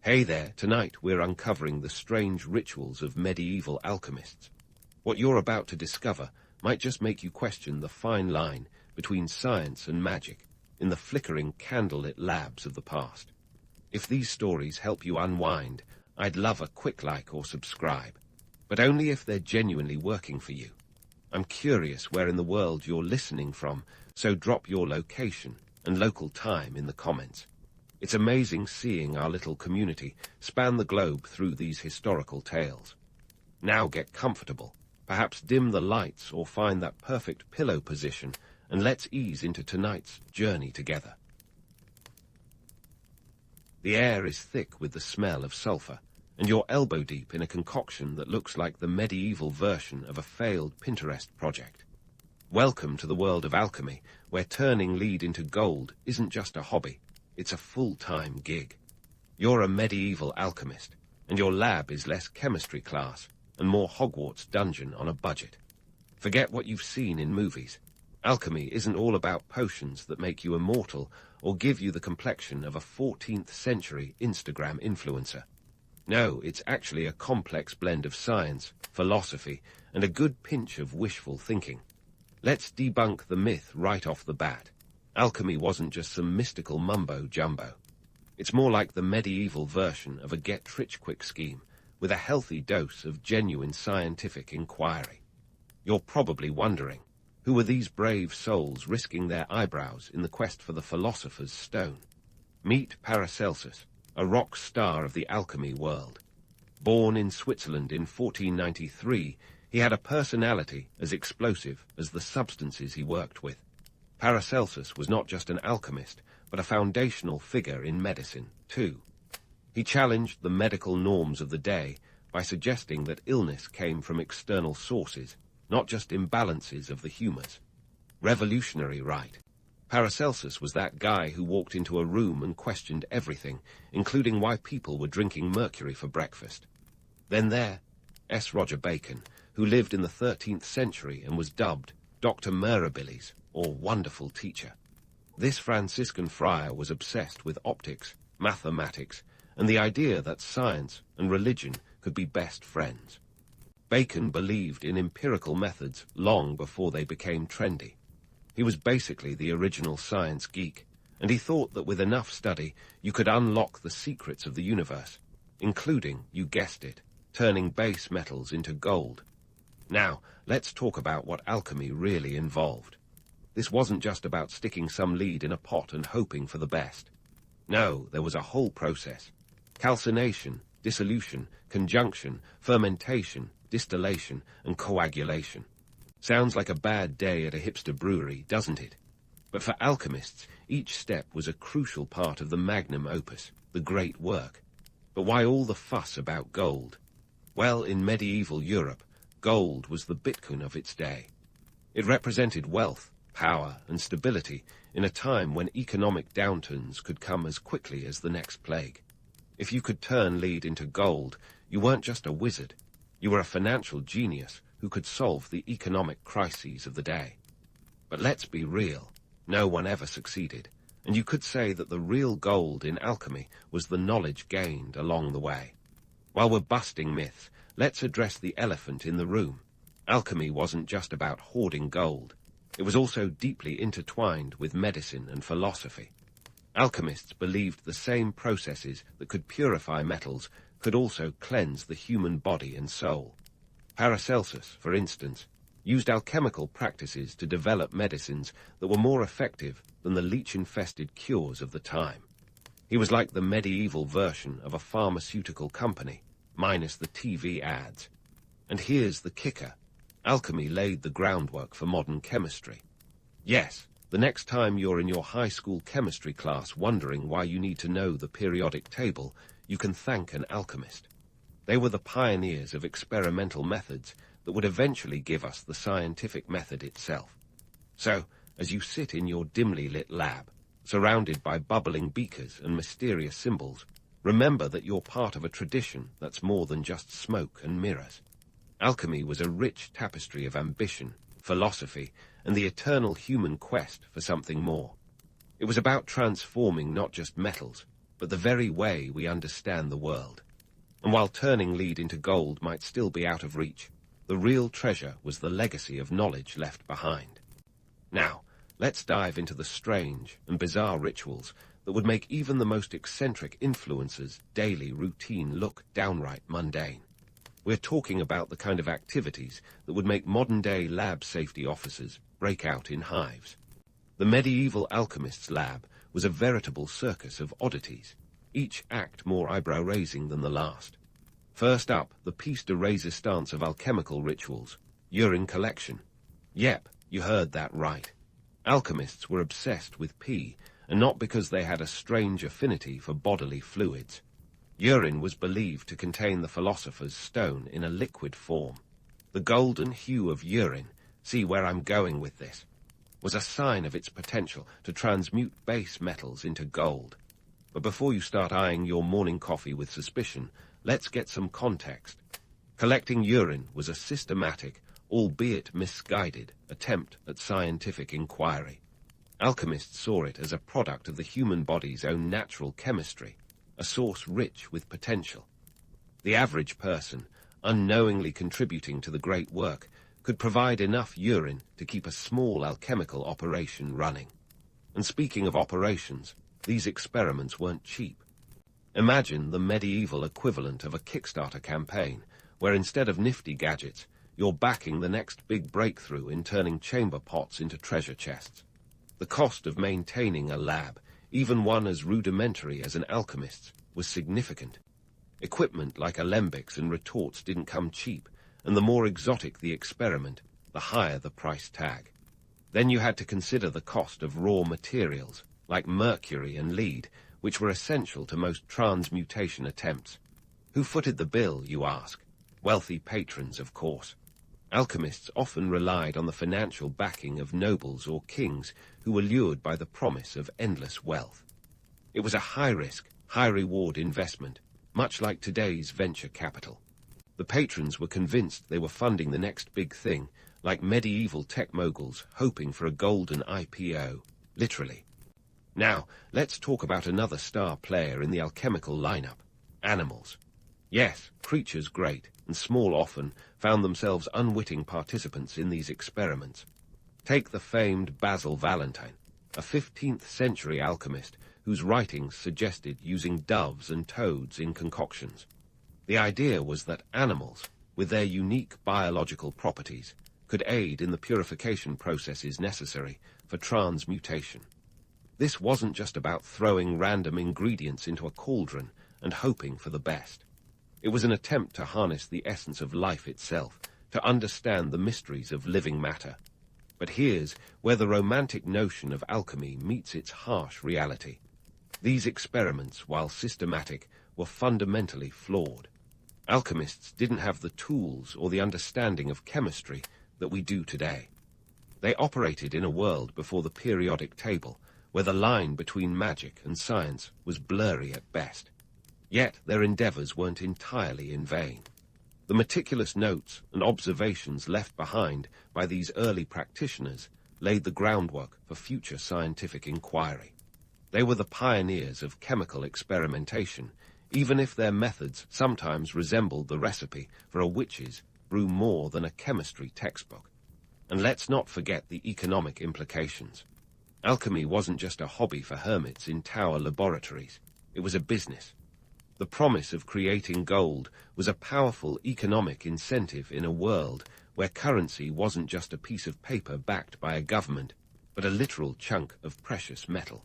Hey there, tonight we're uncovering the strange rituals of medieval alchemists. What you're about to discover might just make you question the fine line between science and magic in the flickering candlelit labs of the past. If these stories help you unwind, I'd love a quick like or subscribe, but only if they're genuinely working for you. I'm curious where in the world you're listening from, so drop your location and local time in the comments. It's amazing seeing our little community span the globe through these historical tales. Now get comfortable, perhaps dim the lights or find that perfect pillow position, and let's ease into tonight's journey together. The air is thick with the smell of sulfur, and you're elbow deep in a concoction that looks like the medieval version of a failed Pinterest project. Welcome to the world of alchemy, where turning lead into gold isn't just a hobby. It's a full-time gig. You're a medieval alchemist, and your lab is less chemistry class and more Hogwarts dungeon on a budget. Forget what you've seen in movies. Alchemy isn't all about potions that make you immortal or give you the complexion of a 14th century Instagram influencer. No, it's actually a complex blend of science, philosophy, and a good pinch of wishful thinking. Let's debunk the myth right off the bat. Alchemy wasn't just some mystical mumbo-jumbo. It's more like the medieval version of a get-rich-quick scheme, with a healthy dose of genuine scientific inquiry. You're probably wondering, who are these brave souls risking their eyebrows in the quest for the philosopher's stone? Meet Paracelsus, a rock star of the alchemy world. Born in Switzerland in 1493, he had a personality as explosive as the substances he worked with. Paracelsus was not just an alchemist, but a foundational figure in medicine, too. He challenged the medical norms of the day by suggesting that illness came from external sources, not just imbalances of the humors. Revolutionary, right? Paracelsus was that guy who walked into a room and questioned everything, including why people were drinking mercury for breakfast. Then there, S. Roger Bacon, who lived in the 13th century and was dubbed Dr. Mirabilis, or Wonderful Teacher. This Franciscan friar was obsessed with optics, mathematics, and the idea that science and religion could be best friends. Bacon believed in empirical methods long before they became trendy. He was basically the original science geek, and he thought that with enough study you could unlock the secrets of the universe, including, you guessed it, turning base metals into gold. Now, let's talk about what alchemy really involved. This wasn't just about sticking some lead in a pot and hoping for the best. No, there was a whole process. Calcination, dissolution, conjunction, fermentation, distillation, and coagulation. Sounds like a bad day at a hipster brewery, doesn't it? But for alchemists, each step was a crucial part of the magnum opus, the great work. But why all the fuss about gold? Well, in medieval Europe, gold was the Bitcoin of its day. It represented wealth, power, and stability in a time when economic downturns could come as quickly as the next plague. If you could turn lead into gold, you weren't just a wizard. You were a financial genius who could solve the economic crises of the day. But let's be real, no one ever succeeded, and you could say that the real gold in alchemy was the knowledge gained along the way. While we're busting myths, let's address the elephant in the room. Alchemy wasn't just about hoarding gold. It was also deeply intertwined with medicine and philosophy. Alchemists believed the same processes that could purify metals could also cleanse the human body and soul. Paracelsus, for instance, used alchemical practices to develop medicines that were more effective than the leech-infested cures of the time. He was like the medieval version of a pharmaceutical company, minus the TV ads. And here's the kicker. Alchemy laid the groundwork for modern chemistry. Yes, the next time you're in your high school chemistry class wondering why you need to know the periodic table, you can thank an alchemist. They were the pioneers of experimental methods that would eventually give us the scientific method itself. So, as you sit in your dimly lit lab, surrounded by bubbling beakers and mysterious symbols, remember that you're part of a tradition that's more than just smoke and mirrors. Alchemy was a rich tapestry of ambition, philosophy, and the eternal human quest for something more. It was about transforming not just metals, but the very way we understand the world. And while turning lead into gold might still be out of reach, the real treasure was the legacy of knowledge left behind. Now, let's dive into the strange and bizarre rituals that would make even the most eccentric influencer's daily routine look downright mundane. We're talking about the kind of activities that would make modern-day lab safety officers break out in hives. The medieval alchemist's lab was a veritable circus of oddities, each act more eyebrow-raising than the last. First up, the piece de resistance of alchemical rituals, urine collection. Yep, you heard that right. Alchemists were obsessed with pee, and not because they had a strange affinity for bodily fluids. Urine was believed to contain the philosopher's stone in a liquid form. The golden hue of urine, see where I'm going with this, was a sign of its potential to transmute base metals into gold. But before you start eyeing your morning coffee with suspicion, let's get some context. Collecting urine was a systematic, albeit misguided, attempt at scientific inquiry. Alchemists saw it as a product of the human body's own natural chemistry, a source rich with potential. The average person, unknowingly contributing to the great work, could provide enough urine to keep a small alchemical operation running. And speaking of operations, these experiments weren't cheap. Imagine the medieval equivalent of a Kickstarter campaign, where instead of nifty gadgets, you're backing the next big breakthrough in turning chamber pots into treasure chests. The cost of maintaining a lab, even one as rudimentary as an alchemist's, was significant. Equipment like alembics and retorts didn't come cheap, and the more exotic the experiment, the higher the price tag. Then you had to consider the cost of raw materials, like mercury and lead, which were essential to most transmutation attempts. Who footed the bill, you ask? Wealthy patrons, of course. Alchemists often relied on the financial backing of nobles or kings who were lured by the promise of endless wealth. It was a high-risk, high-reward investment, much like today's venture capital. The patrons were convinced they were funding the next big thing, like medieval tech moguls hoping for a golden IPO, literally. Now, let's talk about another star player in the alchemical lineup, animals. Yes, creatures great, and small often, found themselves unwitting participants in these experiments. Take the famed Basil Valentine, a 15th century alchemist whose writings suggested using doves and toads in concoctions. The idea was that animals, with their unique biological properties, could aid in the purification processes necessary for transmutation. This wasn't just about throwing random ingredients into a cauldron and hoping for the best. It was an attempt to harness the essence of life itself, to understand the mysteries of living matter. But here's where the romantic notion of alchemy meets its harsh reality. These experiments, while systematic, were fundamentally flawed. Alchemists didn't have the tools or the understanding of chemistry that we do today. They operated in a world before the periodic table, where the line between magic and science was blurry at best. Yet their endeavors weren't entirely in vain. The meticulous notes and observations left behind by these early practitioners laid the groundwork for future scientific inquiry. They were the pioneers of chemical experimentation, even if their methods sometimes resembled the recipe for a witch's brew more than a chemistry textbook. And let's not forget the economic implications. Alchemy wasn't just a hobby for hermits in tower laboratories. It was a business. The promise of creating gold was a powerful economic incentive in a world where currency wasn't just a piece of paper backed by a government, but a literal chunk of precious metal.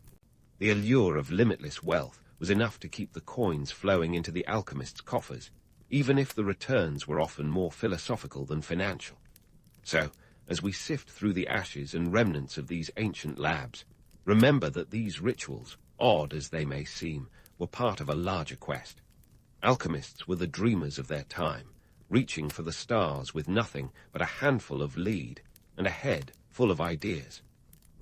The allure of limitless wealth was enough to keep the coins flowing into the alchemists' coffers, even if the returns were often more philosophical than financial. So, as we sift through the ashes and remnants of these ancient labs, remember that these rituals, odd as they may seem, were part of a larger quest. Alchemists were the dreamers of their time, reaching for the stars with nothing but a handful of lead and a head full of ideas.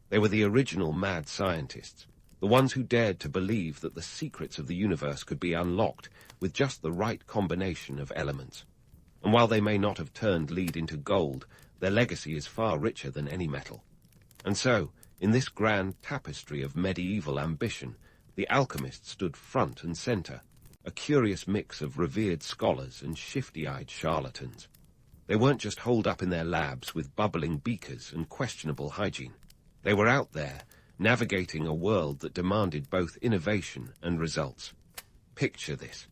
They were the original mad scientists, the ones who dared to believe that the secrets of the universe could be unlocked with just the right combination of elements. And while they may not have turned lead into gold, their legacy is far richer than any metal. And so, in this grand tapestry of medieval ambition, the alchemists stood front and center, a curious mix of revered scholars and shifty-eyed charlatans. They weren't just holed up in their labs with bubbling beakers and questionable hygiene. They were out there, navigating a world that demanded both innovation and results. Picture this.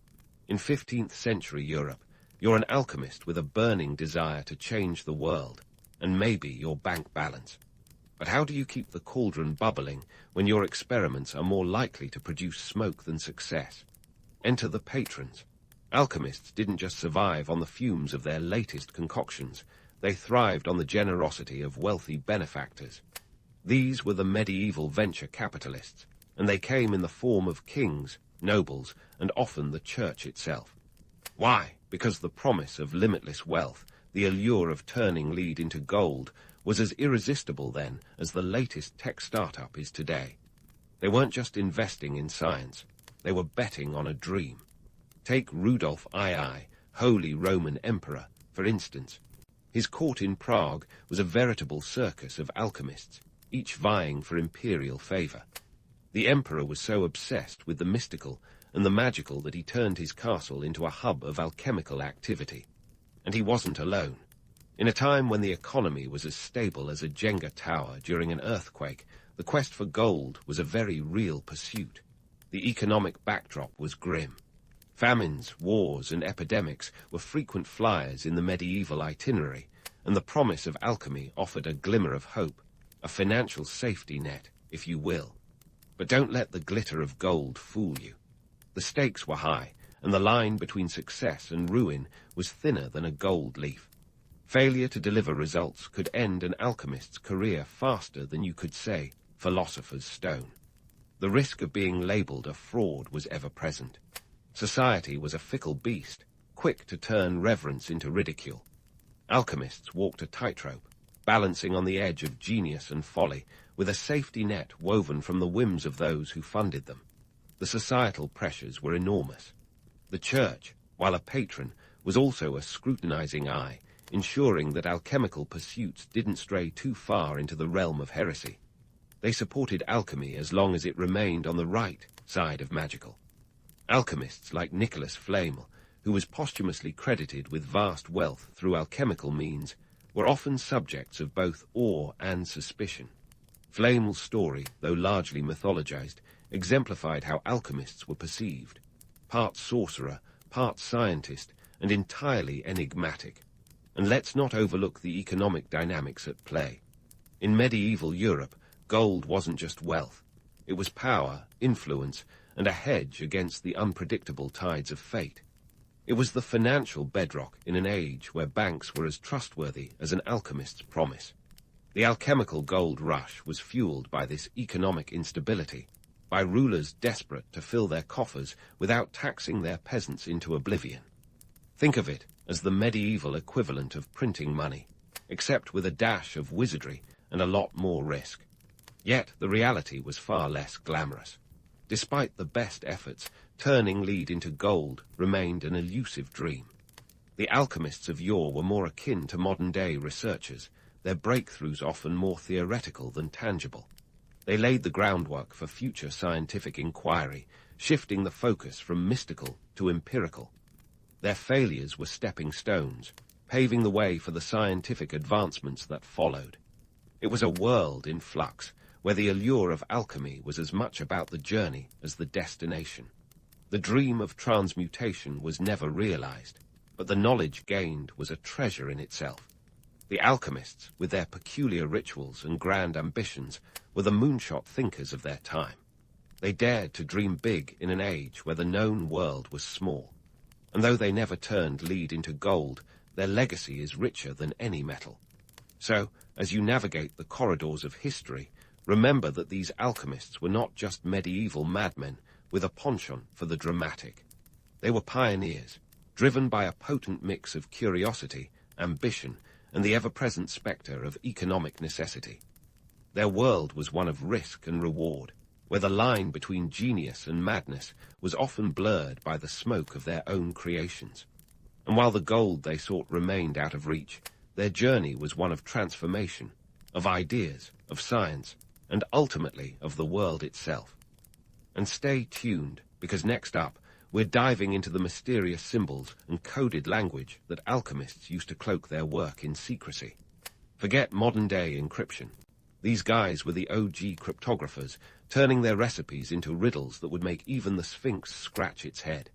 In 15th century Europe, you're an alchemist with a burning desire to change the world, and maybe your bank balance. But how do you keep the cauldron bubbling when your experiments are more likely to produce smoke than success? Enter the patrons. Alchemists didn't just survive on the fumes of their latest concoctions, they thrived on the generosity of wealthy benefactors. These were the medieval venture capitalists, and they came in the form of kings, nobles, and often the church itself. Why? Because the promise of limitless wealth, the allure of turning lead into gold, was as irresistible then as the latest tech startup is today. They weren't just investing in science, they were betting on a dream. Take Rudolf II, Holy Roman Emperor, for instance. His court in Prague was a veritable circus of alchemists, each vying for imperial favor. The emperor was so obsessed with the mystical and the magical that he turned his castle into a hub of alchemical activity. And he wasn't alone. In a time when the economy was as stable as a Jenga tower during an earthquake, the quest for gold was a very real pursuit. The economic backdrop was grim. Famines, wars, and epidemics were frequent flyers in the medieval itinerary, and the promise of alchemy offered a glimmer of hope, a financial safety net, if you will. But don't let the glitter of gold fool you. The stakes were high, and the line between success and ruin was thinner than a gold leaf. Failure to deliver results could end an alchemist's career faster than you could say philosopher's stone. The risk of being labeled a fraud was ever present. Society was a fickle beast, quick to turn reverence into ridicule. Alchemists walked a tightrope, balancing on the edge of genius and folly, with a safety net woven from the whims of those who funded them. The societal pressures were enormous. The church, while a patron, was also a scrutinizing eye, ensuring that alchemical pursuits didn't stray too far into the realm of heresy. They supported alchemy as long as it remained on the right side of magical. Alchemists like Nicholas Flamel, who was posthumously credited with vast wealth through alchemical means, were often subjects of both awe and suspicion. Flamel's story, though largely mythologized, exemplified how alchemists were perceived. Part sorcerer, part scientist, and entirely enigmatic. And let's not overlook the economic dynamics at play. In medieval Europe, gold wasn't just wealth. It was power, influence, and a hedge against the unpredictable tides of fate. It was the financial bedrock in an age where banks were as trustworthy as an alchemist's promise. The alchemical gold rush was fueled by this economic instability, by rulers desperate to fill their coffers without taxing their peasants into oblivion. Think of it as the medieval equivalent of printing money, except with a dash of wizardry and a lot more risk. Yet the reality was far less glamorous. Despite the best efforts, turning lead into gold remained an elusive dream. The alchemists of yore were more akin to modern-day researchers, their breakthroughs often more theoretical than tangible. They laid the groundwork for future scientific inquiry, shifting the focus from mystical to empirical. Their failures were stepping stones, paving the way for the scientific advancements that followed. It was a world in flux, where the allure of alchemy was as much about the journey as the destination. The dream of transmutation was never realized, but the knowledge gained was a treasure in itself. The alchemists, with their peculiar rituals and grand ambitions, were the moonshot thinkers of their time. They dared to dream big in an age where the known world was small. And though they never turned lead into gold, their legacy is richer than any metal. So, as you navigate the corridors of history, remember that these alchemists were not just medieval madmen with a penchant for the dramatic. They were pioneers, driven by a potent mix of curiosity, ambition, and the ever-present spectre of economic necessity. Their world was one of risk and reward, where the line between genius and madness was often blurred by the smoke of their own creations. And while the gold they sought remained out of reach, their journey was one of transformation, of ideas, of science, and ultimately of the world itself. And stay tuned, because next up, we're diving into the mysterious symbols and coded language that alchemists used to cloak their work in secrecy. Forget modern-day encryption. These guys were the OG cryptographers, turning their recipes into riddles that would make even the Sphinx scratch its head.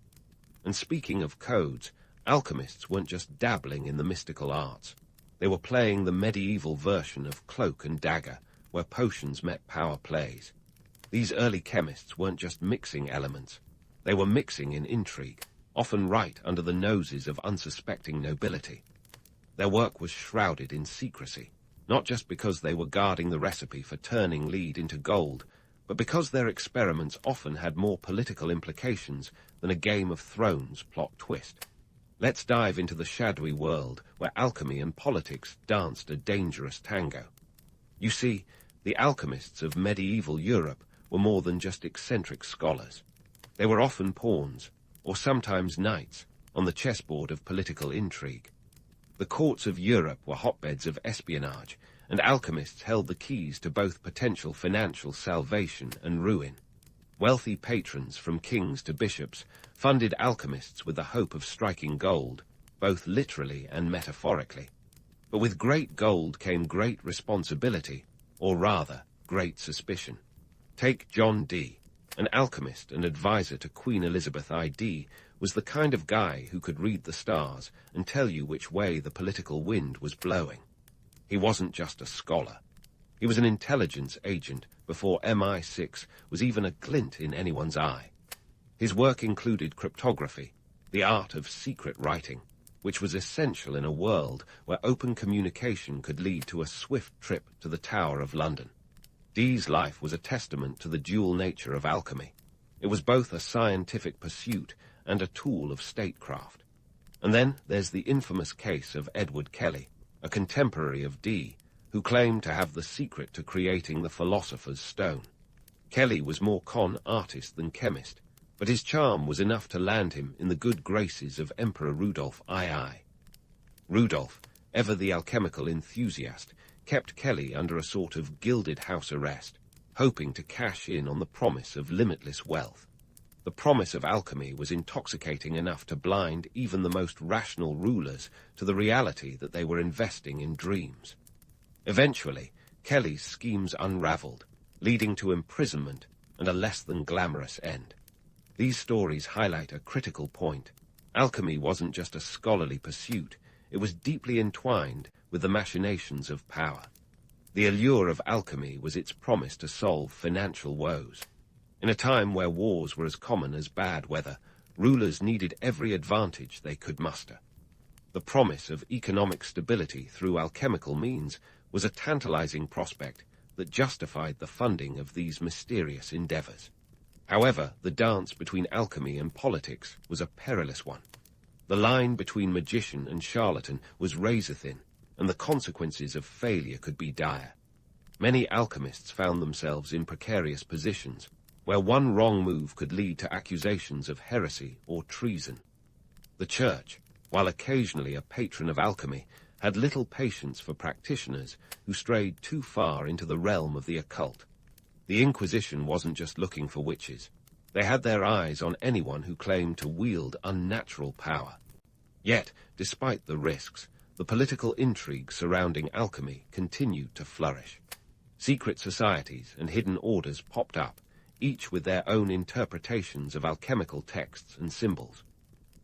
And speaking of codes, alchemists weren't just dabbling in the mystical arts. They were playing the medieval version of cloak and dagger, where potions met power plays. These early chemists weren't just mixing elements. They were mixing in intrigue, often right under the noses of unsuspecting nobility. Their work was shrouded in secrecy, not just because they were guarding the recipe for turning lead into gold, but because their experiments often had more political implications than a Game of Thrones plot twist. Let's dive into the shadowy world where alchemy and politics danced a dangerous tango. You see, the alchemists of medieval Europe were more than just eccentric scholars. They were often pawns, or sometimes knights, on the chessboard of political intrigue. The courts of Europe were hotbeds of espionage, and alchemists held the keys to both potential financial salvation and ruin. Wealthy patrons, from kings to bishops, funded alchemists with the hope of striking gold, both literally and metaphorically. But with great gold came great responsibility, or rather, great suspicion. Take John Dee, an alchemist and advisor to Queen Elizabeth ID, was the kind of guy who could read the stars and tell you which way the political wind was blowing. He wasn't just a scholar. He was an intelligence agent before MI6 was even a glint in anyone's eye. His work included cryptography, the art of secret writing, which was essential in a world where open communication could lead to a swift trip to the Tower of London. Dee's life was a testament to the dual nature of alchemy. It was both a scientific pursuit and a tool of statecraft. And then there's the infamous case of Edward Kelly, a contemporary of Dee, who claimed to have the secret to creating the Philosopher's Stone. Kelly was more con artist than chemist, but his charm was enough to land him in the good graces of Emperor Rudolf II. Rudolf, ever the alchemical enthusiast, kept Kelly under a sort of gilded house arrest, hoping to cash in on the promise of limitless wealth. The promise of alchemy was intoxicating enough to blind even the most rational rulers to the reality that they were investing in dreams. Eventually, Kelly's schemes unraveled, leading to imprisonment and a less than glamorous end. These stories highlight a critical point. Alchemy wasn't just a scholarly pursuit, it was deeply entwined with the machinations of power. The allure of alchemy was its promise to solve financial woes. In a time where wars were as common as bad weather, rulers needed every advantage they could muster. The promise of economic stability through alchemical means was a tantalizing prospect that justified the funding of these mysterious endeavors. However, the dance between alchemy and politics was a perilous one. The line between magician and charlatan was razor-thin, and the consequences of failure could be dire. Many alchemists found themselves in precarious positions, where one wrong move could lead to accusations of heresy or treason. The Church, while occasionally a patron of alchemy, had little patience for practitioners who strayed too far into the realm of the occult. The Inquisition wasn't just looking for witches. They had their eyes on anyone who claimed to wield unnatural power. Yet, despite the risks, the political intrigue surrounding alchemy continued to flourish. Secret societies and hidden orders popped up, each with their own interpretations of alchemical texts and symbols.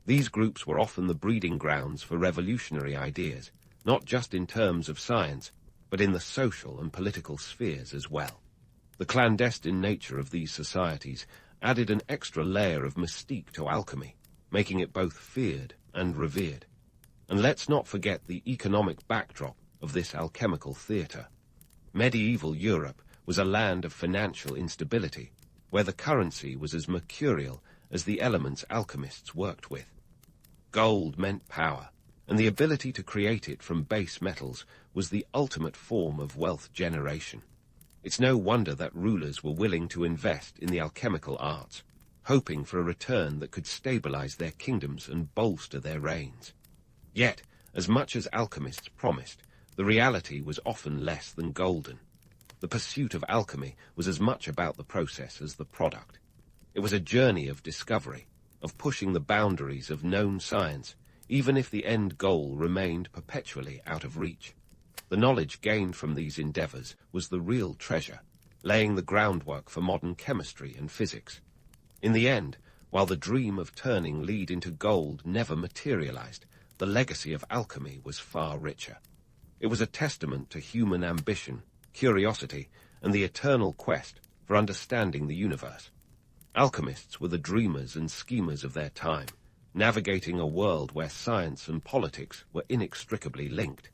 These groups were often the breeding grounds for revolutionary ideas, not just in terms of science, but in the social and political spheres as well. The clandestine nature of these societies added an extra layer of mystique to alchemy, making it both feared and revered. And let's not forget the economic backdrop of this alchemical theater. Medieval Europe was a land of financial instability, where the currency was as mercurial as the elements alchemists worked with. Gold meant power, and the ability to create it from base metals was the ultimate form of wealth generation. It's no wonder that rulers were willing to invest in the alchemical arts, hoping for a return that could stabilize their kingdoms and bolster their reigns. Yet, as much as alchemists promised, the reality was often less than golden. The pursuit of alchemy was as much about the process as the product. It was a journey of discovery, of pushing the boundaries of known science, even if the end goal remained perpetually out of reach. The knowledge gained from these endeavors was the real treasure, laying the groundwork for modern chemistry and physics. In the end, while the dream of turning lead into gold never materialized, the legacy of alchemy was far richer. It was a testament to human ambition, curiosity, and the eternal quest for understanding the universe. Alchemists were the dreamers and schemers of their time, navigating a world where science and politics were inextricably linked.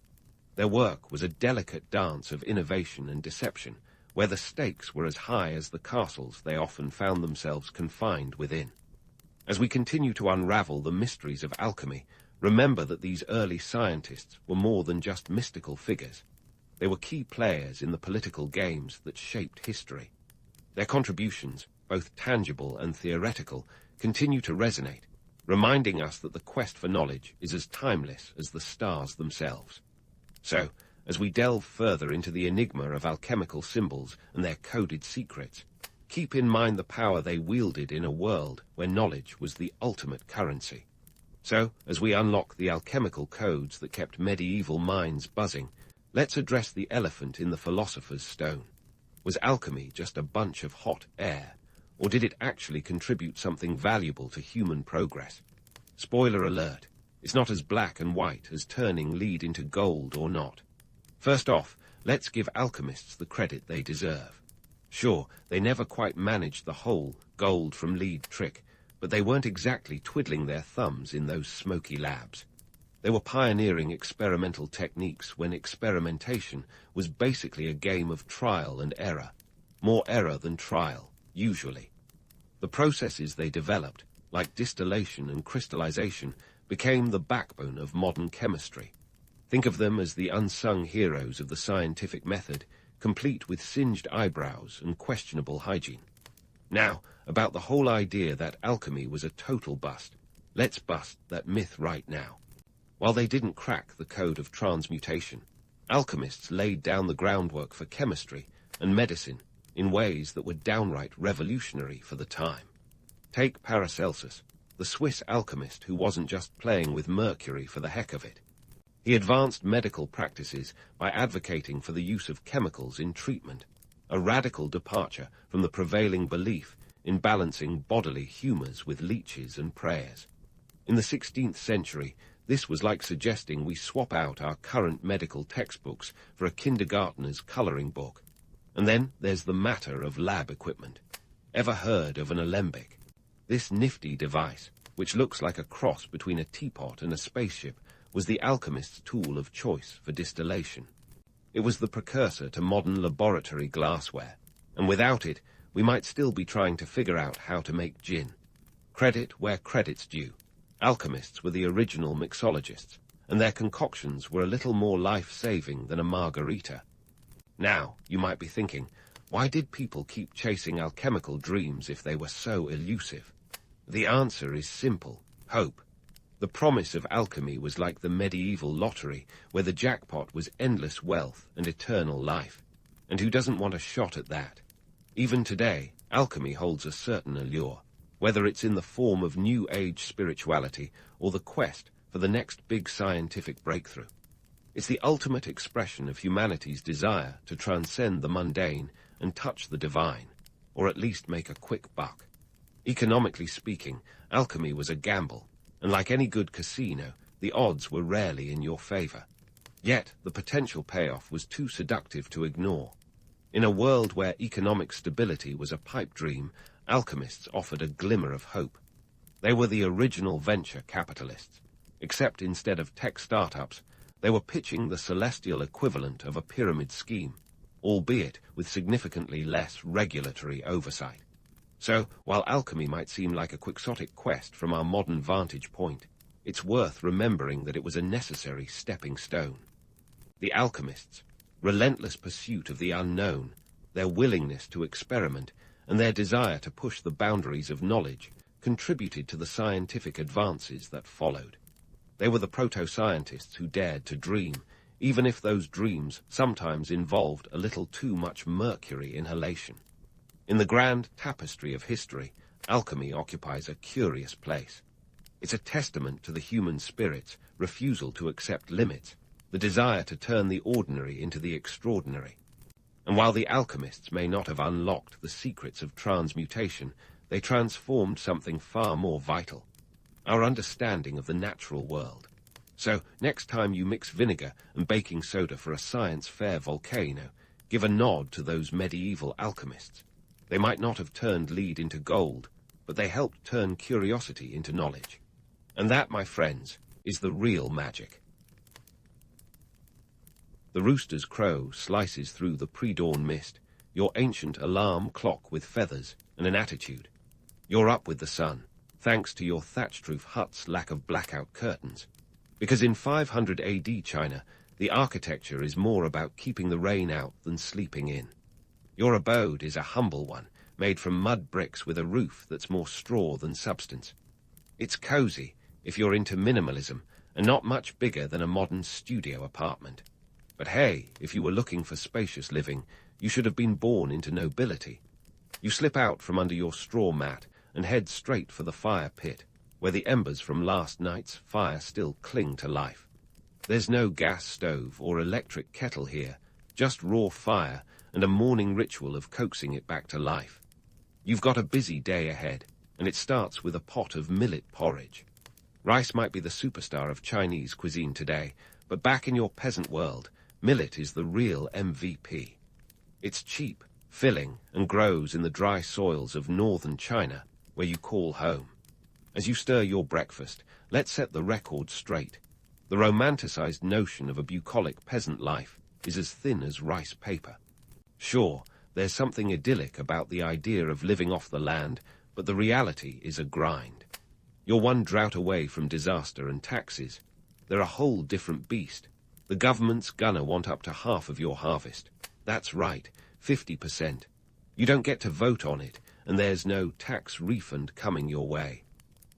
Their work was a delicate dance of innovation and deception, where the stakes were as high as the castles they often found themselves confined within. As we continue to unravel the mysteries of alchemy, remember that these early scientists were more than just mystical figures. They were key players in the political games that shaped history. Their contributions, both tangible and theoretical, continue to resonate, reminding us that the quest for knowledge is as timeless as the stars themselves. So, as we delve further into the enigma of alchemical symbols and their coded secrets, keep in mind the power they wielded in a world where knowledge was the ultimate currency. So, as we unlock the alchemical codes that kept medieval minds buzzing, let's address the elephant in the philosopher's stone. Was alchemy just a bunch of hot air, or did it actually contribute something valuable to human progress? Spoiler alert, it's not as black and white as turning lead into gold or not. First off, let's give alchemists the credit they deserve. Sure, they never quite managed the whole gold from lead trick, but they weren't exactly twiddling their thumbs in those smoky labs. They were pioneering experimental techniques when experimentation was basically a game of trial and error. More error than trial, usually. The processes they developed, like distillation and crystallization, became the backbone of modern chemistry. Think of them as the unsung heroes of the scientific method, complete with singed eyebrows and questionable hygiene. Now, about the whole idea that alchemy was a total bust. Let's bust that myth right now. While they didn't crack the code of transmutation, alchemists laid down the groundwork for chemistry and medicine in ways that were downright revolutionary for the time. Take Paracelsus, the Swiss alchemist who wasn't just playing with mercury for the heck of it. He advanced medical practices by advocating for the use of chemicals in treatment, a radical departure from the prevailing belief in balancing bodily humours with leeches and prayers. In the 16th century, this was like suggesting we swap out our current medical textbooks for a kindergartner's colouring book. And then there's the matter of lab equipment. Ever heard of an alembic? This nifty device, which looks like a cross between a teapot and a spaceship, was the alchemist's tool of choice for distillation. It was the precursor to modern laboratory glassware, and without it, we might still be trying to figure out how to make gin. Credit where credit's due. Alchemists were the original mixologists, and their concoctions were a little more life-saving than a margarita. Now, you might be thinking, why did people keep chasing alchemical dreams if they were so elusive? The answer is simple: hope. The promise of alchemy was like the medieval lottery, where the jackpot was endless wealth and eternal life. And who doesn't want a shot at that? Even today, alchemy holds a certain allure, whether it's in the form of New Age spirituality or the quest for the next big scientific breakthrough. It's the ultimate expression of humanity's desire to transcend the mundane and touch the divine, or at least make a quick buck. Economically speaking, alchemy was a gamble, and like any good casino, the odds were rarely in your favor. Yet the potential payoff was too seductive to ignore. In a world where economic stability was a pipe dream, alchemists offered a glimmer of hope. They were the original venture capitalists, except instead of tech startups, they were pitching the celestial equivalent of a pyramid scheme, albeit with significantly less regulatory oversight. So, while alchemy might seem like a quixotic quest from our modern vantage point, it's worth remembering that it was a necessary stepping stone. The alchemists' relentless pursuit of the unknown, their willingness to experiment, and their desire to push the boundaries of knowledge contributed to the scientific advances that followed. They were the proto-scientists who dared to dream, even if those dreams sometimes involved a little too much mercury inhalation. In the grand tapestry of history, Alchemy occupies a curious place. It's a testament to the human spirit's refusal to accept limits, the desire to turn the ordinary into the extraordinary. And while the alchemists may not have unlocked the secrets of transmutation, they transformed something far more vital: our understanding of the natural world. So, next time you mix vinegar and baking soda for a science fair volcano, give a nod to those medieval alchemists. They might not have turned lead into gold, but they helped turn curiosity into knowledge. And that, my friends, is the real magic. The rooster's crow slices through the pre-dawn mist, your ancient alarm clock with feathers and an attitude. You're up with the sun, thanks to your thatched-roof hut's lack of blackout curtains. Because in 500 AD China, the architecture is more about keeping the rain out than sleeping in. Your abode is a humble one, made from mud bricks with a roof that's more straw than substance. It's cozy, if you're into minimalism, and not much bigger than a modern studio apartment. But hey, if you were looking for spacious living, you should have been born into nobility. You slip out from under your straw mat and head straight for the fire pit, where the embers from last night's fire still cling to life. There's no gas stove or electric kettle here, just raw fire and a morning ritual of coaxing it back to life. You've got a busy day ahead, and it starts with a pot of millet porridge. Rice might be the superstar of Chinese cuisine today, but back in your peasant world, millet is the real MVP. It's cheap, filling, and grows in the dry soils of northern China, where you call home. As you stir your breakfast, let's set the record straight. The romanticized notion of a bucolic peasant life is as thin as rice paper. Sure, there's something idyllic about the idea of living off the land, but the reality is a grind. You're one drought away from disaster and taxes. They're a whole different beast. The government's gonna want up to half of your harvest. That's right, 50%. You don't get to vote on it, and there's no tax refund coming your way.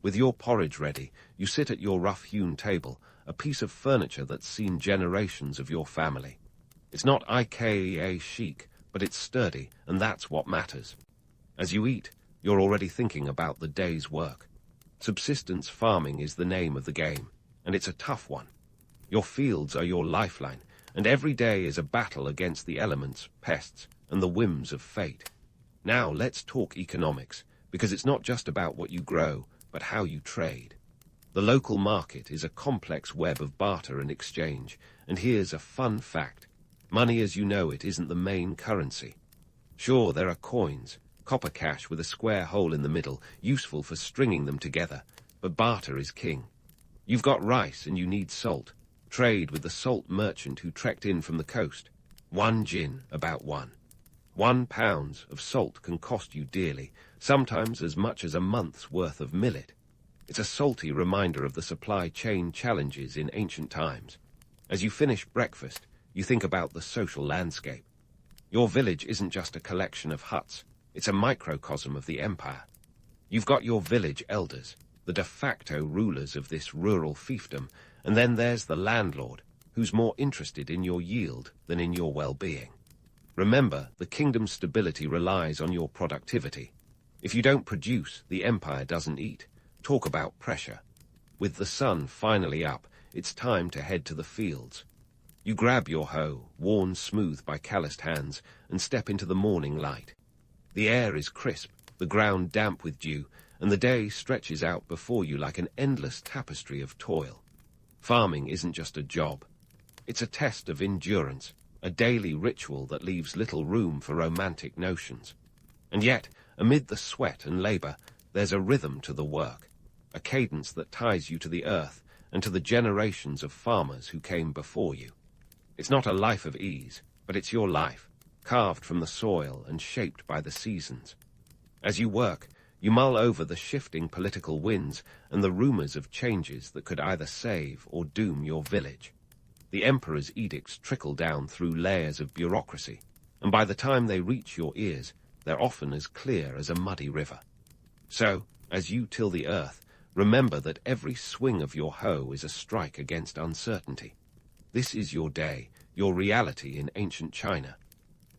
With your porridge ready, you sit at your rough-hewn table, a piece of furniture that's seen generations of your family. It's not IKEA chic, but it's sturdy, and that's what matters. As you eat, you're already thinking about the day's work. Subsistence farming is the name of the game, and it's a tough one. Your fields are your lifeline, and every day is a battle against the elements, pests, and the whims of fate. Now let's talk economics, because it's not just about what you grow, but how you trade. The local market is a complex web of barter and exchange, and here's a fun fact. Money as you know it isn't the main currency. Sure, there are coins, copper cash with a square hole in the middle, useful for stringing them together, but barter is king. You've got rice and you need salt. Trade with the salt merchant who trekked in from the coast. 1 gin, about 1. 1 pound of salt can cost you dearly, sometimes as much as a month's worth of millet. It's a salty reminder of the supply chain challenges in ancient times. As you finish breakfast, you think about the social landscape. Your village isn't just a collection of huts, it's a microcosm of the empire. You've got your village elders, the de facto rulers of this rural fiefdom, and then there's the landlord, who's more interested in your yield than in your well-being. Remember, the kingdom's stability relies on your productivity. If you don't produce, the empire doesn't eat. Talk about pressure. With the sun finally up, it's time to head to the fields. You grab your hoe, worn smooth by calloused hands, and step into the morning light. The air is crisp, the ground damp with dew, and the day stretches out before you like an endless tapestry of toil. Farming isn't just a job. It's a test of endurance, a daily ritual that leaves little room for romantic notions. And yet, amid the sweat and labor, there's a rhythm to the work, a cadence that ties you to the earth and to the generations of farmers who came before you. It's not a life of ease, but it's your life, carved from the soil and shaped by the seasons. As you work, you mull over the shifting political winds and the rumors of changes that could either save or doom your village. The emperor's edicts trickle down through layers of bureaucracy, and by the time they reach your ears, they're often as clear as a muddy river. So, as you till the earth, remember that every swing of your hoe is a strike against uncertainty. This is your day, your reality in ancient China.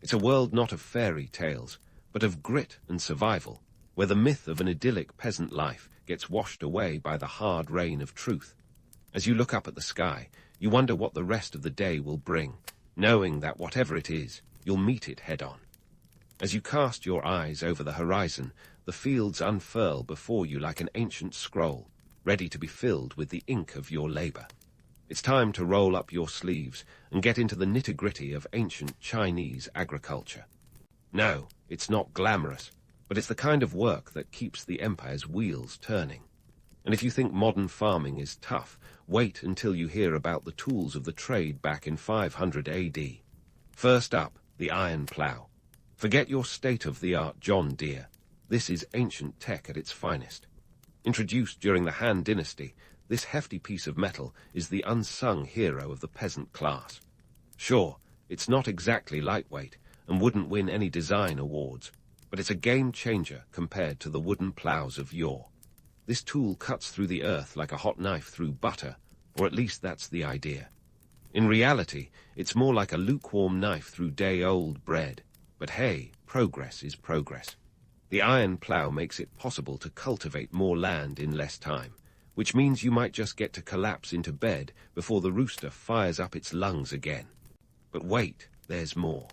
It's a world not of fairy tales, but of grit and survival. where the myth of an idyllic peasant life gets washed away by the hard rain of truth. As you look up at the sky, you wonder what the rest of the day will bring, knowing that whatever it is, you'll meet it head-on. As you cast your eyes over the horizon, the fields unfurl before you like an ancient scroll, ready to be filled with the ink of your labor. It's time to roll up your sleeves and get into the nitty-gritty of ancient Chinese agriculture. No, it's not glamorous, but it's the kind of work that keeps the empire's wheels turning. And if you think modern farming is tough, wait until you hear about the tools of the trade back in 500 AD. First up, the iron plough. Forget your state-of-the-art John Deere. This is ancient tech at its finest. Introduced during the Han Dynasty, this hefty piece of metal is the unsung hero of the peasant class. Sure, it's not exactly lightweight and wouldn't win any design awards, but it's a game-changer compared to the wooden ploughs of yore. This tool cuts through the earth like a hot knife through butter, or at least that's the idea. In reality, it's more like a lukewarm knife through day-old bread. But hey, progress is progress. The iron plough makes it possible to cultivate more land in less time, which means you might just get to collapse into bed before the rooster fires up its lungs again. But wait, there's more.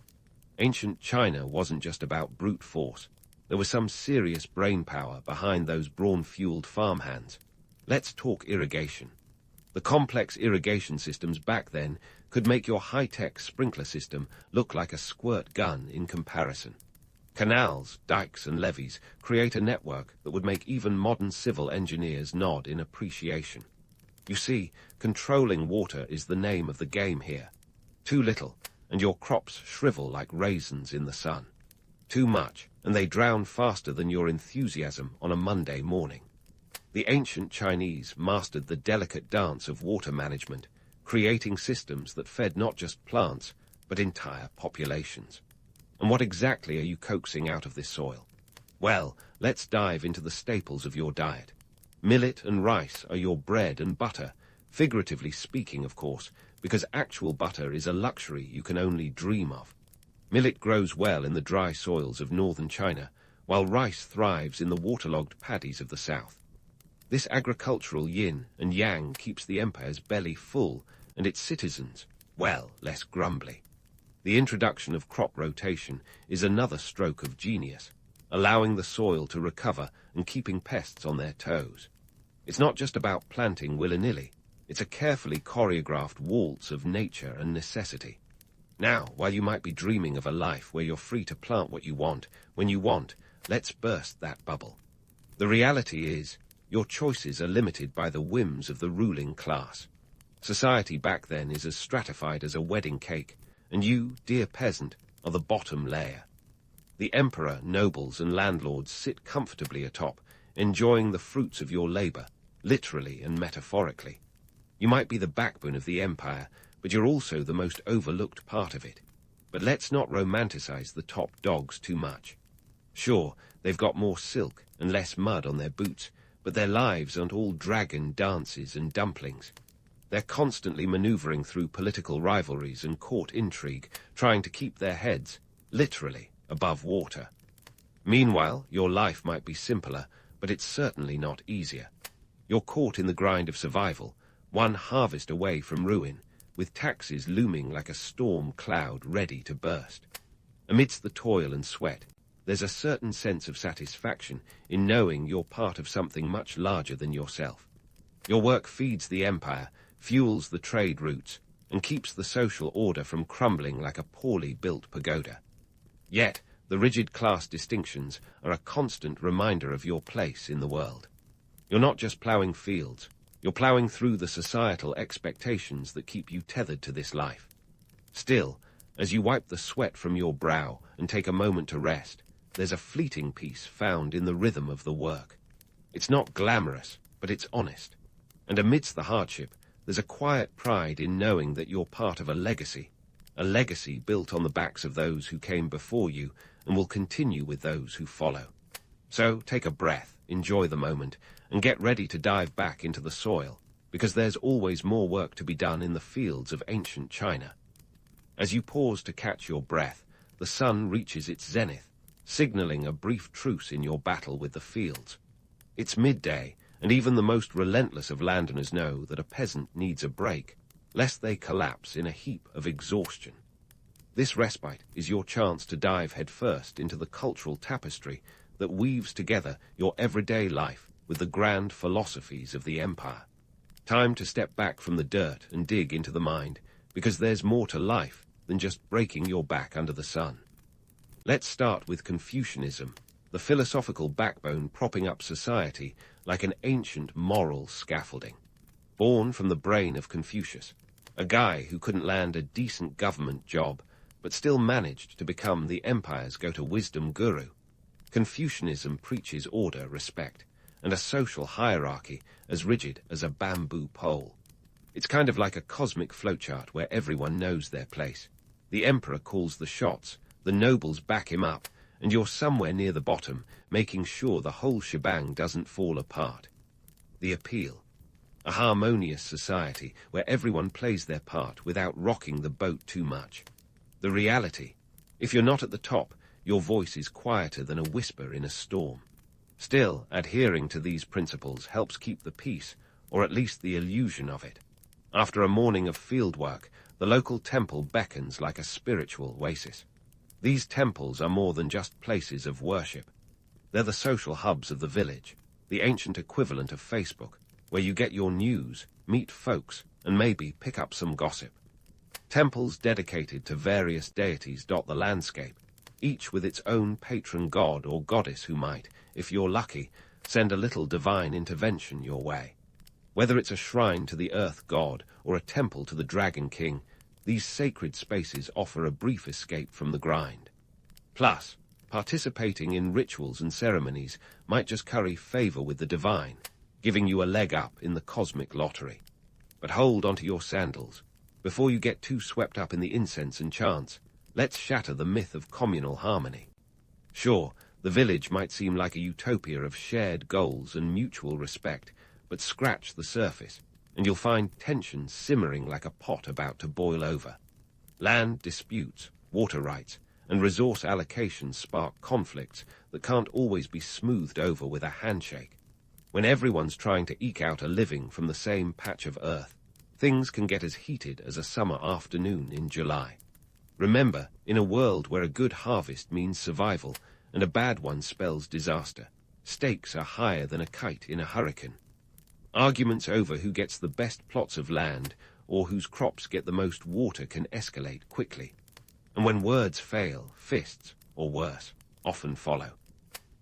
Ancient China wasn't just about brute force. There was some serious brainpower behind those brawn-fueled farmhands. Let's talk irrigation. The complex irrigation systems back then could make your high-tech sprinkler system look like a squirt gun in comparison. Canals, dikes, and levees create a network that would make even modern civil engineers nod in appreciation. You see, controlling water is the name of the game here. Too little, and your crops shrivel like raisins in the sun. Too much, and they drown faster than your enthusiasm on a Monday morning. The ancient Chinese mastered the delicate dance of water management, creating systems that fed not just plants, but entire populations. And what exactly are you coaxing out of this soil? Well, let's dive into the staples of your diet. Millet and rice are your bread and butter, figuratively speaking, of course, because actual butter is a luxury you can only dream of. Millet grows well in the dry soils of northern China, while rice thrives in the waterlogged paddies of the south. This agricultural yin and yang keeps the empire's belly full and its citizens, well, less grumbly. The introduction of crop rotation is another stroke of genius, allowing the soil to recover and keeping pests on their toes. It's not just about planting willy-nilly. It's a carefully choreographed waltz of nature and necessity. Now, while you might be dreaming of a life where you're free to plant what you want, when you want, let's burst that bubble. The reality is, your choices are limited by the whims of the ruling class. Society back then is as stratified as a wedding cake, and you, dear peasant, are the bottom layer. The emperor, nobles, and landlords sit comfortably atop, enjoying the fruits of your labor, literally and metaphorically. You might be the backbone of the empire, but you're also the most overlooked part of it. But let's not romanticize the top dogs too much. Sure, they've got more silk and less mud on their boots, but their lives aren't all dragon dances and dumplings. They're constantly maneuvering through political rivalries and court intrigue, trying to keep their heads, literally, above water. Meanwhile, your life might be simpler, but it's certainly not easier. You're caught in the grind of survival, one harvest away from ruin, with taxes looming like a storm cloud ready to burst. Amidst the toil and sweat, there's a certain sense of satisfaction in knowing you're part of something much larger than yourself. Your work feeds the empire, fuels the trade routes, and keeps the social order from crumbling like a poorly built pagoda. Yet, the rigid class distinctions are a constant reminder of your place in the world. You're not just ploughing fields, you're ploughing through the societal expectations that keep you tethered to this life. Still, as you wipe the sweat from your brow and take a moment to rest, there's a fleeting peace found in the rhythm of the work. It's not glamorous, but it's honest. And amidst the hardship, there's a quiet pride in knowing that you're part of a legacy built on the backs of those who came before you and will continue with those who follow. So take a breath, enjoy the moment, and get ready to dive back into the soil, because there's always more work to be done in the fields of ancient China. As you pause to catch your breath, the sun reaches its zenith, signaling a brief truce in your battle with the fields. It's midday, and even the most relentless of landowners know that a peasant needs a break, lest they collapse in a heap of exhaustion. This respite is your chance to dive headfirst into the cultural tapestry that weaves together your everyday life with the grand philosophies of the empire. Time to step back from the dirt and dig into the mind, because there's more to life than just breaking your back under the sun. Let's start with Confucianism, the philosophical backbone propping up society like an ancient moral scaffolding. Born from the brain of Confucius, a guy who couldn't land a decent government job, but still managed to become the empire's go-to-wisdom guru. Confucianism preaches order, respect, and a social hierarchy as rigid as a bamboo pole. It's kind of like a cosmic flowchart where everyone knows their place. The emperor calls the shots, the nobles back him up, and you're somewhere near the bottom, making sure the whole shebang doesn't fall apart. The appeal. A harmonious society where everyone plays their part without rocking the boat too much. The reality. If you're not at the top, your voice is quieter than a whisper in a storm. Still, adhering to these principles helps keep the peace, or at least the illusion of it. After a morning of fieldwork, the local temple beckons like a spiritual oasis. These temples are more than just places of worship. They're the social hubs of the village, the ancient equivalent of Facebook, where you get your news, meet folks, and maybe pick up some gossip. Temples dedicated to various deities dot the landscape, each with its own patron god or goddess who might, if you're lucky, send a little divine intervention your way. Whether it's a shrine to the earth god or a temple to the dragon king, these sacred spaces offer a brief escape from the grind. Plus, participating in rituals and ceremonies might just curry favor with the divine, giving you a leg up in the cosmic lottery. But hold onto your sandals. Before you get too swept up in the incense and chants, let's shatter the myth of communal harmony. Sure, the village might seem like a utopia of shared goals and mutual respect, but scratch the surface, and you'll find tension simmering like a pot about to boil over. Land disputes, water rights, and resource allocations spark conflicts that can't always be smoothed over with a handshake. When everyone's trying to eke out a living from the same patch of earth, things can get as heated as a summer afternoon in July. Remember, in a world where a good harvest means survival and a bad one spells disaster, stakes are higher than a kite in a hurricane. Arguments over who gets the best plots of land or whose crops get the most water can escalate quickly. And when words fail, fists, or worse, often follow.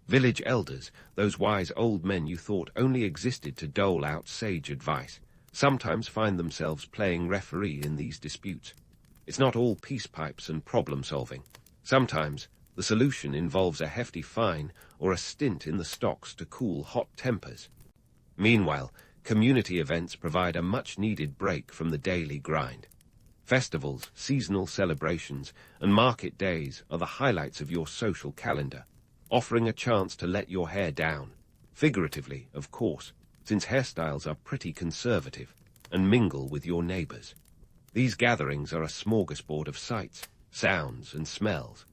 Village elders, those wise old men you thought only existed to dole out sage advice, sometimes find themselves playing referee in these disputes. It's not all peace pipes and problem-solving. Sometimes, the solution involves a hefty fine or a stint in the stocks to cool hot tempers. Meanwhile, community events provide a much-needed break from the daily grind. Festivals, seasonal celebrations, and market days are the highlights of your social calendar, offering a chance to let your hair down. Figuratively, of course, since hairstyles are pretty conservative, and mingle with your neighbors. These gatherings are a smorgasbord of sights, sounds, and smells.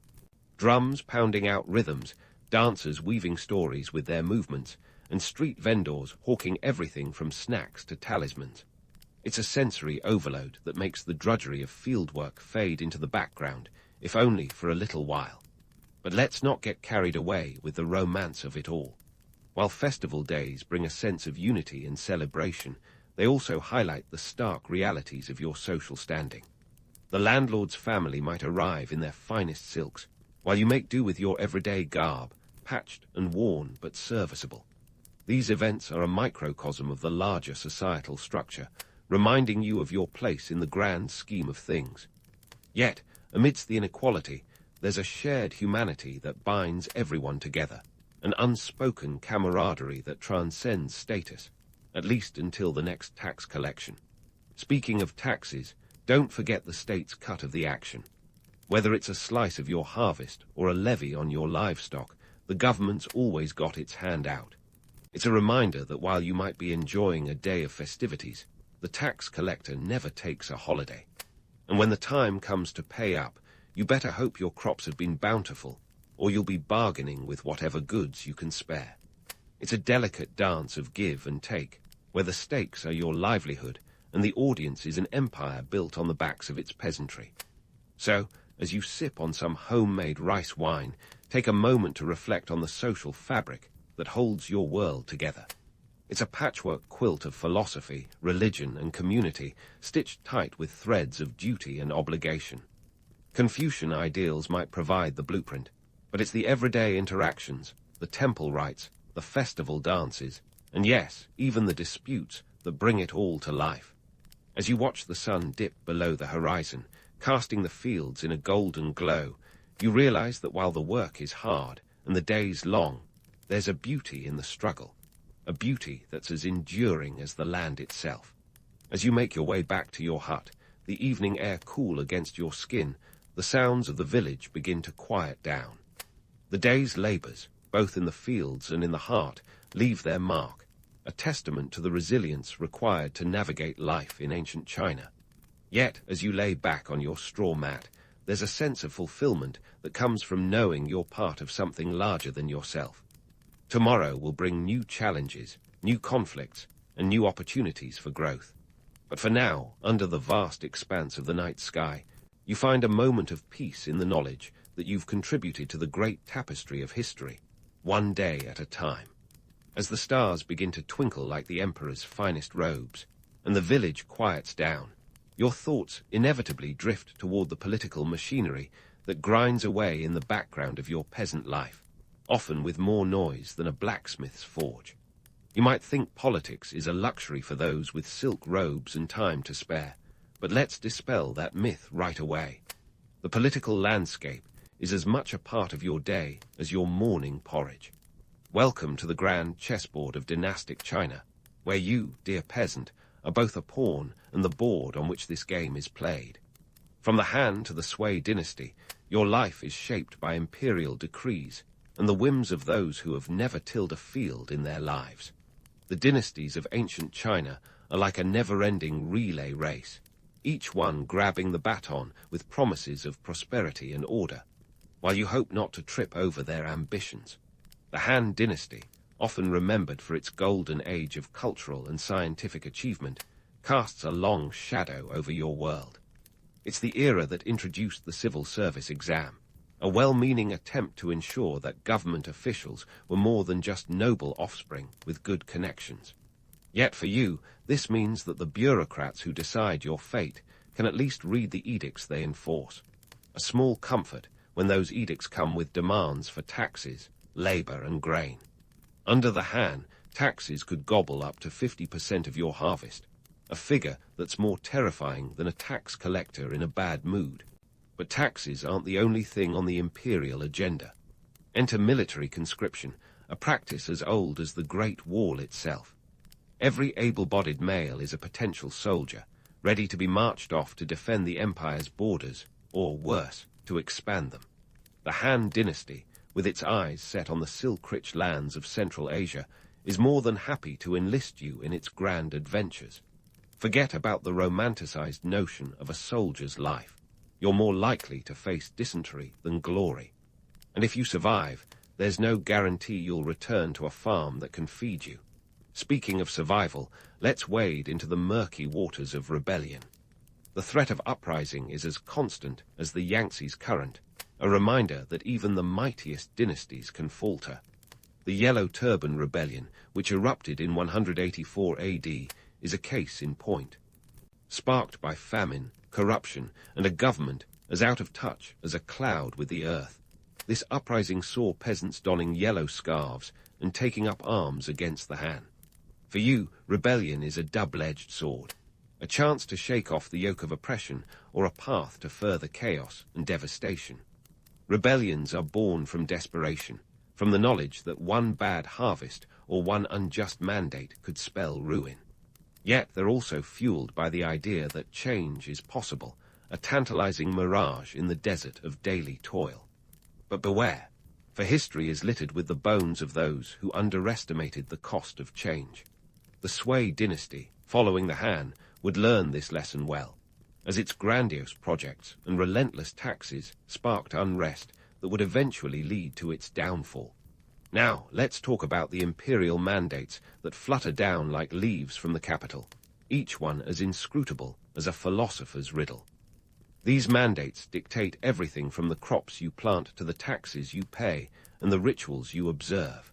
Drums pounding out rhythms, dancers weaving stories with their movements, and street vendors hawking everything from snacks to talismans. It's a sensory overload that makes the drudgery of fieldwork fade into the background, if only for a little while. But let's not get carried away with the romance of it all. While festival days bring a sense of unity and celebration, they also highlight the stark realities of your social standing. The landlord's family might arrive in their finest silks, while you make do with your everyday garb, patched and worn but serviceable. These events are a microcosm of the larger societal structure, reminding you of your place in the grand scheme of things. Yet, amidst the inequality, there's a shared humanity that binds everyone together, an unspoken camaraderie that transcends status, at least until the next tax collection. Speaking of taxes, don't forget the state's cut of the action. Whether it's a slice of your harvest or a levy on your livestock, the government's always got its hand out. It's a reminder that while you might be enjoying a day of festivities, the tax collector never takes a holiday. And when the time comes to pay up, you better hope your crops have been bountiful, or you'll be bargaining with whatever goods you can spare. It's a delicate dance of give and take, where the stakes are your livelihood and the audience is an empire built on the backs of its peasantry. So, as you sip on some homemade rice wine, take a moment to reflect on the social fabric that holds your world together. It's a patchwork quilt of philosophy, religion, and community, stitched tight with threads of duty and obligation. Confucian ideals might provide the blueprint, but it's the everyday interactions, the temple rites, the festival dances, and yes, even the disputes that bring it all to life. As you watch the sun dip below the horizon, casting the fields in a golden glow, you realize that while the work is hard and the days long, there's a beauty in the struggle, a beauty that's as enduring as the land itself. As you make your way back to your hut, the evening air cool against your skin, the sounds of the village begin to quiet down. The day's labors, both in the fields and in the heart, leave their mark, a testament to the resilience required to navigate life in ancient China. Yet, as you lay back on your straw mat, there's a sense of fulfillment that comes from knowing you're part of something larger than yourself. Tomorrow will bring new challenges, new conflicts, and new opportunities for growth. But for now, under the vast expanse of the night sky, you find a moment of peace in the knowledge that you've contributed to the great tapestry of history, one day at a time. As the stars begin to twinkle like the emperor's finest robes, and the village quiets down, your thoughts inevitably drift toward the political machinery that grinds away in the background of your peasant life, often with more noise than a blacksmith's forge. You might think politics is a luxury for those with silk robes and time to spare, but let's dispel that myth right away. The political landscape is as much a part of your day as your morning porridge. Welcome to the grand chessboard of dynastic China, where you, dear peasant, are both a pawn and the board on which this game is played. From the Han to the Sui dynasty, your life is shaped by imperial decrees and the whims of those who have never tilled a field in their lives. The dynasties of ancient China are like a never-ending relay race, each one grabbing the baton with promises of prosperity and order, while you hope not to trip over their ambitions. The Han dynasty, often remembered for its golden age of cultural and scientific achievement, casts a long shadow over your world. It's the era that introduced the civil service exam, a well-meaning attempt to ensure that government officials were more than just noble offspring with good connections. Yet for you, this means that the bureaucrats who decide your fate can at least read the edicts they enforce. A small comfort when those edicts come with demands for taxes, labor, and grain. Under the Han, taxes could gobble up to 50% of your harvest, a figure that's more terrifying than a tax collector in a bad mood. But taxes aren't the only thing on the imperial agenda. Enter military conscription, a practice as old as the Great Wall itself. Every able-bodied male is a potential soldier, ready to be marched off to defend the empire's borders, or worse, to expand them. The Han dynasty, with its eyes set on the silk-rich lands of Central Asia, is more than happy to enlist you in its grand adventures. Forget about the romanticized notion of a soldier's life. You're more likely to face dysentery than glory. And if you survive, there's no guarantee you'll return to a farm that can feed you. Speaking of survival, let's wade into the murky waters of rebellion. The threat of uprising is as constant as the Yangtze's current, a reminder that even the mightiest dynasties can falter. The Yellow Turban Rebellion, which erupted in 184 AD, is a case in point. Sparked by famine, corruption, and a government as out of touch as a cloud with the earth, this uprising saw peasants donning yellow scarves and taking up arms against the Han. For you, rebellion is a double-edged sword, a chance to shake off the yoke of oppression or a path to further chaos and devastation. Rebellions are born from desperation, from the knowledge that one bad harvest or one unjust mandate could spell ruin. Yet they're also fueled by the idea that change is possible, a tantalizing mirage in the desert of daily toil. But beware, for history is littered with the bones of those who underestimated the cost of change. The Sui dynasty, following the Han, would learn this lesson well, as its grandiose projects and relentless taxes sparked unrest that would eventually lead to its downfall. Now, let's talk about the imperial mandates that flutter down like leaves from the capital, each one as inscrutable as a philosopher's riddle. These mandates dictate everything from the crops you plant to the taxes you pay and the rituals you observe.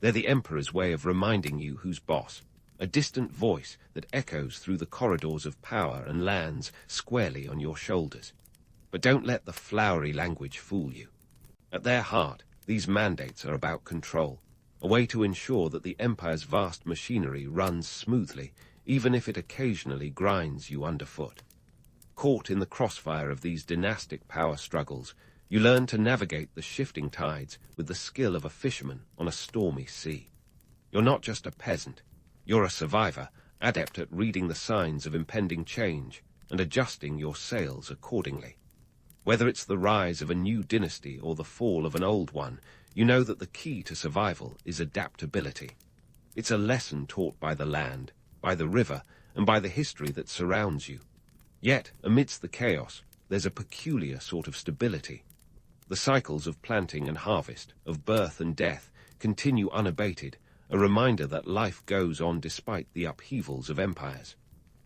They're the emperor's way of reminding you who's boss, a distant voice that echoes through the corridors of power and lands squarely on your shoulders. But don't let the flowery language fool you. At their heart, these mandates are about control, a way to ensure that the empire's vast machinery runs smoothly, even if it occasionally grinds you underfoot. Caught in the crossfire of these dynastic power struggles, you learn to navigate the shifting tides with the skill of a fisherman on a stormy sea. You're not just a peasant. You're a survivor, adept at reading the signs of impending change and adjusting your sails accordingly. Whether it's the rise of a new dynasty or the fall of an old one, you know that the key to survival is adaptability. It's a lesson taught by the land, by the river, and by the history that surrounds you. Yet, amidst the chaos, there's a peculiar sort of stability. The cycles of planting and harvest, of birth and death, continue unabated, a reminder that life goes on despite the upheavals of empires.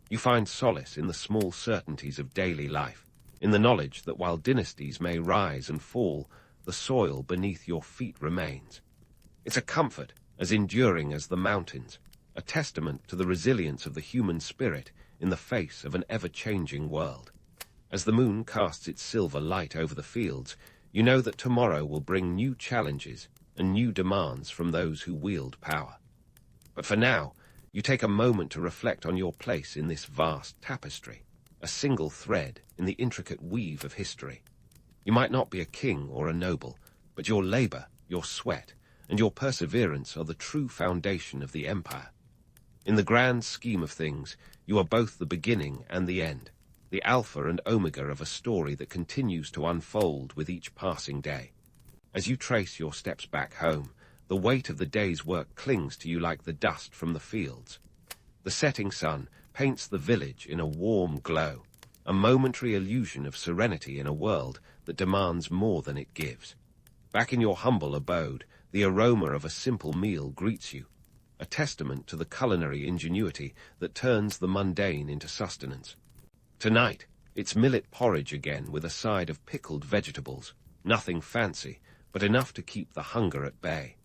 You find solace in the small certainties of daily life, in the knowledge that while dynasties may rise and fall, the soil beneath your feet remains. It's a comfort as enduring as the mountains, a testament to the resilience of the human spirit in the face of an ever-changing world. As the moon casts its silver light over the fields, you know that tomorrow will bring new challenges and new demands from those who wield power. But for now, you take a moment to reflect on your place in this vast tapestry, a single thread in the intricate weave of history. You might not be a king or a noble, but your labor, your sweat, and your perseverance are the true foundation of the empire. In the grand scheme of things, you are both the beginning and the end, the alpha and omega of a story that continues to unfold with each passing day. As you trace your steps back home, the weight of the day's work clings to you like the dust from the fields. The setting sun paints the village in a warm glow, a momentary illusion of serenity in a world that demands more than it gives. Back in your humble abode, the aroma of a simple meal greets you, a testament to the culinary ingenuity that turns the mundane into sustenance. Tonight, it's millet porridge again with a side of pickled vegetables, nothing fancy, but enough to keep the hunger at bay.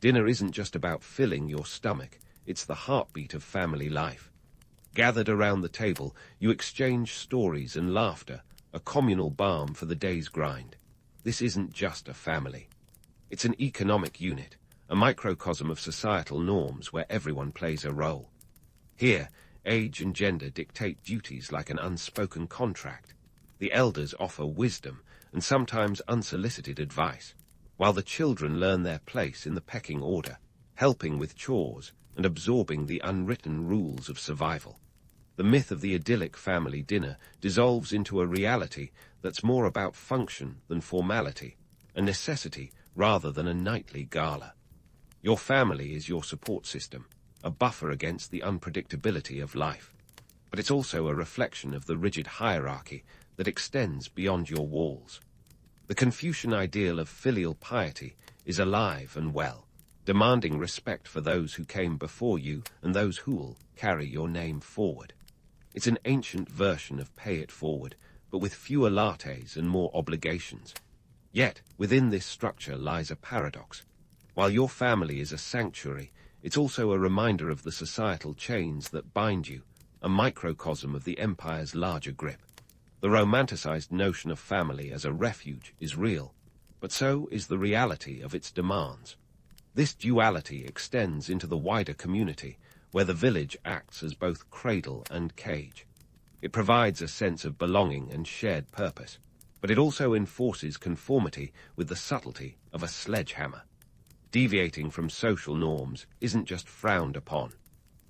Dinner isn't just about filling your stomach, it's the heartbeat of family life. Gathered around the table, you exchange stories and laughter, a communal balm for the day's grind. This isn't just a family. It's an economic unit, a microcosm of societal norms where everyone plays a role. Here, age and gender dictate duties like an unspoken contract. The elders offer wisdom and sometimes unsolicited advice, while the children learn their place in the pecking order, helping with chores and absorbing the unwritten rules of survival. The myth of the idyllic family dinner dissolves into a reality that's more about function than formality, a necessity rather than a nightly gala. Your family is your support system, a buffer against the unpredictability of life. But it's also a reflection of the rigid hierarchy that extends beyond your walls. The Confucian ideal of filial piety is alive and well, demanding respect for those who came before you and those who'll carry your name forward. It's an ancient version of pay it forward, but with fewer lattes and more obligations. Yet, within this structure lies a paradox. While your family is a sanctuary, it's also a reminder of the societal chains that bind you, a microcosm of the empire's larger grip. The romanticized notion of family as a refuge is real, but so is the reality of its demands. This duality extends into the wider community, where the village acts as both cradle and cage. It provides a sense of belonging and shared purpose, but it also enforces conformity with the subtlety of a sledgehammer. Deviating from social norms isn't just frowned upon.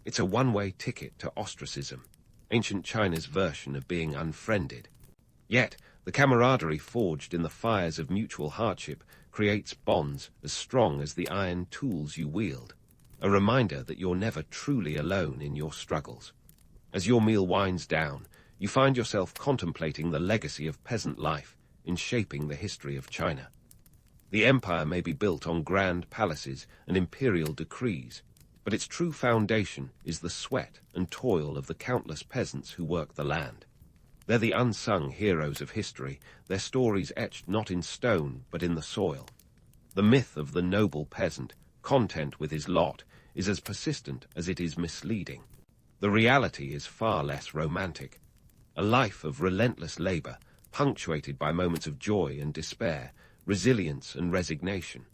It's a one-way ticket to ostracism, ancient China's version of being unfriended. Yet, the camaraderie forged in the fires of mutual hardship creates bonds as strong as the iron tools you wield, a reminder that you're never truly alone in your struggles. As your meal winds down, you find yourself contemplating the legacy of peasant life in shaping the history of China. The empire may be built on grand palaces and imperial decrees, but its true foundation is the sweat and toil of the countless peasants who work the land. They're the unsung heroes of history, their stories etched not in stone but in the soil. The myth of the noble peasant, content with his lot, is as persistent as it is misleading. The reality is far less romantic. A life of relentless labor, punctuated by moments of joy and despair, resilience and resignation.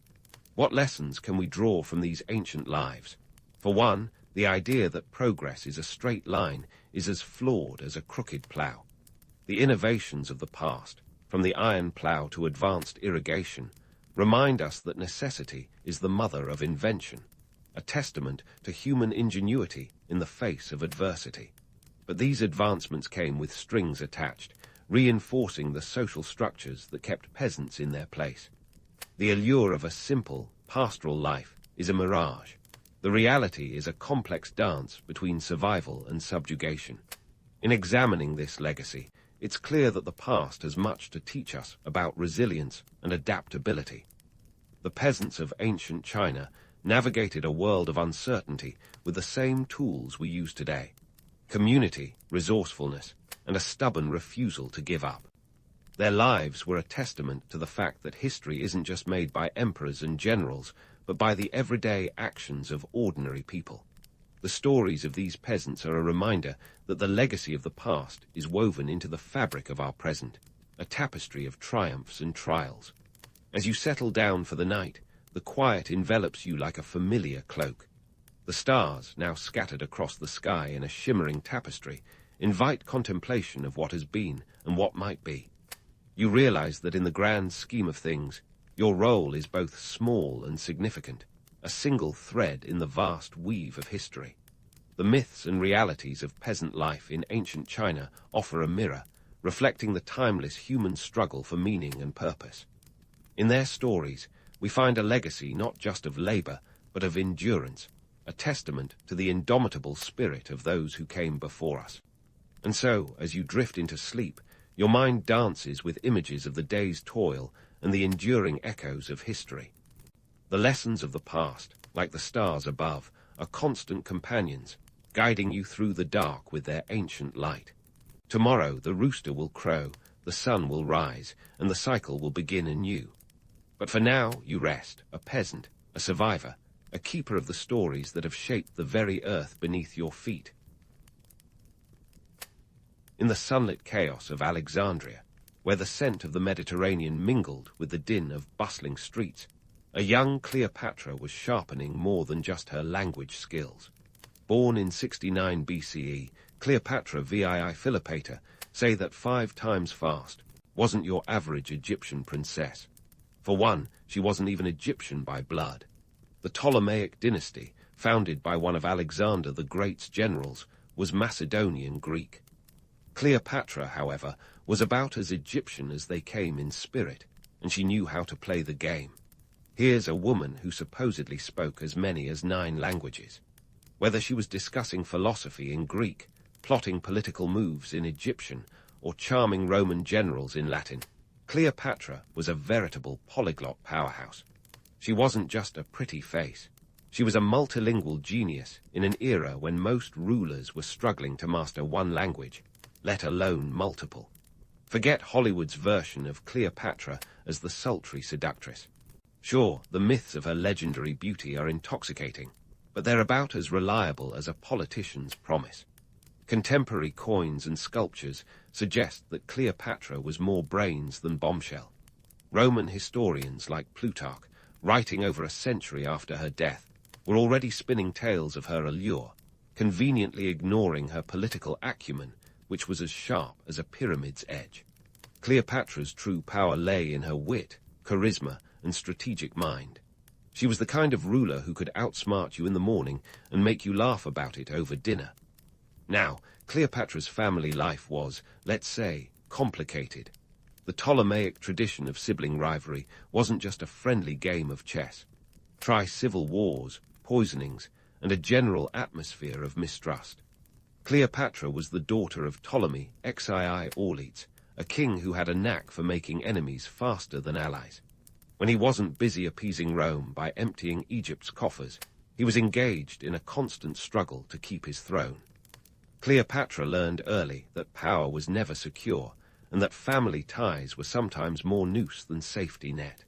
What lessons can we draw from these ancient lives? For one, the idea that progress is a straight line is as flawed as a crooked plough. The innovations of the past, from the iron plough to advanced irrigation, remind us that necessity is the mother of invention, a testament to human ingenuity in the face of adversity. But these advancements came with strings attached, reinforcing the social structures that kept peasants in their place. The allure of a simple, pastoral life is a mirage. The reality is a complex dance between survival and subjugation. In examining this legacy, it's clear that the past has much to teach us about resilience and adaptability. The peasants of ancient China navigated a world of uncertainty with the same tools we use today: community, resourcefulness, and a stubborn refusal to give up. Their lives were a testament to the fact that history isn't just made by emperors and generals, but by the everyday actions of ordinary people. The stories of these peasants are a reminder that the legacy of the past is woven into the fabric of our present, a tapestry of triumphs and trials. As you settle down for the night, the quiet envelops you like a familiar cloak. The stars, now scattered across the sky in a shimmering tapestry, invite contemplation of what has been and what might be. You realize that in the grand scheme of things, your role is both small and significant, a single thread in the vast weave of history. The myths and realities of peasant life in ancient China offer a mirror, reflecting the timeless human struggle for meaning and purpose. In their stories, we find a legacy not just of labor, but of endurance, a testament to the indomitable spirit of those who came before us. And so, as you drift into sleep, your mind dances with images of the day's toil and the enduring echoes of history. The lessons of the past, like the stars above, are constant companions, guiding you through the dark with their ancient light. Tomorrow the rooster will crow, the sun will rise, and the cycle will begin anew. But for now you rest, a peasant, a survivor, a keeper of the stories that have shaped the very earth beneath your feet. In the sunlit chaos of Alexandria, where the scent of the Mediterranean mingled with the din of bustling streets, a young Cleopatra was sharpening more than just her language skills. Born in 69 BCE, Cleopatra VII Philopator say that 5 times fast wasn't your average Egyptian princess. For one, she wasn't even Egyptian by blood. The Ptolemaic dynasty, founded by one of Alexander the Great's generals, was Macedonian Greek. Cleopatra, however, was about as Egyptian as they came in spirit, and she knew how to play the game. Here's a woman who supposedly spoke as many as 9 languages. Whether she was discussing philosophy in Greek, plotting political moves in Egyptian, or charming Roman generals in Latin, Cleopatra was a veritable polyglot powerhouse. She wasn't just a pretty face. She was a multilingual genius in an era when most rulers were struggling to master one language, let alone multiple. Forget Hollywood's version of Cleopatra as the sultry seductress. Sure, the myths of her legendary beauty are intoxicating, but they're about as reliable as a politician's promise. Contemporary coins and sculptures suggest that Cleopatra was more brains than bombshell. Roman historians like Plutarch, writing over a century after her death, were already spinning tales of her allure, conveniently ignoring her political acumen, which was as sharp as a pyramid's edge. Cleopatra's true power lay in her wit, charisma, and strategic mind. She was the kind of ruler who could outsmart you in the morning and make you laugh about it over dinner. Now, Cleopatra's family life was, let's say, complicated. The Ptolemaic tradition of sibling rivalry wasn't just a friendly game of chess. Try civil wars, poisonings, and a general atmosphere of mistrust. Cleopatra was the daughter of Ptolemy XII Auletes, a king who had a knack for making enemies faster than allies. When he wasn't busy appeasing Rome by emptying Egypt's coffers, he was engaged in a constant struggle to keep his throne. Cleopatra learned early that power was never secure, and that family ties were sometimes more noose than safety net.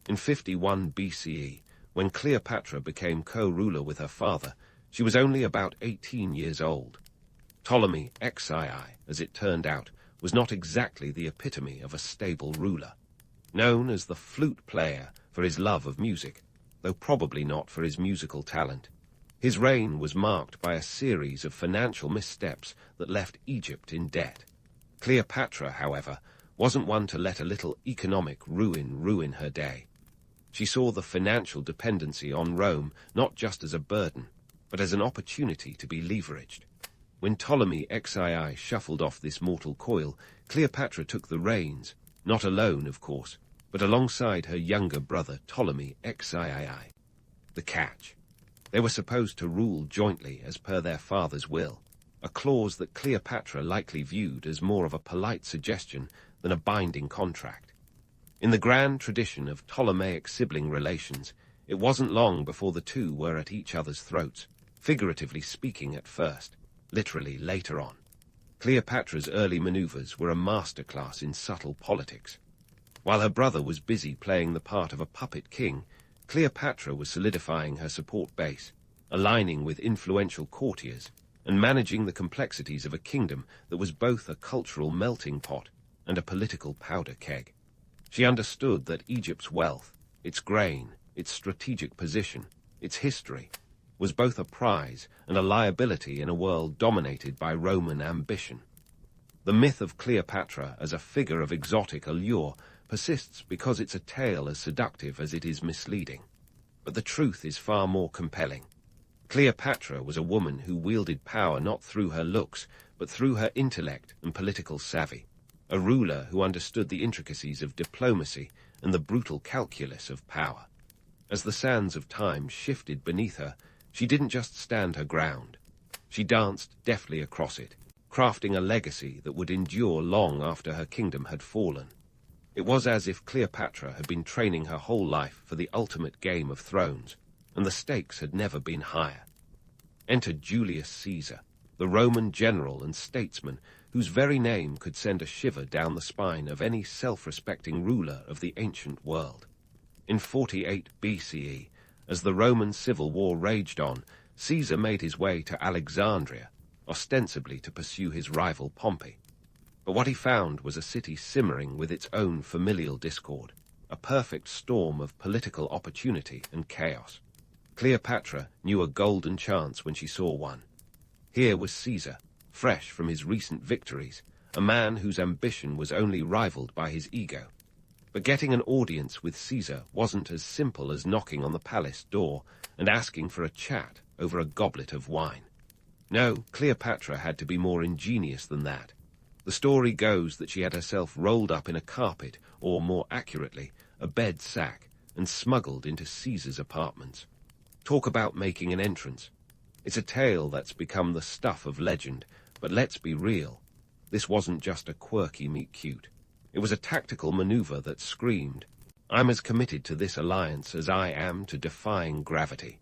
In 51 BCE, when Cleopatra became co-ruler with her father, she was only about 18 years old. Ptolemy XII, as it turned out, was not exactly the epitome of a stable ruler. Known as the flute player for his love of music, though probably not for his musical talent, his reign was marked by a series of financial missteps that left Egypt in debt. Cleopatra, however, wasn't one to let a little economic ruin her day. She saw the financial dependency on Rome not just as a burden, but as an opportunity to be leveraged. When Ptolemy XII shuffled off this mortal coil, Cleopatra took the reins, not alone, of course, but alongside her younger brother Ptolemy XIII. The catch: they were supposed to rule jointly as per their father's will, a clause that Cleopatra likely viewed as more of a polite suggestion than a binding contract. In the grand tradition of Ptolemaic sibling relations, it wasn't long before the two were at each other's throats, figuratively speaking at first, literally later on. Cleopatra's early maneuvers were a masterclass in subtle politics. While her brother was busy playing the part of a puppet king, Cleopatra was solidifying her support base, aligning with influential courtiers, and managing the complexities of a kingdom that was both a cultural melting pot and a political powder keg. She understood that Egypt's wealth, its grain, its strategic position, its history, was both a prize and a liability in a world dominated by Roman ambition. The myth of Cleopatra as a figure of exotic allure persists because it's a tale as seductive as it is misleading. But the truth is far more compelling. Cleopatra was a woman who wielded power not through her looks, but through her intellect and political savvy, a ruler who understood the intricacies of diplomacy and the brutal calculus of power. As the sands of time shifted beneath her, she didn't just stand her ground. She danced deftly across it, crafting a legacy that would endure long after her kingdom had fallen. It was as if Cleopatra had been training her whole life for the ultimate game of thrones, and the stakes had never been higher. Enter Julius Caesar, the Roman general and statesman whose very name could send a shiver down the spine of any self-respecting ruler of the ancient world. In 48 BCE, as the Roman civil war raged on, Caesar made his way to Alexandria, ostensibly to pursue his rival Pompey. But what he found was a city simmering with its own familial discord, a perfect storm of political opportunity and chaos. Cleopatra knew a golden chance when she saw one. Here was Caesar, fresh from his recent victories, a man whose ambition was only rivaled by his ego. But getting an audience with Caesar wasn't as simple as knocking on the palace door and asking for a chat over a goblet of wine. No, Cleopatra had to be more ingenious than that. The story goes that she had herself rolled up in a carpet, or more accurately, a bed sack, and smuggled into Caesar's apartments. Talk about making an entrance. It's a tale that's become the stuff of legend, but let's be real. This wasn't just a quirky meet-cute. It was a tactical maneuver that screamed, "I'm as committed to this alliance as I am to defying gravity."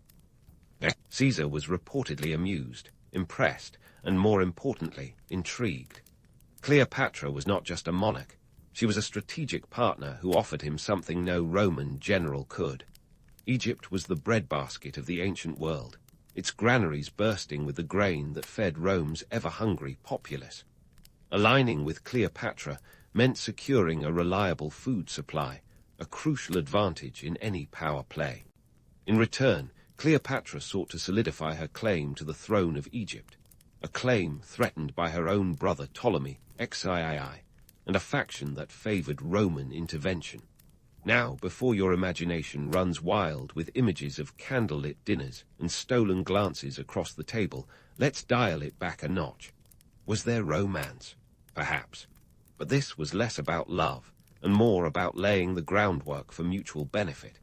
Caesar was reportedly amused, impressed, and more importantly, intrigued. Cleopatra was not just a monarch. She was a strategic partner who offered him something no Roman general could. Egypt was the breadbasket of the ancient world, its granaries bursting with the grain that fed Rome's ever-hungry populace. Aligning with Cleopatra meant securing a reliable food supply, a crucial advantage in any power play. In return, Cleopatra sought to solidify her claim to the throne of Egypt, a claim threatened by her own brother Ptolemy XIII, and a faction that favored Roman intervention. Now, before your imagination runs wild with images of candlelit dinners and stolen glances across the table, let's dial it back a notch. Was there romance? Perhaps. But this was less about love, and more about laying the groundwork for mutual benefit.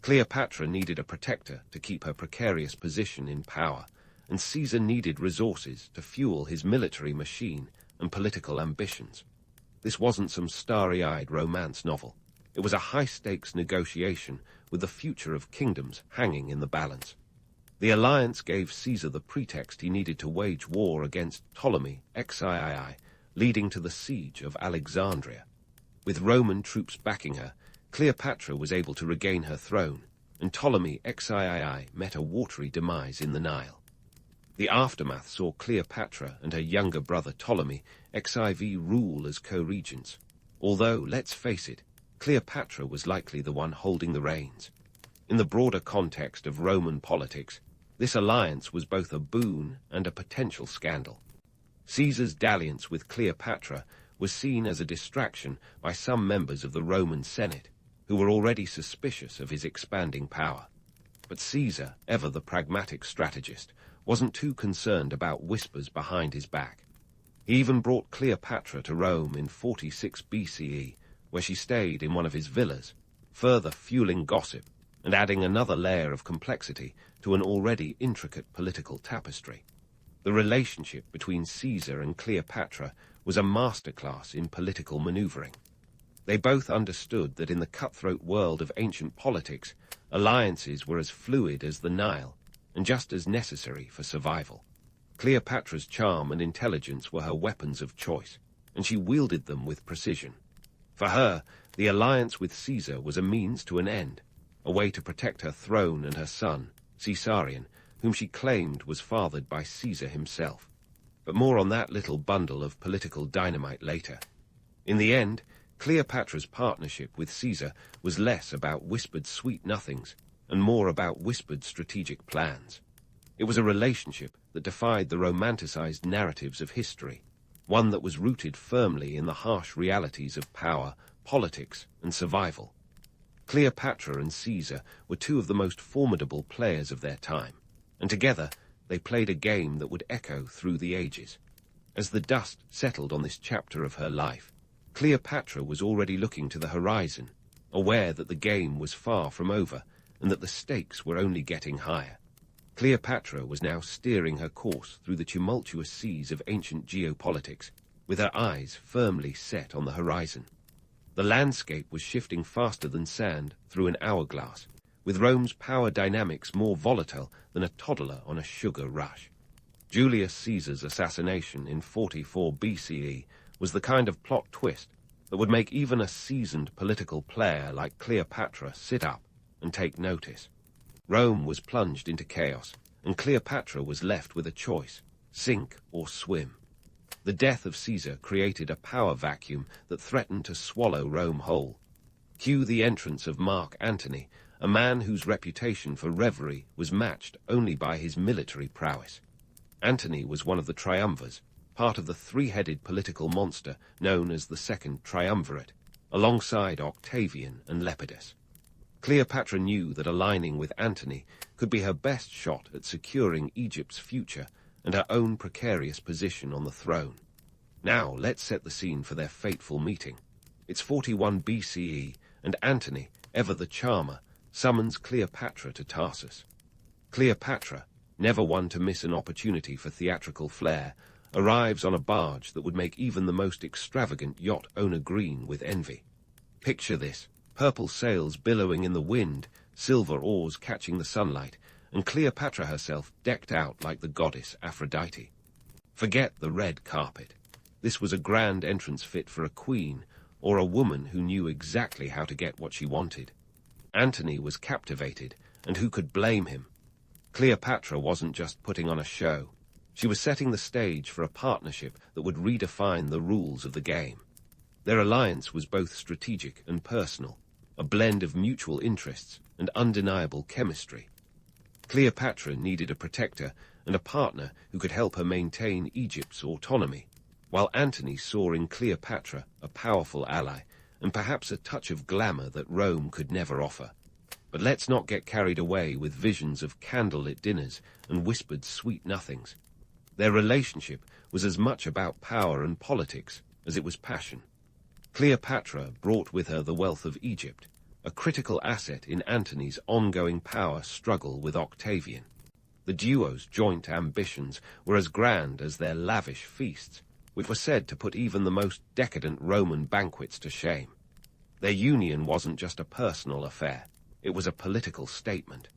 Cleopatra needed a protector to keep her precarious position in power, and Caesar needed resources to fuel his military machine and political ambitions. This wasn't some starry-eyed romance novel. It was a high-stakes negotiation with the future of kingdoms hanging in the balance. The alliance gave Caesar the pretext he needed to wage war against Ptolemy XIII, leading to the siege of Alexandria. With Roman troops backing her, Cleopatra was able to regain her throne, and Ptolemy XIII met a watery demise in the Nile. The aftermath saw Cleopatra and her younger brother Ptolemy XIV rule as co-regents, although, let's face it, Cleopatra was likely the one holding the reins. In the broader context of Roman politics, this alliance was both a boon and a potential scandal. Caesar's dalliance with Cleopatra was seen as a distraction by some members of the Roman Senate, who were already suspicious of his expanding power. But Caesar, ever the pragmatic strategist, wasn't too concerned about whispers behind his back. He even brought Cleopatra to Rome in 46 BCE, where she stayed in one of his villas, further fueling gossip and adding another layer of complexity to an already intricate political tapestry. The relationship between Caesar and Cleopatra was a masterclass in political maneuvering. They both understood that in the cutthroat world of ancient politics, alliances were as fluid as the Nile and just as necessary for survival. Cleopatra's charm and intelligence were her weapons of choice, and she wielded them with precision. For her, the alliance with Caesar was a means to an end, a way to protect her throne and her son, Caesarion, whom she claimed was fathered by Caesar himself. But more on that little bundle of political dynamite later. In the end, Cleopatra's partnership with Caesar was less about whispered sweet nothings and more about whispered strategic plans. It was a relationship that defied the romanticized narratives of history, one that was rooted firmly in the harsh realities of power, politics, and survival. Cleopatra and Caesar were two of the most formidable players of their time, and together they played a game that would echo through the ages. As the dust settled on this chapter of her life, Cleopatra was already looking to the horizon, aware that the game was far from over and that the stakes were only getting higher. Cleopatra was now steering her course through the tumultuous seas of ancient geopolitics, with her eyes firmly set on the horizon. The landscape was shifting faster than sand through an hourglass, with Rome's power dynamics more volatile than a toddler on a sugar rush. Julius Caesar's assassination in 44 BCE was the kind of plot twist that would make even a seasoned political player like Cleopatra sit up and take notice. Rome was plunged into chaos, and Cleopatra was left with a choice: sink or swim. The death of Caesar created a power vacuum that threatened to swallow Rome whole. Cue the entrance of Mark Antony, a man whose reputation for revelry was matched only by his military prowess. Antony was one of the triumvirs, part of the three-headed political monster known as the Second Triumvirate, alongside Octavian and Lepidus. Cleopatra knew that aligning with Antony could be her best shot at securing Egypt's future and her own precarious position on the throne. Now let's set the scene for their fateful meeting. It's 41 BCE, and Antony, ever the charmer, summons Cleopatra to Tarsus. Cleopatra, never one to miss an opportunity for theatrical flair, arrives on a barge that would make even the most extravagant yacht owner green with envy. Picture this: purple sails billowing in the wind, silver oars catching the sunlight, and Cleopatra herself decked out like the goddess Aphrodite. Forget the red carpet. This was a grand entrance fit for a queen, or a woman who knew exactly how to get what she wanted. Antony was captivated, and who could blame him? Cleopatra wasn't just putting on a show. She was setting the stage for a partnership that would redefine the rules of the game. Their alliance was both strategic and personal, a blend of mutual interests and undeniable chemistry. Cleopatra needed a protector and a partner who could help her maintain Egypt's autonomy, while Antony saw in Cleopatra a powerful ally and perhaps a touch of glamour that Rome could never offer. But let's not get carried away with visions of candlelit dinners and whispered sweet nothings. Their relationship was as much about power and politics as it was passion. Cleopatra brought with her the wealth of Egypt, a critical asset in Antony's ongoing power struggle with Octavian. The duo's joint ambitions were as grand as their lavish feasts, which were said to put even the most decadent Roman banquets to shame. Their union wasn't just a personal affair, it was a political statement.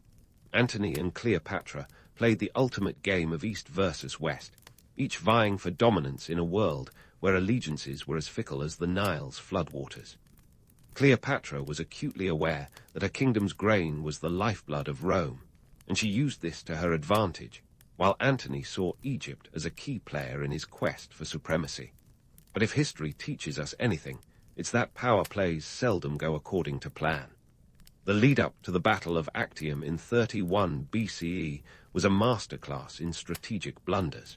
Antony and Cleopatra played the ultimate game of East versus West, each vying for dominance in a world where allegiances were as fickle as the Nile's floodwaters. Cleopatra was acutely aware that her kingdom's grain was the lifeblood of Rome, and she used this to her advantage, while Antony saw Egypt as a key player in his quest for supremacy. But if history teaches us anything, it's that power plays seldom go according to plan. The lead-up to the Battle of Actium in 31 BCE was a masterclass in strategic blunders.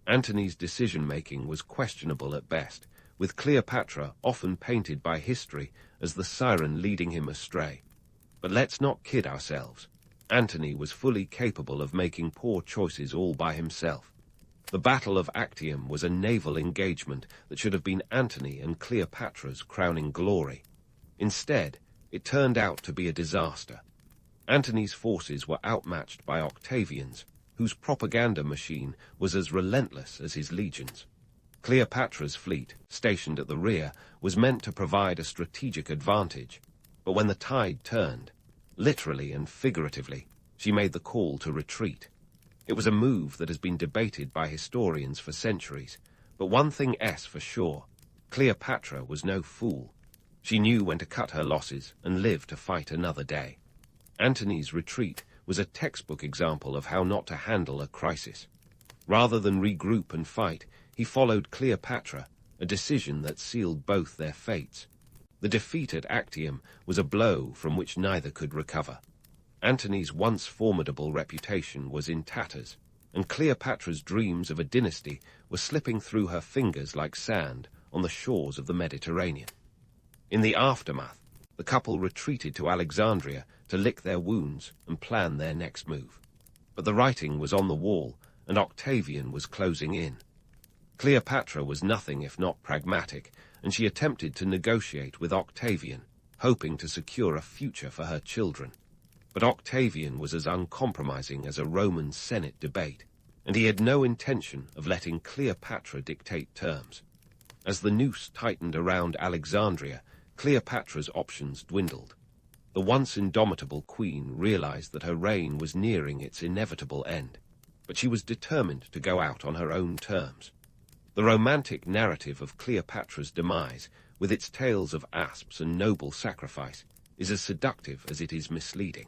Antony's decision-making was questionable at best, with Cleopatra often painted by history as the siren leading him astray. But let's not kid ourselves. Antony was fully capable of making poor choices all by himself. The Battle of Actium was a naval engagement that should have been Antony and Cleopatra's crowning glory. Instead, it turned out to be a disaster. Antony's forces were outmatched by Octavian's, whose propaganda machine was as relentless as his legions. Cleopatra's fleet, stationed at the rear, was meant to provide a strategic advantage, but when the tide turned, literally and figuratively, she made the call to retreat. It was a move that has been debated by historians for centuries, but one thing for sure, Cleopatra was no fool. She knew when to cut her losses and live to fight another day. Antony's retreat was a textbook example of how not to handle a crisis. Rather than regroup and fight, he followed Cleopatra, a decision that sealed both their fates. The defeat at Actium was a blow from which neither could recover. Antony's once formidable reputation was in tatters, and Cleopatra's dreams of a dynasty were slipping through her fingers like sand on the shores of the Mediterranean. In the aftermath, the couple retreated to Alexandria to lick their wounds and plan their next move. But the writing was on the wall, and Octavian was closing in. Cleopatra was nothing if not pragmatic, and she attempted to negotiate with Octavian, hoping to secure a future for her children. But Octavian was as uncompromising as a Roman Senate debate, and he had no intention of letting Cleopatra dictate terms. As the noose tightened around Alexandria, Cleopatra's options dwindled. The once indomitable queen realized that her reign was nearing its inevitable end, but she was determined to go out on her own terms. The romantic narrative of Cleopatra's demise, with its tales of asps and noble sacrifice, is as seductive as it is misleading.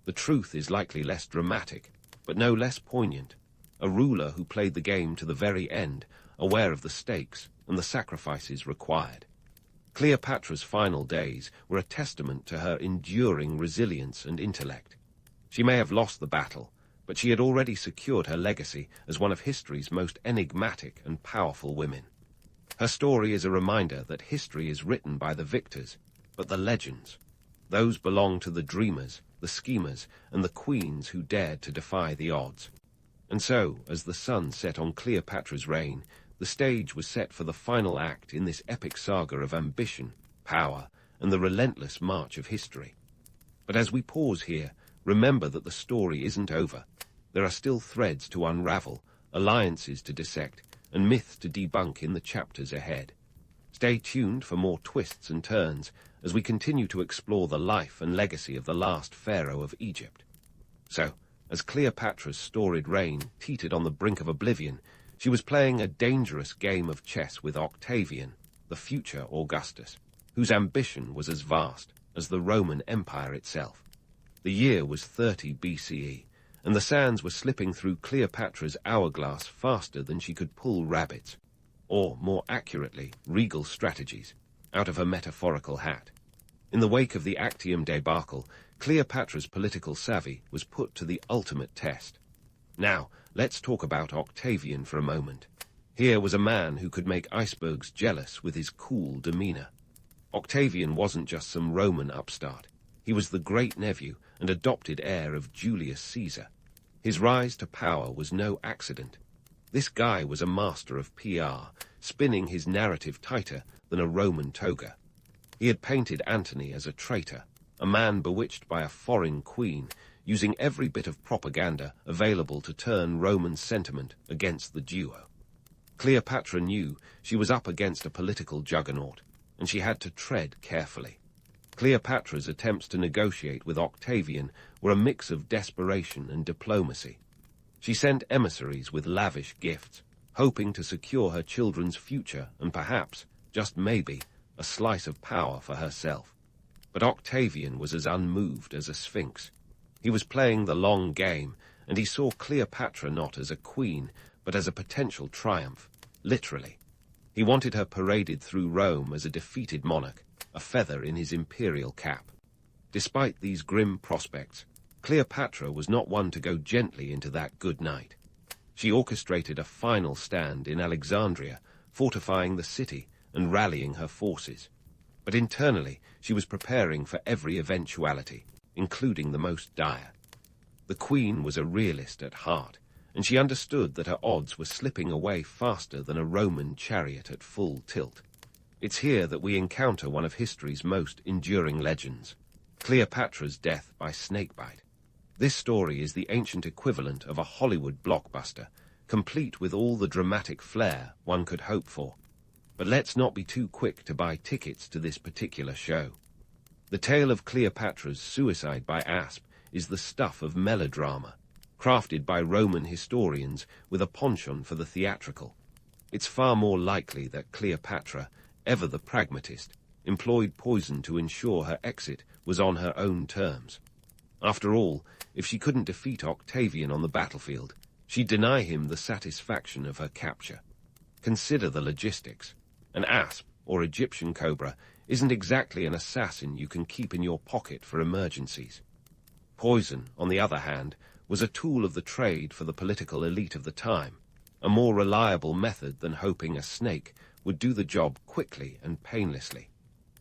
The truth is likely less dramatic, but no less poignant. A ruler who played the game to the very end, aware of the stakes and the sacrifices required. Cleopatra's final days were a testament to her enduring resilience and intellect. She may have lost the battle, but she had already secured her legacy as one of history's most enigmatic and powerful women. Her story is a reminder that history is written by the victors, but the legends, those belong to the dreamers, the schemers, and the queens who dared to defy the odds. And so, as the sun set on Cleopatra's reign, the stage was set for the final act in this epic saga of ambition, power, and the relentless march of history. But as we pause here, remember that the story isn't over. There are still threads to unravel, alliances to dissect, and myths to debunk in the chapters ahead. Stay tuned for more twists and turns as we continue to explore the life and legacy of the last pharaoh of Egypt. So, as Cleopatra's storied reign teetered on the brink of oblivion, she was playing a dangerous game of chess with Octavian, the future Augustus, whose ambition was as vast as the Roman Empire itself. The year was 30 BCE, and the sands were slipping through Cleopatra's hourglass faster than she could pull rabbits, or, more accurately, regal strategies, out of her metaphorical hat. In the wake of the Actium debacle, Cleopatra's political savvy was put to the ultimate test. Now, let's talk about Octavian for a moment. Here was a man who could make icebergs jealous with his cool demeanor. Octavian wasn't just some Roman upstart. He was the great-nephew and adopted heir of Julius Caesar. His rise to power was no accident. This guy was a master of PR, spinning his narrative tighter than a Roman toga. He had painted Antony as a traitor, a man bewitched by a foreign queen, using every bit of propaganda available to turn Roman sentiment against the duo. Cleopatra knew she was up against a political juggernaut, and she had to tread carefully. Cleopatra's attempts to negotiate with Octavian were a mix of desperation and diplomacy. She sent emissaries with lavish gifts, hoping to secure her children's future and perhaps, just maybe, a slice of power for herself. But Octavian was as unmoved as a sphinx. He was playing the long game, and he saw Cleopatra not as a queen, but as a potential triumph, literally. He wanted her paraded through Rome as a defeated monarch, a feather in his imperial cap. Despite these grim prospects, Cleopatra was not one to go gently into that good night. She orchestrated a final stand in Alexandria, fortifying the city and rallying her forces. But internally, she was preparing for every eventuality, including the most dire. The queen was a realist at heart, and she understood that her odds were slipping away faster than a Roman chariot at full tilt. It's here that we encounter one of history's most enduring legends, Cleopatra's death by snakebite. This story is the ancient equivalent of a Hollywood blockbuster, complete with all the dramatic flair one could hope for. But let's not be too quick to buy tickets to this particular show. The tale of Cleopatra's suicide by asp is the stuff of melodrama, crafted by Roman historians with a penchant for the theatrical. It's far more likely that Cleopatra, ever the pragmatist, employed poison to ensure her exit was on her own terms. After all, if she couldn't defeat Octavian on the battlefield, she'd deny him the satisfaction of her capture. Consider the logistics. An asp, or Egyptian cobra, isn't exactly an assassin you can keep in your pocket for emergencies. Poison, on the other hand, was a tool of the trade for the political elite of the time, a more reliable method than hoping a snake would do the job quickly and painlessly.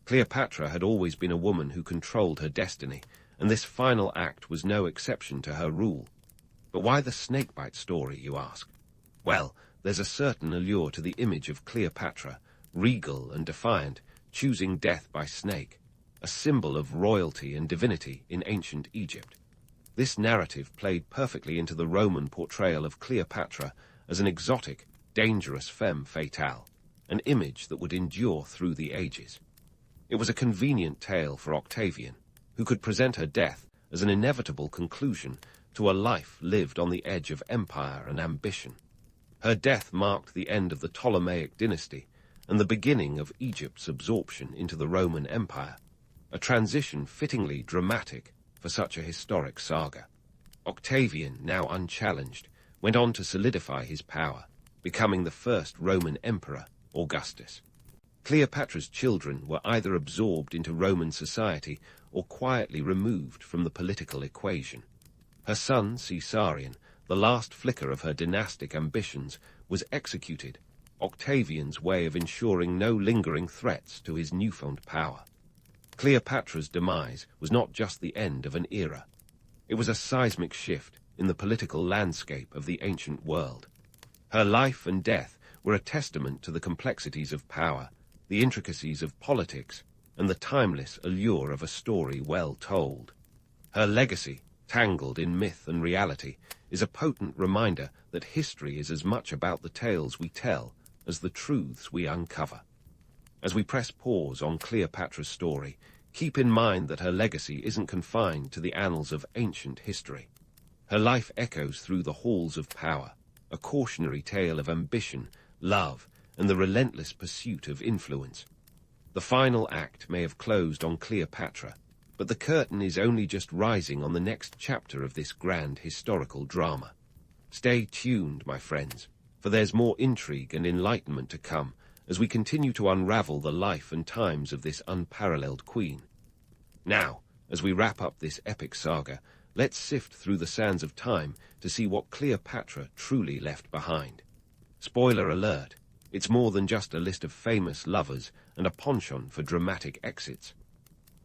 Cleopatra had always been a woman who controlled her destiny, and this final act was no exception to her rule. But why the snakebite story, you ask? Well, there's a certain allure to the image of Cleopatra, regal and defiant, choosing death by snake, a symbol of royalty and divinity in ancient Egypt. This narrative played perfectly into the Roman portrayal of Cleopatra as an exotic, dangerous femme fatale, an image that would endure through the ages. It was a convenient tale for Octavian, who could present her death as an inevitable conclusion to a life lived on the edge of empire and ambition. Her death marked the end of the Ptolemaic dynasty and the beginning of Egypt's absorption into the Roman Empire, a transition fittingly dramatic for such a historic saga. Octavian, now unchallenged, went on to solidify his power, becoming the first Roman emperor, Augustus. Cleopatra's children were either absorbed into Roman society or quietly removed from the political equation. Her son, Caesarion, the last flicker of her dynastic ambitions, was executed, Octavian's way of ensuring no lingering threats to his newfound power. Cleopatra's demise was not just the end of an era. It was a seismic shift in the political landscape of the ancient world. Her life and death were a testament to the complexities of power, the intricacies of politics, and the timeless allure of a story well told. Her legacy, tangled in myth and reality, is a potent reminder that history is as much about the tales we tell as the truths we uncover. As we press pause on Cleopatra's story, keep in mind that her legacy isn't confined to the annals of ancient history. Her life echoes through the halls of power, a cautionary tale of ambition, love, and the relentless pursuit of influence. The final act may have closed on Cleopatra, but the curtain is only just rising on the next chapter of this grand historical drama. Stay tuned, my friends, for there's more intrigue and enlightenment to come as we continue to unravel the life and times of this unparalleled queen. Now, as we wrap up this epic saga, let's sift through the sands of time to see what Cleopatra truly left behind. Spoiler alert, it's more than just a list of famous lovers and a penchant for dramatic exits.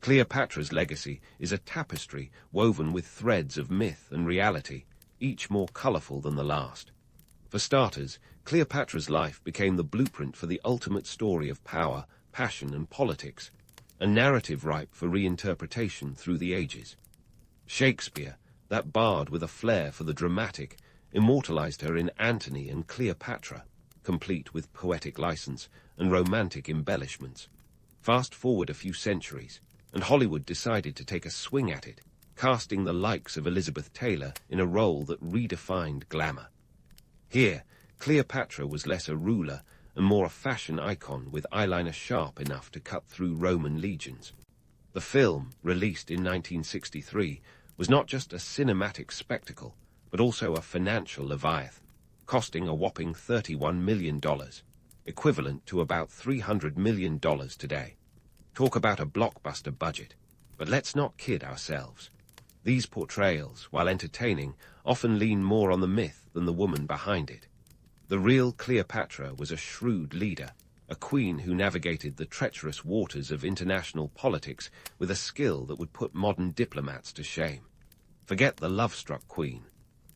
Cleopatra's legacy is a tapestry woven with threads of myth and reality, each more colorful than the last. For starters, Cleopatra's life became the blueprint for the ultimate story of power, passion, and politics, a narrative ripe for reinterpretation through the ages. Shakespeare, that bard with a flair for the dramatic, immortalized her in Antony and Cleopatra, complete with poetic license and romantic embellishments. Fast forward a few centuries, and Hollywood decided to take a swing at it, casting the likes of Elizabeth Taylor in a role that redefined glamour. Here, Cleopatra was less a ruler and more a fashion icon with eyeliner sharp enough to cut through Roman legions. The film, released in 1963, was not just a cinematic spectacle, but also a financial leviathan, costing a whopping $31 million, equivalent to about $300 million today. Talk about a blockbuster budget. But let's not kid ourselves. These portrayals, while entertaining, often lean more on the myth than the woman behind it. The real Cleopatra was a shrewd leader, a queen who navigated the treacherous waters of international politics with a skill that would put modern diplomats to shame. Forget the love-struck queen.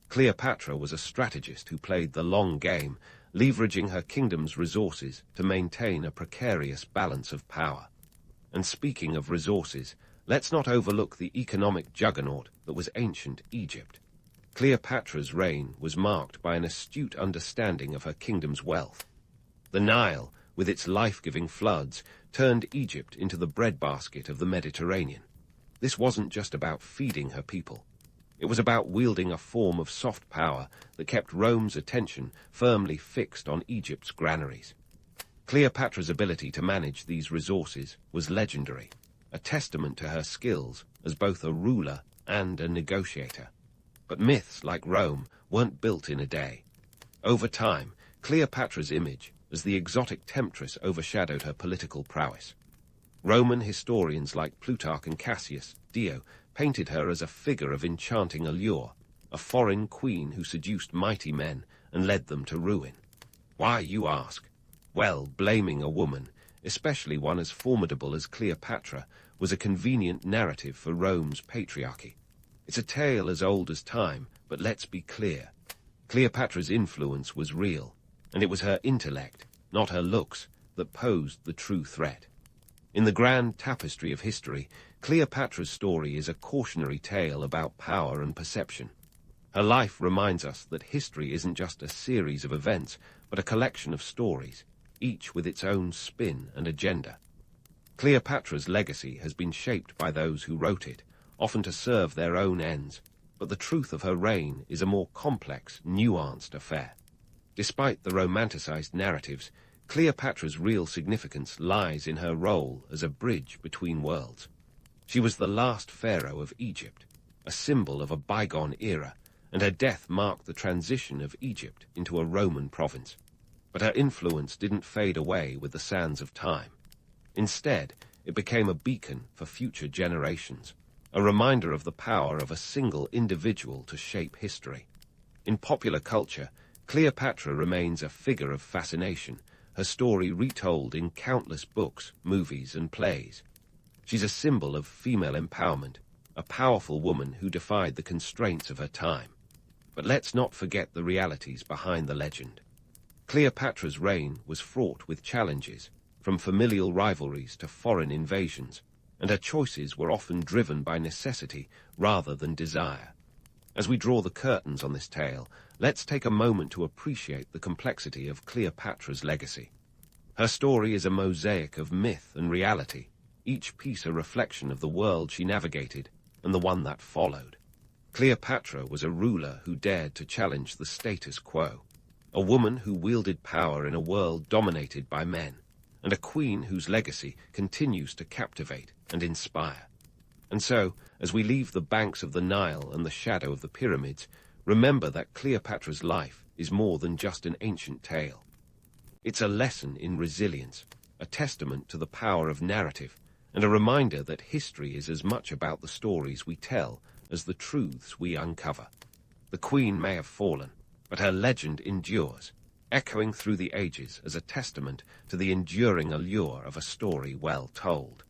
Cleopatra was a strategist who played the long game, leveraging her kingdom's resources to maintain a precarious balance of power. And speaking of resources, let's not overlook the economic juggernaut that was ancient Egypt. Cleopatra's reign was marked by an astute understanding of her kingdom's wealth. The Nile, with its life-giving floods, turned Egypt into the breadbasket of the Mediterranean. This wasn't just about feeding her people. It was about wielding a form of soft power that kept Rome's attention firmly fixed on Egypt's granaries. Cleopatra's ability to manage these resources was legendary, a testament to her skills as both a ruler and a negotiator. But myths like Rome weren't built in a day. Over time, Cleopatra's image as the exotic temptress overshadowed her political prowess. Roman historians like Plutarch and Cassius Dio painted her as a figure of enchanting allure, a foreign queen who seduced mighty men and led them to ruin. Why, you ask? Well, blaming a woman, especially one as formidable as Cleopatra, was a convenient narrative for Rome's patriarchy. It's a tale as old as time, but let's be clear. Cleopatra's influence was real, and it was her intellect, not her looks, that posed the true threat. In the grand tapestry of history, Cleopatra's story is a cautionary tale about power and perception. Her life reminds us that history isn't just a series of events, but a collection of stories, each with its own spin and agenda. Cleopatra's legacy has been shaped by those who wrote it, often to serve their own ends, but the truth of her reign is a more complex, nuanced affair. Despite the romanticized narratives, Cleopatra's real significance lies in her role as a bridge between worlds. She was the last pharaoh of Egypt, a symbol of a bygone era, and her death marked the transition of Egypt into a Roman province. But her influence didn't fade away with the sands of time. Instead, it became a beacon for future generations, a reminder of the power of a single individual to shape history. In popular culture, Cleopatra remains a figure of fascination, her story retold in countless books, movies, and plays. She's a symbol of female empowerment, a powerful woman who defied the constraints of her time. But let's not forget the realities behind the legend. Cleopatra's reign was fraught with challenges, from familial rivalries to foreign invasions, and her choices were often driven by necessity rather than desire. As we draw the curtains on this tale, let's take a moment to appreciate the complexity of Cleopatra's legacy. Her story is a mosaic of myth and reality, each piece a reflection of the world she navigated and the one that followed. Cleopatra was a ruler who dared to challenge the status quo, a woman who wielded power in a world dominated by men, and a queen whose legacy continues to captivate and inspire. And so, as we leave the banks of the Nile and the shadow of the pyramids, remember that Cleopatra's life is more than just an ancient tale. It's a lesson in resilience, a testament to the power of narrative, and a reminder that history is as much about the stories we tell as the truths we uncover. The queen may have fallen, but her legend endures, echoing through the ages as a testament to the enduring allure of a story well told.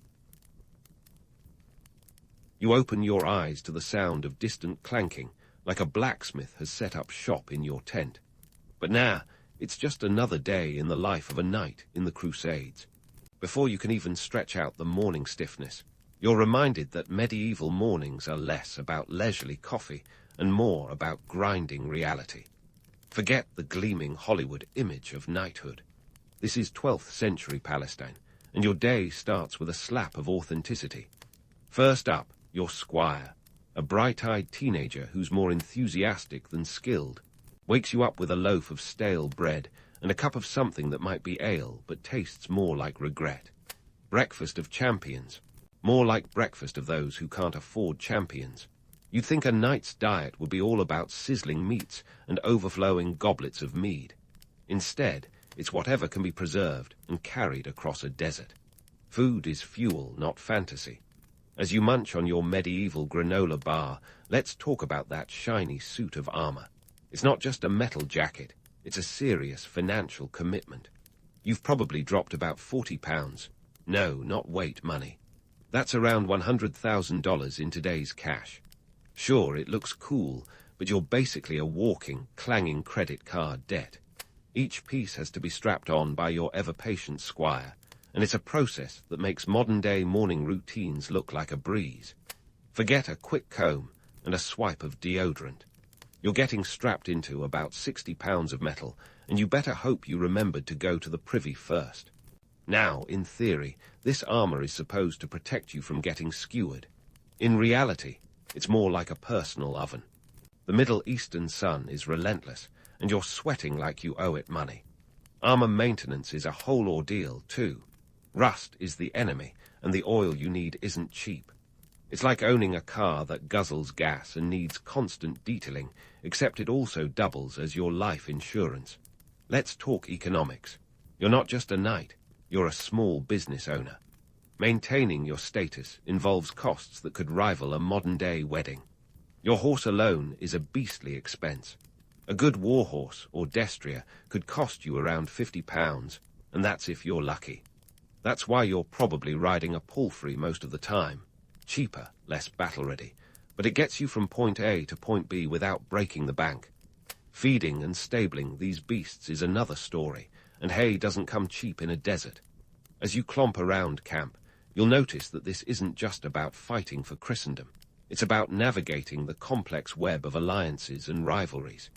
You open your eyes to the sound of distant clanking, like a blacksmith has set up shop in your tent. But now, it's just another day in the life of a knight in the Crusades. Before you can even stretch out the morning stiffness, you're reminded that medieval mornings are less about leisurely coffee and more about grinding reality. Forget the gleaming Hollywood image of knighthood. This is 12th century Palestine, and your day starts with a slap of authenticity. First up, your squire, a bright-eyed teenager who's more enthusiastic than skilled, wakes you up with a loaf of stale bread and a cup of something that might be ale but tastes more like regret. Breakfast of champions, more like breakfast of those who can't afford champions. You'd think a knight's diet would be all about sizzling meats and overflowing goblets of mead. Instead, it's whatever can be preserved and carried across a desert. Food is fuel, not fantasy. As you munch on your medieval granola bar, let's talk about that shiny suit of armor. It's not just a metal jacket, it's a serious financial commitment. You've probably dropped about 40 pounds. No, not weight money. That's around $100,000 in today's cash. Sure, it looks cool, but you're basically a walking, clanging credit card debt. Each piece has to be strapped on by your ever-patient squire, and it's a process that makes modern-day morning routines look like a breeze. Forget a quick comb and a swipe of deodorant. You're getting strapped into about 60 pounds of metal, and you better hope you remembered to go to the privy first. Now, in theory, this armor is supposed to protect you from getting skewered. In reality, it's more like a personal oven. The Middle Eastern sun is relentless, and you're sweating like you owe it money. Armor maintenance is a whole ordeal, too. Rust is the enemy, and the oil you need isn't cheap. It's like owning a car that guzzles gas and needs constant detailing, except it also doubles as your life insurance. Let's talk economics. You're not just a knight, you're a small business owner. Maintaining your status involves costs that could rival a modern-day wedding. Your horse alone is a beastly expense. A good war horse or destrier could cost you around 50 pounds, and that's if you're lucky. That's why you're probably riding a palfrey most of the time. Cheaper, less battle-ready, but it gets you from point A to point B without breaking the bank. Feeding and stabling these beasts is another story, and hay doesn't come cheap in a desert. As you clomp around camp, you'll notice that this isn't just about fighting for Christendom. It's about navigating the complex web of alliances and rivalries.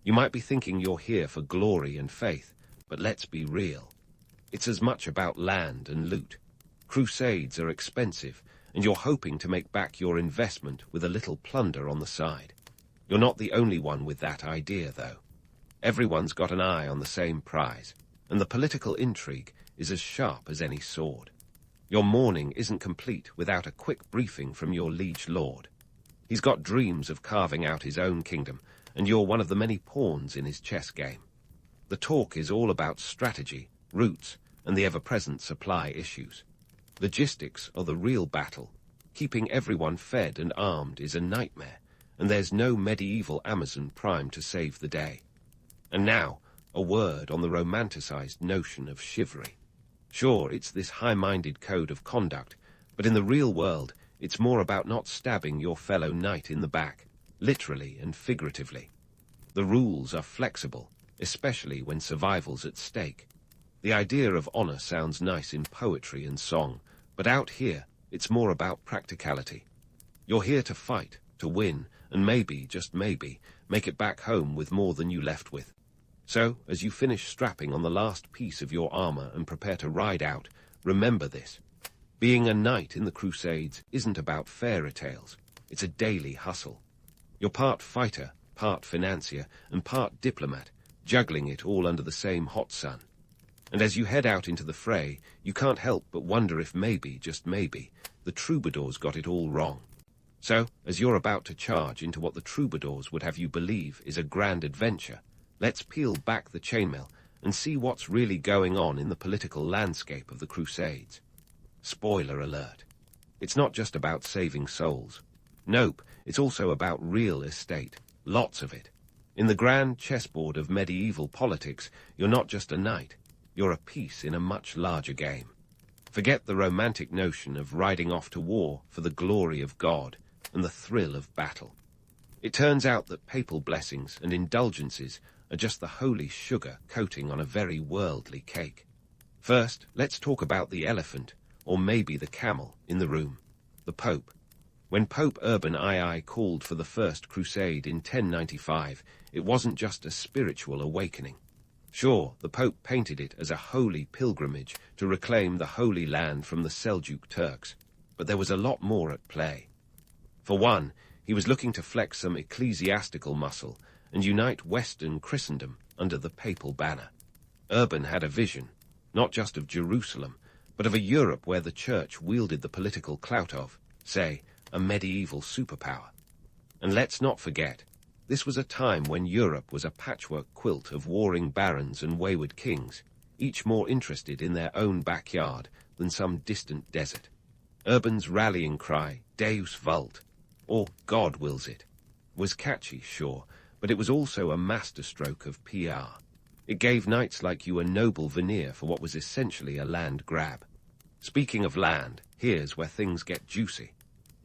You might be thinking you're here for glory and faith, but let's be real. It's as much about land and loot. Crusades are expensive, and you're hoping to make back your investment with a little plunder on the side. You're not the only one with that idea, though. Everyone's got an eye on the same prize, and the political intrigue is as sharp as any sword. Your morning isn't complete without a quick briefing from your liege lord. He's got dreams of carving out his own kingdom, and you're one of the many pawns in his chess game. The talk is all about strategy, routes, and the ever-present supply issues. Logistics are the real battle. Keeping everyone fed and armed is a nightmare, and there's no medieval Amazon Prime to save the day. And now, a word on the romanticized notion of chivalry. Sure, it's this high-minded code of conduct, but in the real world, it's more about not stabbing your fellow knight in the back, literally and figuratively. The rules are flexible, especially when survival's at stake. The idea of honor sounds nice in poetry and song, but out here, it's more about practicality. You're here to fight, to win, and maybe, just maybe, make it back home with more than you left with. So, as you finish strapping on the last piece of your armor and prepare to ride out, remember this. Being a knight in the Crusades isn't about fairy tales. It's a daily hustle. You're part fighter, part financier, and part diplomat, juggling it all under the same hot sun. And as you head out into the fray, you can't help but wonder if maybe, just maybe, the troubadours got it all wrong. So, as you're about to charge into what the troubadours would have you believe is a grand adventure, let's peel back the chainmail and see what's really going on in the political landscape of the Crusades. Spoiler alert. It's not just about saving souls. Nope, it's also about real estate. Lots of it. In the grand chessboard of medieval politics, you're not just a knight. You're a piece in a much larger game. Forget the romantic notion of riding off to war for the glory of God and the thrill of battle. It turns out that papal blessings and indulgences are just the holy sugar coating on a very worldly cake. First, let's talk about the elephant, or maybe the camel, in the room, the Pope. When Pope Urban II called for the First Crusade in 1095, it wasn't just a spiritual awakening. Sure, the Pope painted it as a holy pilgrimage to reclaim the Holy Land from the Seljuk Turks. But there was a lot more at play. For one, he was looking to flex some ecclesiastical muscle and unite Western Christendom under the papal banner. Urban had a vision, not just of Jerusalem, but of a Europe where the church wielded the political clout of, say, a medieval superpower. And let's not forget, this was a time when Europe was a patchwork quilt of warring barons and wayward kings, each more interested in their own backyard than some distant desert. Urban's rallying cry, Deus vult, or God wills it, was catchy, sure, but it was also a masterstroke of PR. It gave knights like you a noble veneer for what was essentially a land grab. Speaking of land, here's where things get juicy.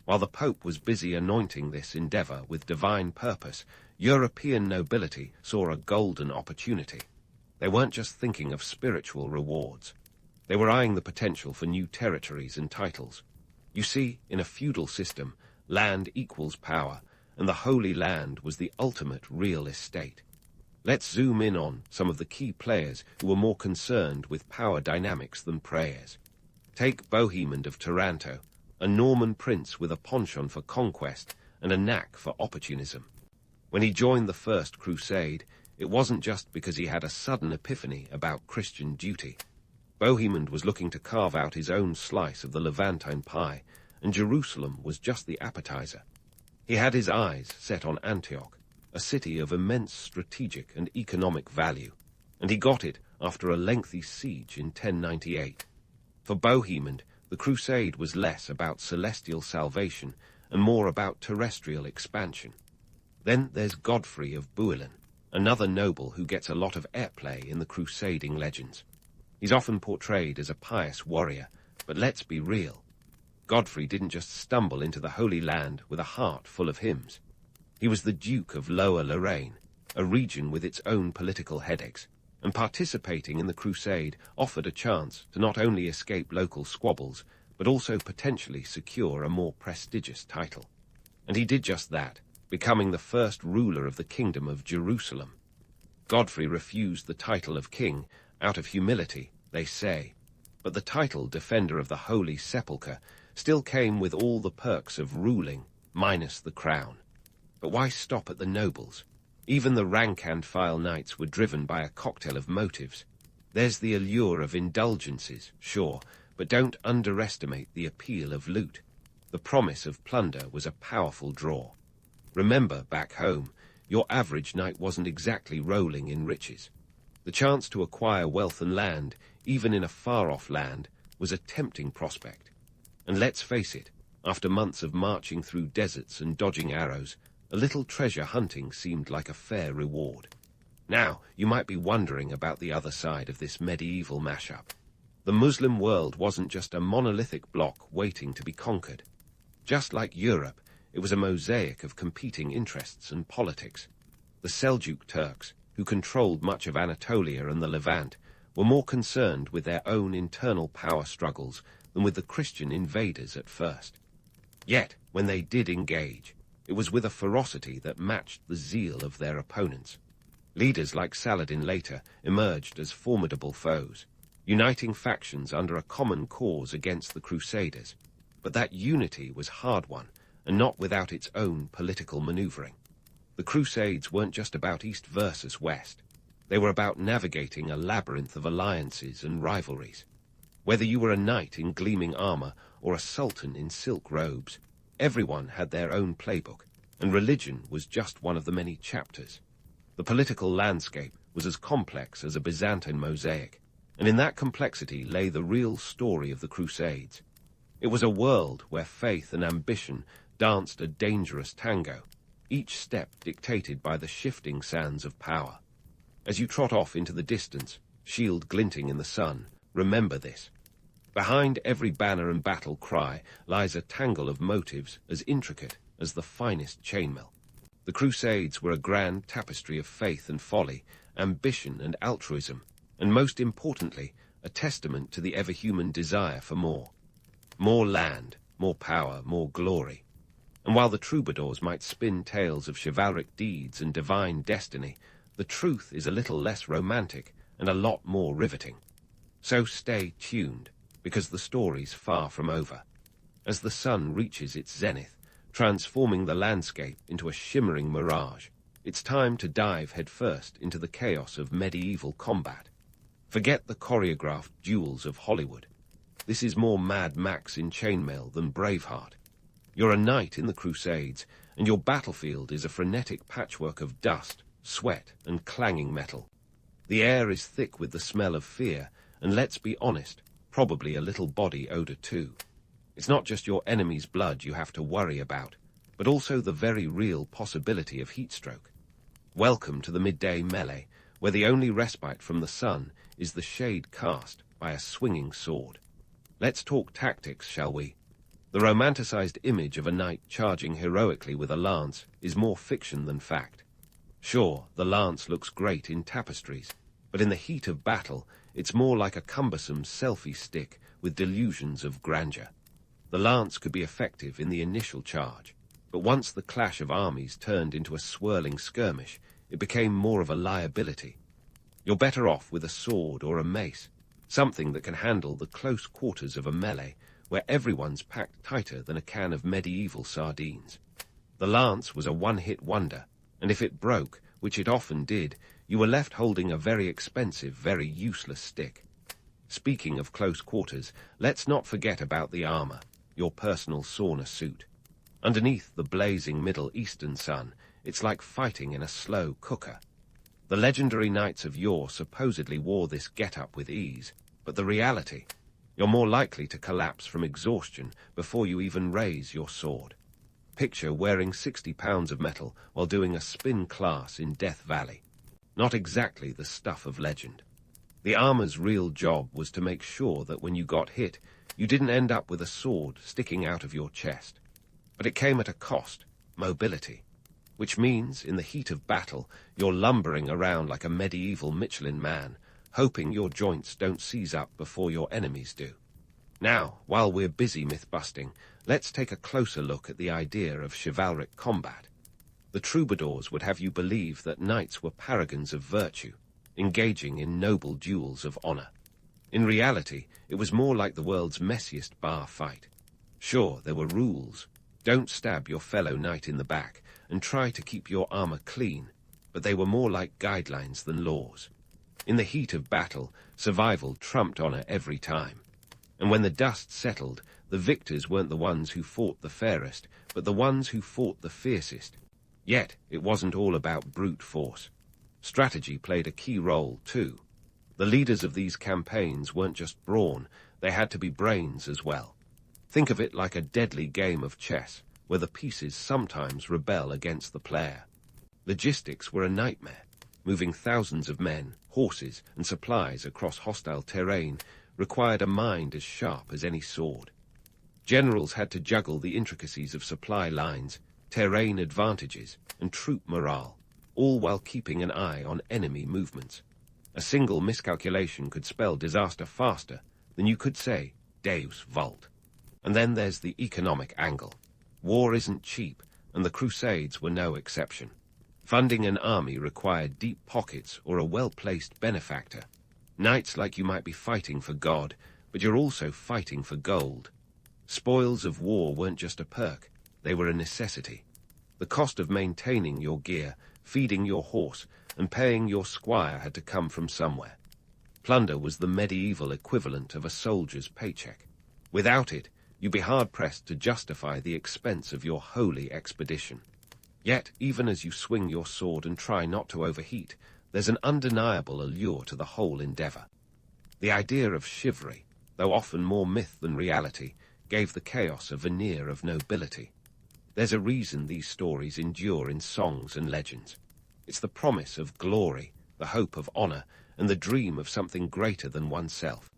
While the Pope was busy anointing this endeavor with divine purpose, European nobility saw a golden opportunity. They weren't just thinking of spiritual rewards. They were eyeing the potential for new territories and titles. You see, in a feudal system, land equals power, and the Holy Land was the ultimate real estate. Let's zoom in on some of the key players who were more concerned with power dynamics than prayers. Take Bohemond of Taranto, a Norman prince with a penchant for conquest and a knack for opportunism. When he joined the First Crusade, it wasn't just because he had a sudden epiphany about Christian duty. Bohemond was looking to carve out his own slice of the Levantine pie, and Jerusalem was just the appetizer. He had his eyes set on Antioch, a city of immense strategic and economic value, and he got it after a lengthy siege in 1098. For Bohemond, the crusade was less about celestial salvation and more about terrestrial expansion. Then there's Godfrey of Bouillon, another noble who gets a lot of airplay in the crusading legends. He's often portrayed as a pious warrior, but let's be real. Godfrey didn't just stumble into the Holy Land with a heart full of hymns. He was the Duke of Lower Lorraine, a region with its own political headaches, and participating in the crusade offered a chance to not only escape local squabbles, but also potentially secure a more prestigious title. And he did just that, becoming the first ruler of the Kingdom of Jerusalem. Godfrey refused the title of king out of humility, they say, but the title Defender of the Holy Sepulchre still came with all the perks of ruling, minus the crown. But why stop at the nobles? Even the rank-and-file knights were driven by a cocktail of motives. There's the allure of indulgences, sure, but don't underestimate the appeal of loot. The promise of plunder was a powerful draw. Remember, back home, your average knight wasn't exactly rolling in riches. The chance to acquire wealth and land, even in a far-off land, was a tempting prospect. And let's face it, after months of marching through deserts and dodging arrows, a little treasure hunting seemed like a fair reward. Now, you might be wondering about the other side of this medieval mashup. The Muslim world wasn't just a monolithic block waiting to be conquered. Just like Europe, it was a mosaic of competing interests and politics. The Seljuk Turks, who controlled much of Anatolia and the Levant, were more concerned with their own internal power struggles than with the Christian invaders at first. Yet, when they did engage, it was with a ferocity that matched the zeal of their opponents. Leaders like Saladin later emerged as formidable foes, uniting factions under a common cause against the Crusaders. But that unity was hard-won, and not without its own political maneuvering. The Crusades weren't just about East versus West. They were about navigating a labyrinth of alliances and rivalries. Whether you were a knight in gleaming armor or a sultan in silk robes, everyone had their own playbook, and religion was just one of the many chapters. The political landscape was as complex as a Byzantine mosaic, and in that complexity lay the real story of the Crusades. It was a world where faith and ambition danced a dangerous tango, each step dictated by the shifting sands of power. As you trot off into the distance, shield glinting in the sun, remember this. Behind every banner and battle cry lies a tangle of motives as intricate as the finest chainmail. The Crusades were a grand tapestry of faith and folly, ambition and altruism, and most importantly, a testament to the ever-human desire for more. More land, more power, more glory. And while the troubadours might spin tales of chivalric deeds and divine destiny, the truth is a little less romantic and a lot more riveting. So stay tuned, because the story's far from over. as the sun reaches its zenith, transforming the landscape into a shimmering mirage. It's time to dive headfirst into the chaos of medieval combat. Forget the choreographed duels of Hollywood. This is more Mad Max in chainmail than Braveheart. You're a knight in the Crusades, and your battlefield is a frenetic patchwork of dust, sweat, and clanging metal. The air is thick with the smell of fear, and let's be honest, probably a little body odor too. It's not just your enemy's blood you have to worry about, but also the very real possibility of heatstroke. Welcome to the midday melee, where the only respite from the sun is the shade cast by a swinging sword. Let's talk tactics, shall we? The romanticized image of a knight charging heroically with a lance is more fiction than fact. Sure, the lance looks great in tapestries, but in the heat of battle, it's more like a cumbersome selfie stick with delusions of grandeur. The lance could be effective in the initial charge, but once the clash of armies turned into a swirling skirmish, it became more of a liability. You're better off with a sword or a mace, something that can handle the close quarters of a melee, where everyone's packed tighter than a can of medieval sardines. The lance was a one-hit wonder, and if it broke, which it often did, you were left holding a very expensive, very useless stick. Speaking of close quarters, let's not forget about the armor, your personal sauna suit. Underneath the blazing Middle Eastern sun, it's like fighting in a slow cooker. The legendary knights of yore supposedly wore this get-up with ease, but the reality, you're more likely to collapse from exhaustion before you even raise your sword. Picture wearing 60 pounds of metal while doing a spin class in Death Valley. Not exactly the stuff of legend. The armor's real job was to make sure that when you got hit, you didn't end up with a sword sticking out of your chest. But it came at a cost, mobility. Which means, in the heat of battle, you're lumbering around like a medieval Michelin man, hoping your joints don't seize up before your enemies do. Now, while we're busy myth-busting, let's take a closer look at the idea of chivalric combat. The troubadours would have you believe that knights were paragons of virtue, engaging in noble duels of honor. In reality, it was more like the world's messiest bar fight. Sure, there were rules. Don't stab your fellow knight in the back, and try to keep your armor clean, but they were more like guidelines than laws. In the heat of battle, survival trumped honor every time. And when the dust settled, the victors weren't the ones who fought the fairest, but the ones who fought the fiercest. Yet, it wasn't all about brute force. Strategy played a key role, too. The leaders of these campaigns weren't just brawn, they had to be brains as well. Think of it like a deadly game of chess, where the pieces sometimes rebel against the player. Logistics were a nightmare. Moving thousands of men, horses, and supplies across hostile terrain required a mind as sharp as any sword. Generals had to juggle the intricacies of supply lines, terrain advantages, and troop morale, all while keeping an eye on enemy movements. A single miscalculation could spell disaster faster than you could say, Deus Vult. And then there's the economic angle. War isn't cheap, and the Crusades were no exception. Funding an army required deep pockets or a well-placed benefactor. Knights like you might be fighting for God, but you're also fighting for gold. Spoils of war weren't just a perk, they were a necessity. The cost of maintaining your gear, feeding your horse, and paying your squire had to come from somewhere. Plunder was the medieval equivalent of a soldier's paycheck. Without it, you'd be hard-pressed to justify the expense of your holy expedition. Yet, even as you swing your sword and try not to overheat, there's an undeniable allure to the whole endeavor. The idea of chivalry, though often more myth than reality, gave the chaos a veneer of nobility. There's a reason these stories endure in songs and legends. It's the promise of glory, the hope of honor, and the dream of something greater than oneself.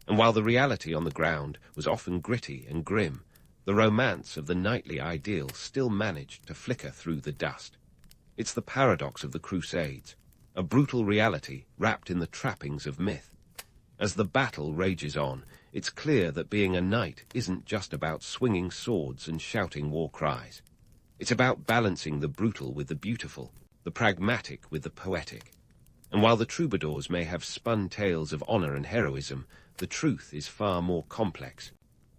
And while the reality on the ground was often gritty and grim, the romance of the knightly ideal still managed to flicker through the dust. It's the paradox of the Crusades, a brutal reality wrapped in the trappings of myth. As the battle rages on, it's clear that being a knight isn't just about swinging swords and shouting war cries. It's about balancing the brutal with the beautiful, the pragmatic with the poetic. And while the troubadours may have spun tales of honor and heroism, the truth is far more complex.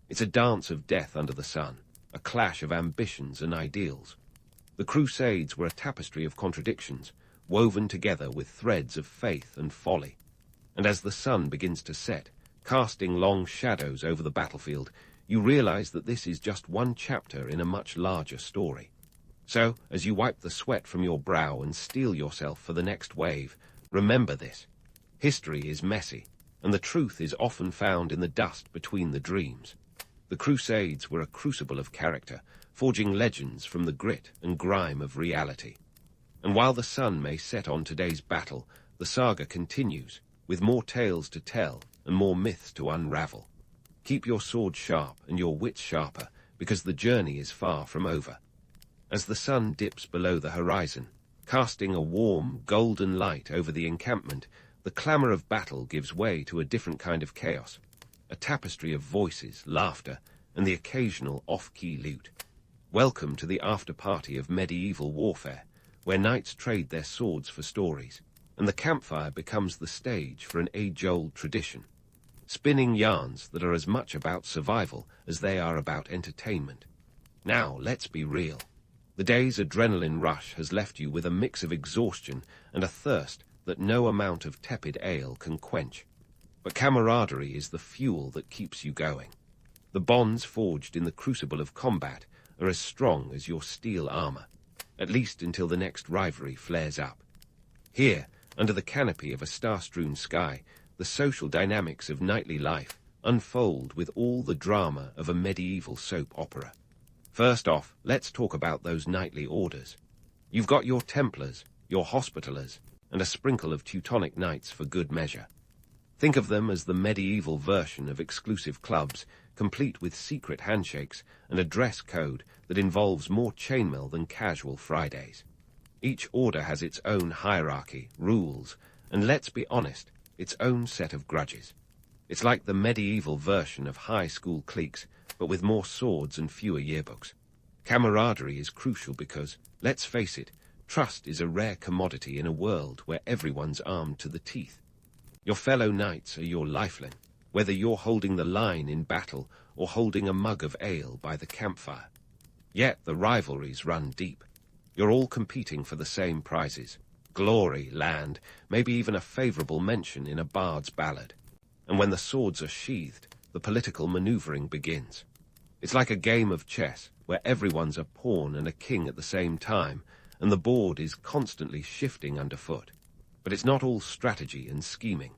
It's a dance of death under the sun, a clash of ambitions and ideals. The Crusades were a tapestry of contradictions, woven together with threads of faith and folly. And as the sun begins to set, casting long shadows over the battlefield, you realize that this is just one chapter in a much larger story. So, as you wipe the sweat from your brow and steel yourself for the next wave, remember this. History is messy, and the truth is often found in the dust between the dreams. The Crusades were a crucible of character, forging legends from the grit and grime of reality. And while the sun may set on today's battle, the saga continues, with more tales to tell and more myths to unravel. Keep your sword sharp and your wits sharper, because the journey is far from over. As the sun dips below the horizon, casting a warm, golden light over the encampment, the clamor of battle gives way to a different kind of chaos, a tapestry of voices, laughter, and the occasional off-key lute. Welcome to the after-party of medieval warfare, where knights trade their swords for stories, and the campfire becomes the stage for an age-old tradition, spinning yarns that are as much about survival as they are about entertainment. Now, let's be real. The day's adrenaline rush has left you with a mix of exhaustion and a thirst that no amount of tepid ale can quench. But camaraderie is the fuel that keeps you going. The bonds forged in the crucible of combat are as strong as your steel armor, at least until the next rivalry flares up. Here, under the canopy of a star-strewn sky, the social dynamics of knightly life unfold with all the drama of a medieval soap opera. First off, let's talk about those knightly orders. You've got your Templars, your Hospitallers, and a sprinkle of Teutonic knights for good measure. Think of them as the medieval version of exclusive clubs, complete with secret handshakes and a dress code that involves more chainmail than casual Fridays. Each order has its own hierarchy, rules, and let's be honest, its own set of grudges. It's like the medieval version of high school cliques, but with more swords and fewer yearbooks. Camaraderie is crucial because, let's face it, trust is a rare commodity in a world where everyone's armed to the teeth. Your fellow knights are your lifeline, whether you're holding the line in battle or holding a mug of ale by the campfire. Yet the rivalries run deep. You're all competing for the same prizes: glory, land, maybe even a favorable mention in a bard's ballad. And when the swords are sheathed, the political maneuvering begins. It's like a game of chess, where everyone's a pawn and a king at the same time, and the board is constantly shifting underfoot. But it's not all strategy and scheming.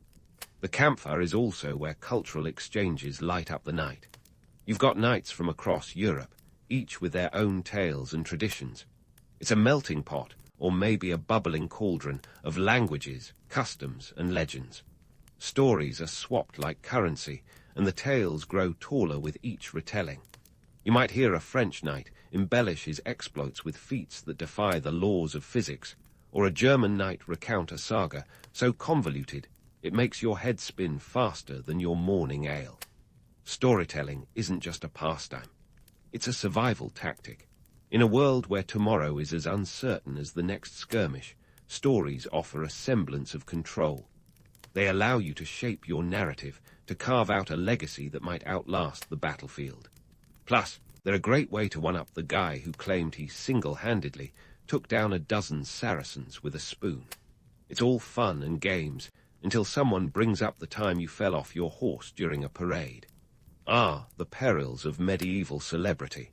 The campfire is also where cultural exchanges light up the night. You've got knights from across Europe, each with their own tales and traditions. It's a melting pot, or maybe a bubbling cauldron, of languages, customs, and legends. Stories are swapped like currency, and the tales grow taller with each retelling. You might hear a French knight embellish his exploits with feats that defy the laws of physics, or a German knight recount a saga so convoluted it makes your head spin faster than your morning ale. Storytelling isn't just a pastime. It's a survival tactic. In a world where tomorrow is as uncertain as the next skirmish, stories offer a semblance of control. They allow you to shape your narrative, to carve out a legacy that might outlast the battlefield. Plus, they're a great way to one-up the guy who claimed he single-handedly took down a dozen Saracens with a spoon. It's all fun and games, until someone brings up the time you fell off your horse during a parade. Ah, the perils of medieval celebrity.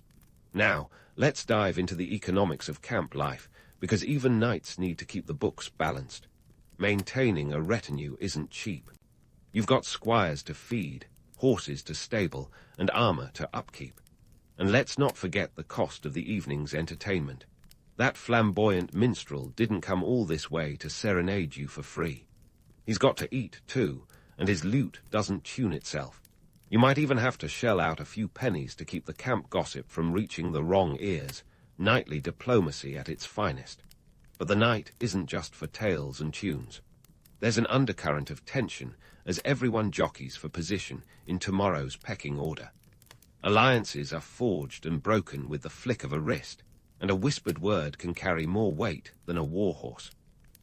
Now, let's dive into the economics of camp life, because even knights need to keep the books balanced. Maintaining a retinue isn't cheap. You've got squires to feed, horses to stable, and armor to upkeep. And let's not forget the cost of the evening's entertainment. That flamboyant minstrel didn't come all this way to serenade you for free. He's got to eat, too, and his lute doesn't tune itself. You might even have to shell out a few pennies to keep the camp gossip from reaching the wrong ears, knightly diplomacy at its finest. But the night isn't just for tales and tunes. There's an undercurrent of tension as everyone jockeys for position in tomorrow's pecking order. Alliances are forged and broken with the flick of a wrist, and a whispered word can carry more weight than a warhorse.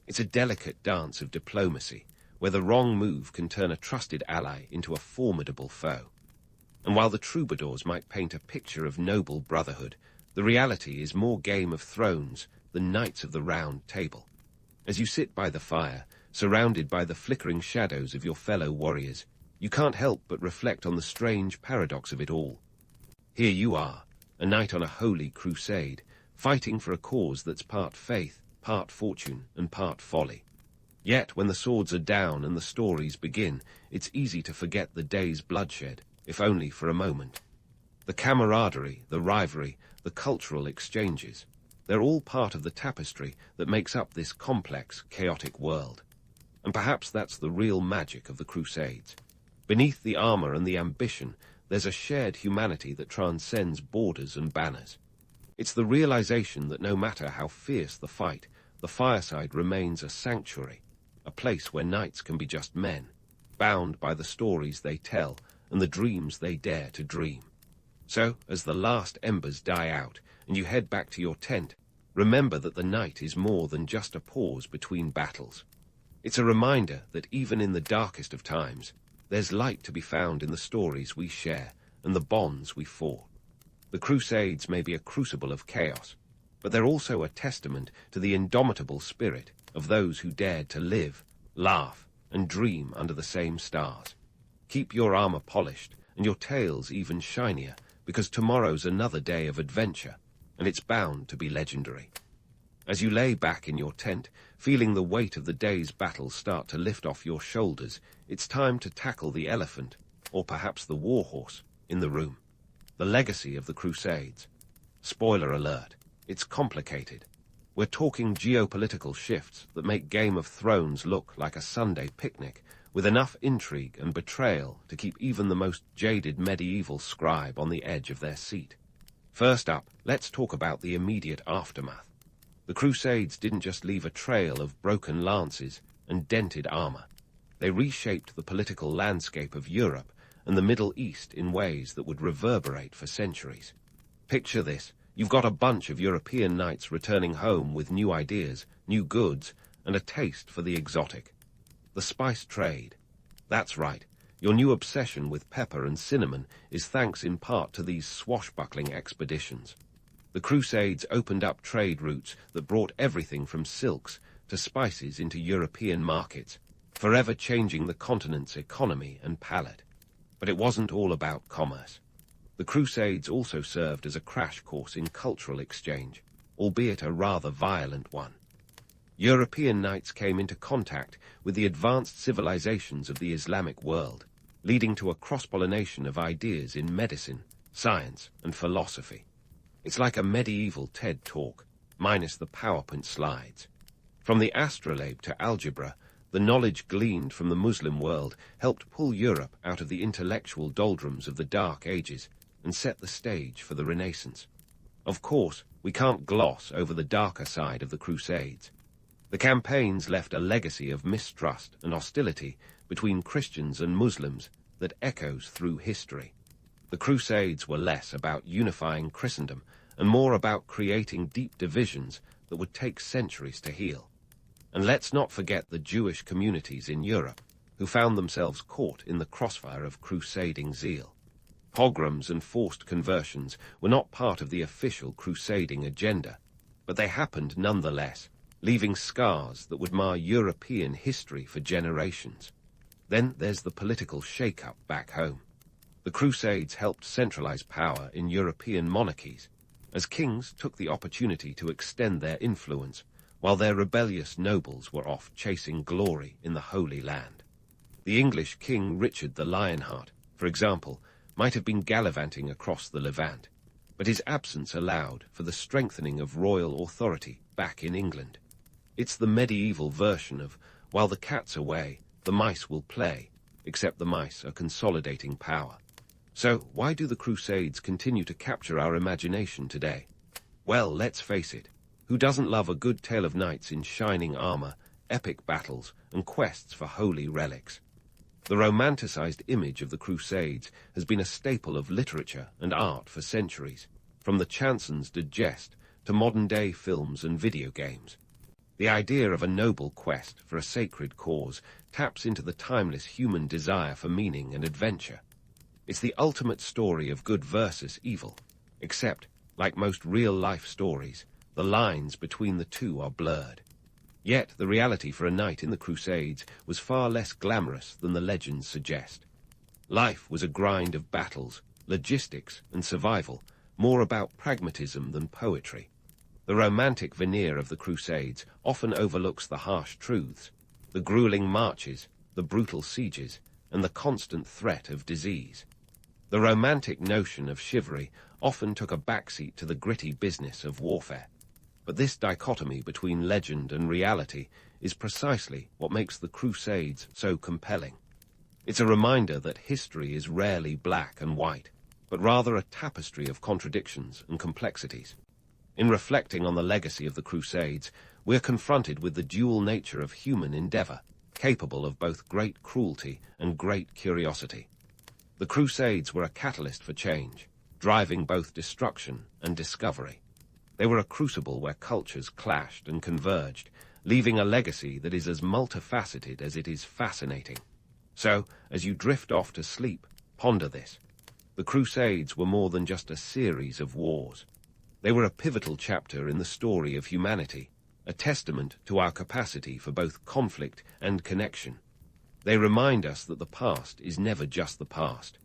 It's a delicate dance of diplomacy, where the wrong move can turn a trusted ally into a formidable foe. And while the troubadours might paint a picture of noble brotherhood, the reality is more Game of Thrones than Knights of the Round Table. As you sit by the fire, surrounded by the flickering shadows of your fellow warriors, you can't help but reflect on the strange paradox of it all. Here you are, a knight on a holy crusade, fighting for a cause that's part faith, part fortune, and part folly. Yet, when the swords are down and the stories begin, it's easy to forget the day's bloodshed, if only for a moment. The camaraderie, the rivalry, the cultural exchanges, they're all part of the tapestry that makes up this complex, chaotic world. And perhaps that's the real magic of the Crusades. Beneath the armor and the ambition, there's a shared humanity that transcends borders and banners. It's the realization that no matter how fierce the fight, the fireside remains a sanctuary, a place where knights can be just men, bound by the stories they tell and the dreams they dare to dream. So, as the last embers die out and you head back to your tent, remember that the night is more than just a pause between battles. It's a reminder that even in the darkest of times, there's light to be found in the stories we share and the bonds we forge. The Crusades may be a crucible of chaos, but they're also a testament to the indomitable spirit of those who dared to live, laugh, and dream under the same stars. Keep your armor polished and your tales even shinier, because tomorrow's another day of adventure, and it's bound to be legendary. As you lay back in your tent, feeling the weight of the day's battle start to lift off your shoulders, it's time to tackle the elephant, or perhaps the warhorse, in the room. The legacy of the Crusades. Spoiler alert, it's complicated. We're talking geopolitical shifts that make Game of Thrones look like a Sunday picnic, with enough intrigue and betrayal to keep even the most jaded medieval scribe on the edge of their seat. First up, let's talk about the immediate aftermath. The Crusades didn't just leave a trail of broken lances and dented armor. They reshaped the political landscape of Europe and the Middle East in ways that would reverberate for centuries. Picture this. You've got a bunch of European knights returning home with new ideas, new goods, and a taste for the exotic. The spice trade. That's right. Your new obsession with pepper and cinnamon is thanks in part to these swashbuckling expeditions. The Crusades opened up trade routes that brought everything from silks to spices into European markets, forever changing the continent's economy and palate. But it wasn't all about commerce. The Crusades also served as a crash course in cultural exchange, albeit a rather violent one. European knights came into contact with the advanced civilizations of the Islamic world, leading to a cross-pollination of ideas in medicine, science, and philosophy. It's like a medieval TED Talk, minus the PowerPoint slides. From the astrolabe to algebra, the knowledge gleaned from the Muslim world helped pull Europe out of the intellectual doldrums of the Dark Ages and set the stage for the Renaissance. Of course, we can't gloss over the darker side of the Crusades. The campaigns left a legacy of mistrust and hostility between Christians and Muslims that echoes through history. The Crusades were less about unifying Christendom and more about creating deep divisions that would take centuries to heal. And let's not forget the Jewish communities in Europe, who found themselves caught in the crossfire of crusading zeal. Pogroms and forced conversions were not part of the official crusading agenda, but they happened nonetheless, leaving scars that would mar European history for generations. Then there's the political shake-up back home. The Crusades helped centralize power in European monarchies, as kings took the opportunity to extend their influence, while their rebellious nobles were off chasing glory in the Holy Land. The English King Richard the Lionheart, for example, might have been gallivanting across the Levant, but his absence allowed for the strengthening of royal authority back in England. It's the medieval version of, while the cat's away, the mice will play, except the mice are consolidating power. So, why do the Crusades continue to capture our imagination today? Well, let's face it, who doesn't love a good tale of knights in shining armor, epic battles, and quests for holy relics? The romanticized image of the Crusades has been a staple of literature and art for centuries, from the Chanson's Digest to modern-day films and video games. The idea of a noble quest for a sacred cause taps into the timeless human desire for meaning and adventure. It's the ultimate story of good versus evil, except, like most real-life stories, the lines between the two are blurred. Yet the reality for a knight in the Crusades was far less glamorous than the legends suggest. Life was a grind of battles, logistics, and survival, more about pragmatism than poetry. The romantic veneer of the Crusades often overlooks the harsh truths, the grueling marches, the brutal sieges, and the constant threat of disease. The romantic notion of chivalry often took a backseat to the gritty business of warfare. But this dichotomy between legend and reality is precisely what makes the Crusades so compelling. It's a reminder that history is rarely black and white, but rather a tapestry of contradictions and complexities. In reflecting on the legacy of the Crusades, we're confronted with the dual nature of human endeavor, capable of both great cruelty and great curiosity. The Crusades were a catalyst for change, driving both destruction and discovery. They were a crucible where cultures clashed and converged, leaving a legacy that is as multifaceted as it is fascinating. So, as you drift off to sleep, ponder this. The Crusades were more than just a series of wars. They were a pivotal chapter in the story of humanity, a testament to our capacity for both conflict and connection. They remind us that the past is never just the past.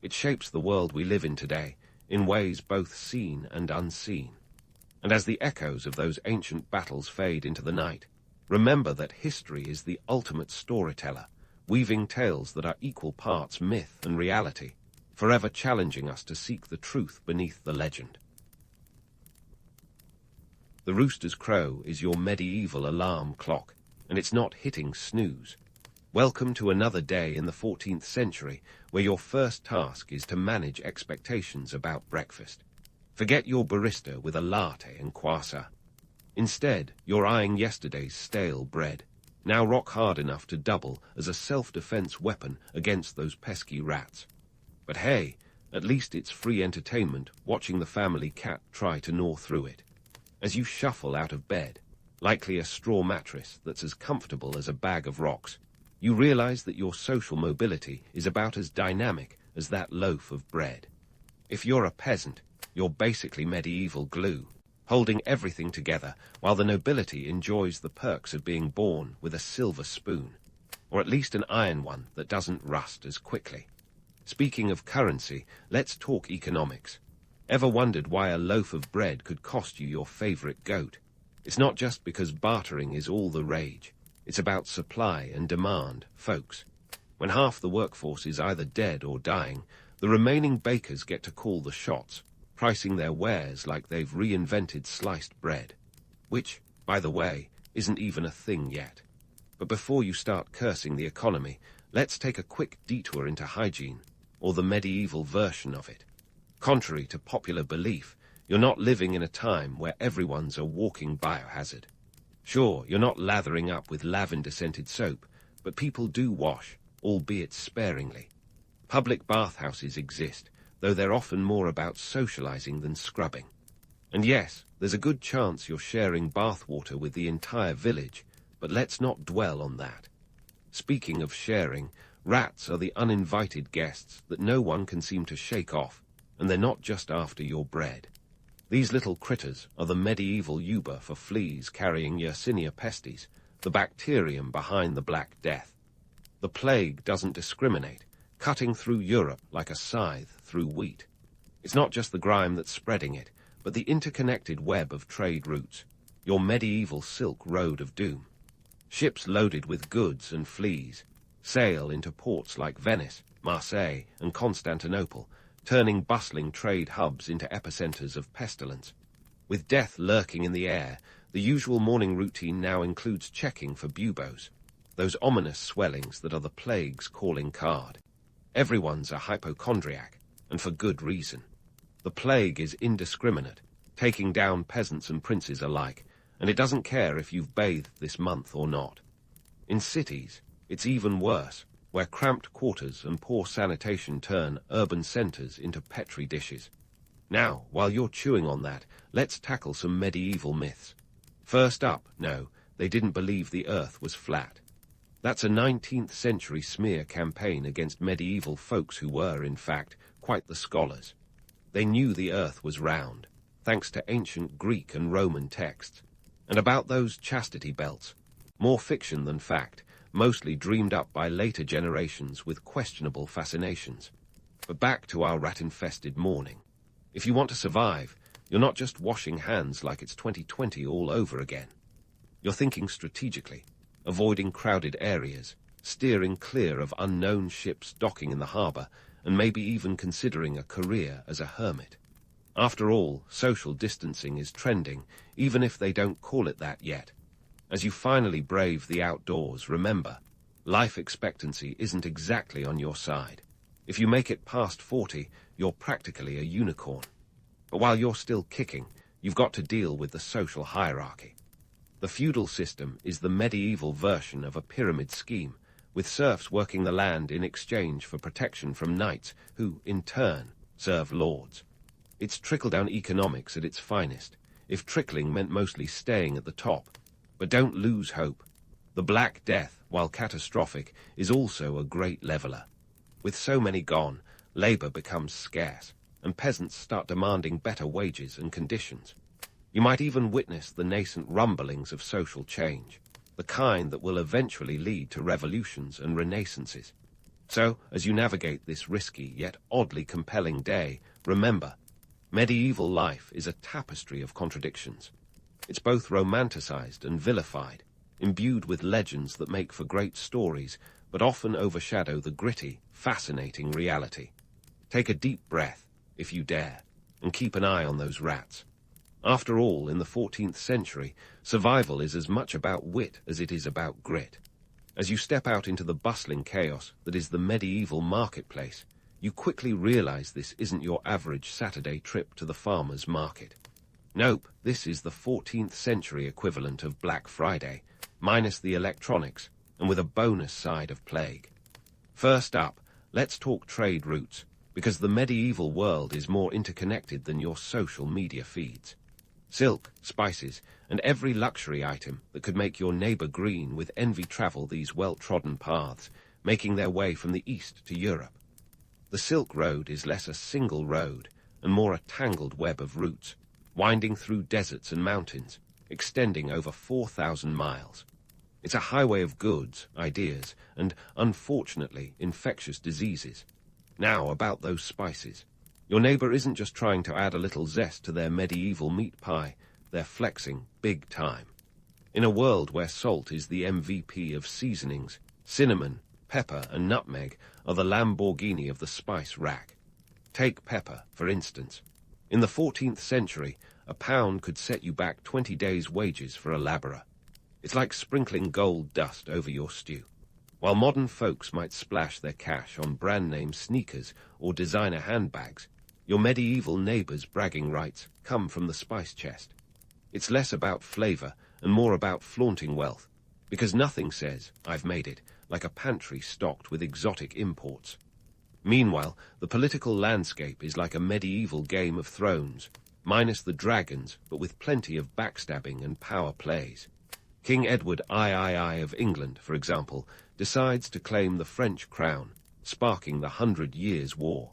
It shapes the world we live in today, in ways both seen and unseen. And as the echoes of those ancient battles fade into the night, remember that history is the ultimate storyteller, weaving tales that are equal parts myth and reality, forever challenging us to seek the truth beneath the legend. The rooster's crow is your medieval alarm clock, and it's not hitting snooze. Welcome to another day in the 14th century, where your first task is to manage expectations about breakfast. Forget your barista with a latte and croissant. Instead, you're eyeing yesterday's stale bread, now rock hard enough to double as a self-defense weapon against those pesky rats. But hey, at least it's free entertainment watching the family cat try to gnaw through it. As you shuffle out of bed, likely a straw mattress that's as comfortable as a bag of rocks, you realize that your social mobility is about as dynamic as that loaf of bread. If you're a peasant, you're basically medieval glue, holding everything together while the nobility enjoys the perks of being born with a silver spoon, or at least an iron one that doesn't rust as quickly. Speaking of currency, let's talk economics. Ever wondered why a loaf of bread could cost you your favorite goat? It's not just because bartering is all the rage. It's about supply and demand, folks. When half the workforce is either dead or dying, the remaining bakers get to call the shots, pricing their wares like they've reinvented sliced bread, which, by the way, isn't even a thing yet. But before you start cursing the economy, let's take a quick detour into hygiene, or the medieval version of it. Contrary to popular belief, you're not living in a time where everyone's a walking biohazard. Sure, you're not lathering up with lavender-scented soap, but people do wash, albeit sparingly. Public bathhouses exist, though they're often more about socializing than scrubbing. And yes, there's a good chance you're sharing bathwater with the entire village, but let's not dwell on that. Speaking of sharing, rats are the uninvited guests that no one can seem to shake off, and they're not just after your bread. These little critters are the medieval Uber for fleas carrying Yersinia pestis, the bacterium behind the Black Death. The plague doesn't discriminate, cutting through Europe like a scythe through wheat. It's not just the grime that's spreading it, but the interconnected web of trade routes, your medieval Silk Road of doom. Ships loaded with goods and fleas sail into ports like Venice, Marseille, and Constantinople, turning bustling trade hubs into epicenters of pestilence. With death lurking in the air, the usual morning routine now includes checking for buboes, those ominous swellings that are the plague's calling card. Everyone's a hypochondriac, and for good reason. The plague is indiscriminate, taking down peasants and princes alike, and it doesn't care if you've bathed this month or not. In cities, it's even worse, where cramped quarters and poor sanitation turn urban centers into petri dishes. Now, while you're chewing on that, let's tackle some medieval myths. First up, no, they didn't believe the earth was flat. That's a 19th century smear campaign against medieval folks who were, in fact, quite the scholars. They knew the earth was round, thanks to ancient Greek and Roman texts. And about those chastity belts, more fiction than fact, mostly dreamed up by later generations with questionable fascinations. But back to our rat-infested morning. If you want to survive, you're not just washing hands like it's 2020 all over again. You're thinking strategically, avoiding crowded areas, steering clear of unknown ships docking in the harbor, and maybe even considering a career as a hermit. After all, social distancing is trending, even if they don't call it that yet. As you finally brave the outdoors, remember, life expectancy isn't exactly on your side. If you make it past 40, you're practically a unicorn. But while you're still kicking, you've got to deal with the social hierarchy. The feudal system is the medieval version of a pyramid scheme, with serfs working the land in exchange for protection from knights who, in turn, serve lords. It's trickle-down economics at its finest, if trickling meant mostly staying at the top. But don't lose hope. The Black Death, while catastrophic, is also a great leveler. With so many gone, labor becomes scarce, and peasants start demanding better wages and conditions. You might even witness the nascent rumblings of social change, the kind that will eventually lead to revolutions and renaissances. So, as you navigate this risky yet oddly compelling day, remember, medieval life is a tapestry of contradictions. It's both romanticized and vilified, imbued with legends that make for great stories, but often overshadow the gritty, fascinating reality. Take a deep breath, if you dare, and keep an eye on those rats. After all, in the 14th century, survival is as much about wit as it is about grit. As you step out into the bustling chaos that is the medieval marketplace, you quickly realize this isn't your average Saturday trip to the farmer's market. Nope, this is the 14th century equivalent of Black Friday, minus the electronics, and with a bonus side of plague. First up, let's talk trade routes, because the medieval world is more interconnected than your social media feeds. Silk, spices, and every luxury item that could make your neighbor green with envy travel these well-trodden paths, making their way from the east to Europe. The Silk Road is less a single road and more a tangled web of routes, winding through deserts and mountains, extending over 4,000 miles. It's a highway of goods, ideas, and, unfortunately, infectious diseases. Now, about those spices. Your neighbor isn't just trying to add a little zest to their medieval meat pie, they're flexing big time. In a world where salt is the MVP of seasonings, cinnamon, pepper, and nutmeg are the Lamborghini of the spice rack. Take pepper, for instance. In the 14th century, a pound could set you back 20 days' wages for a laborer. It's like sprinkling gold dust over your stew. While modern folks might splash their cash on brand-name sneakers or designer handbags, your medieval neighbor's bragging rights come from the spice chest. It's less about flavor and more about flaunting wealth, because nothing says, "I've made it," like a pantry stocked with exotic imports. Meanwhile, the political landscape is like a medieval Game of Thrones, minus the dragons, but with plenty of backstabbing and power plays. King Edward III of England, for example, decides to claim the French crown, sparking the 100 Years' War.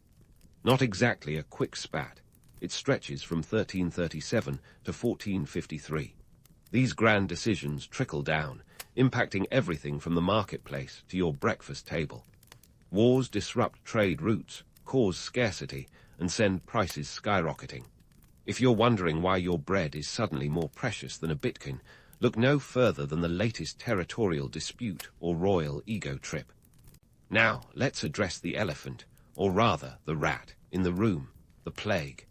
Not exactly a quick spat. It stretches from 1337 to 1453. These grand decisions trickle down, impacting everything from the marketplace to your breakfast table. Wars disrupt trade routes, cause scarcity, and send prices skyrocketing. If you're wondering why your bread is suddenly more precious than a bitcoin, look no further than the latest territorial dispute or royal ego trip. Now, let's address the elephant, or rather the rat, in the room, the plague.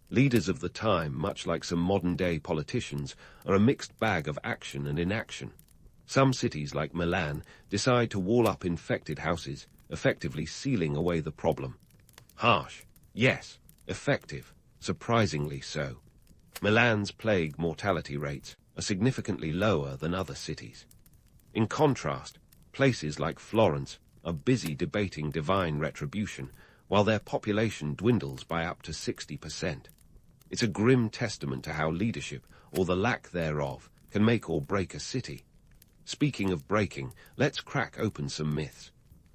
Leaders of the time, much like some modern-day politicians, are a mixed bag of action and inaction. Some cities, like Milan, decide to wall up infected houses, effectively sealing away the problem. Harsh, yes. Effective, surprisingly so. Milan's plague mortality rates are significantly lower than other cities. In contrast, places like Florence are busy debating divine retribution, while their population dwindles by up to 60%. It's a grim testament to how leadership, or the lack thereof, can make or break a city. Speaking of breaking, let's crack open some myths.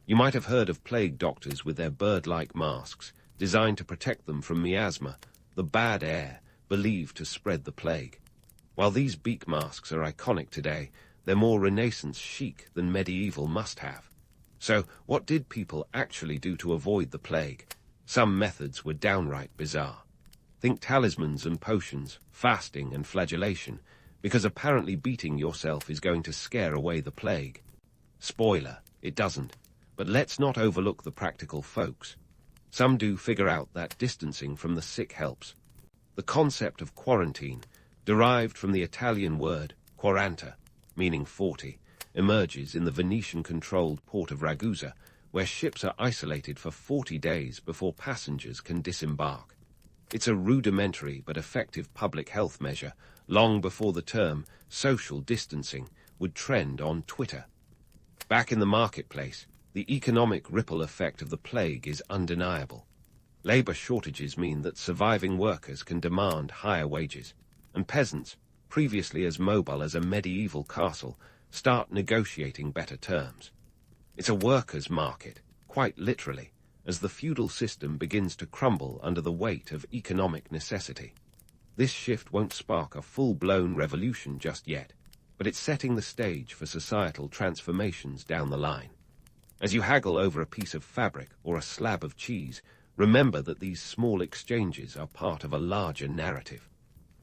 You might have heard of plague doctors with their bird-like masks, designed to protect them from miasma, the bad air believed to spread the plague. While these beak masks are iconic today, they're more Renaissance chic than medieval must-have. So, what did people actually do to avoid the plague? Some methods were downright bizarre. Think talismans and potions, fasting and flagellation, because apparently beating yourself is going to scare away the plague. Spoiler, it doesn't. But let's not overlook the practical folks. Some do figure out that distancing from the sick helps. The concept of quarantine, derived from the Italian word quaranta, meaning 40, emerges in the Venetian-controlled port of Ragusa, where ships are isolated for 40 days before passengers can disembark. It's a rudimentary but effective public health measure, long before the term social distancing would trend on Twitter. Back in the marketplace, the economic ripple effect of the plague is undeniable. Labor shortages mean that surviving workers can demand higher wages, and peasants, previously as mobile as a medieval castle, start negotiating better terms. It's a workers' market, quite literally, as the feudal system begins to crumble under the weight of economic necessity. This shift won't spark a full-blown revolution just yet, but it's setting the stage for societal transformations down the line. As you haggle over a piece of fabric or a slab of cheese, remember that these small exchanges are part of a larger narrative.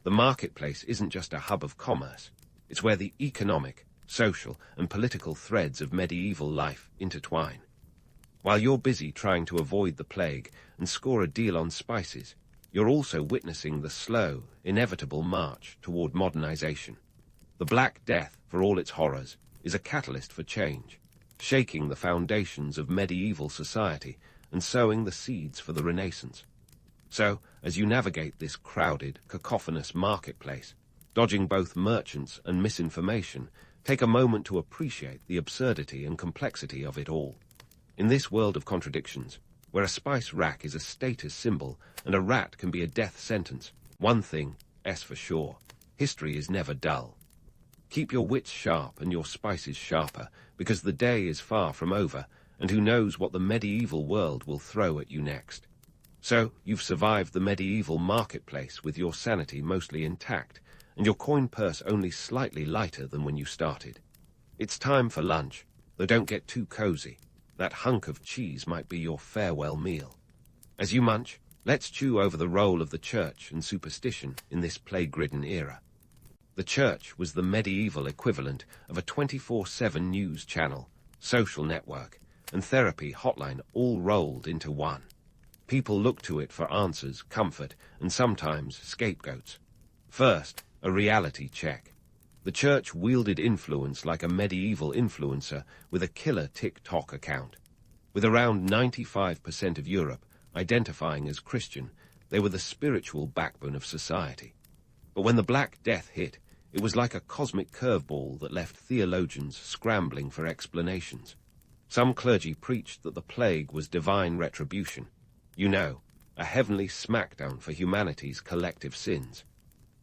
The marketplace isn't just a hub of commerce. It's where the economic, social, and political threads of medieval life intertwine. While you're busy trying to avoid the plague and score a deal on spices, you're also witnessing the slow, inevitable march toward modernization. The Black Death, for all its horrors, is a catalyst for change, shaking the foundations of medieval society and sowing the seeds for the Renaissance. So, as you navigate this crowded, cacophonous marketplace, dodging both merchants and misinformation, take a moment to appreciate the absurdity and complexity of it all. In this world of contradictions, where a spice rack is a status symbol and a rat can be a death sentence, one thing, for sure, history is never dull. Keep your wits sharp and your spices sharper, because the day is far from over, and who knows what the medieval world will throw at you next. So, you've survived the medieval marketplace with your sanity mostly intact, and your coin purse only slightly lighter than when you started. It's time for lunch, though don't get too cozy. That hunk of cheese might be your farewell meal. As you munch, let's chew over the role of the church and superstition in this plague-ridden era. The church was the medieval equivalent of a 24/7 news channel, social network, and therapy hotline all rolled into one. People looked to it for answers, comfort, and sometimes scapegoats. First, a reality check. The church wielded influence like a medieval influencer with a killer TikTok account. With around 95% of Europe identifying as Christian, they were the spiritual backbone of society. But when the Black Death hit, it was like a cosmic curveball that left theologians scrambling for explanations. Some clergy preached that the plague was divine retribution. You know, a heavenly smackdown for humanity's collective sins.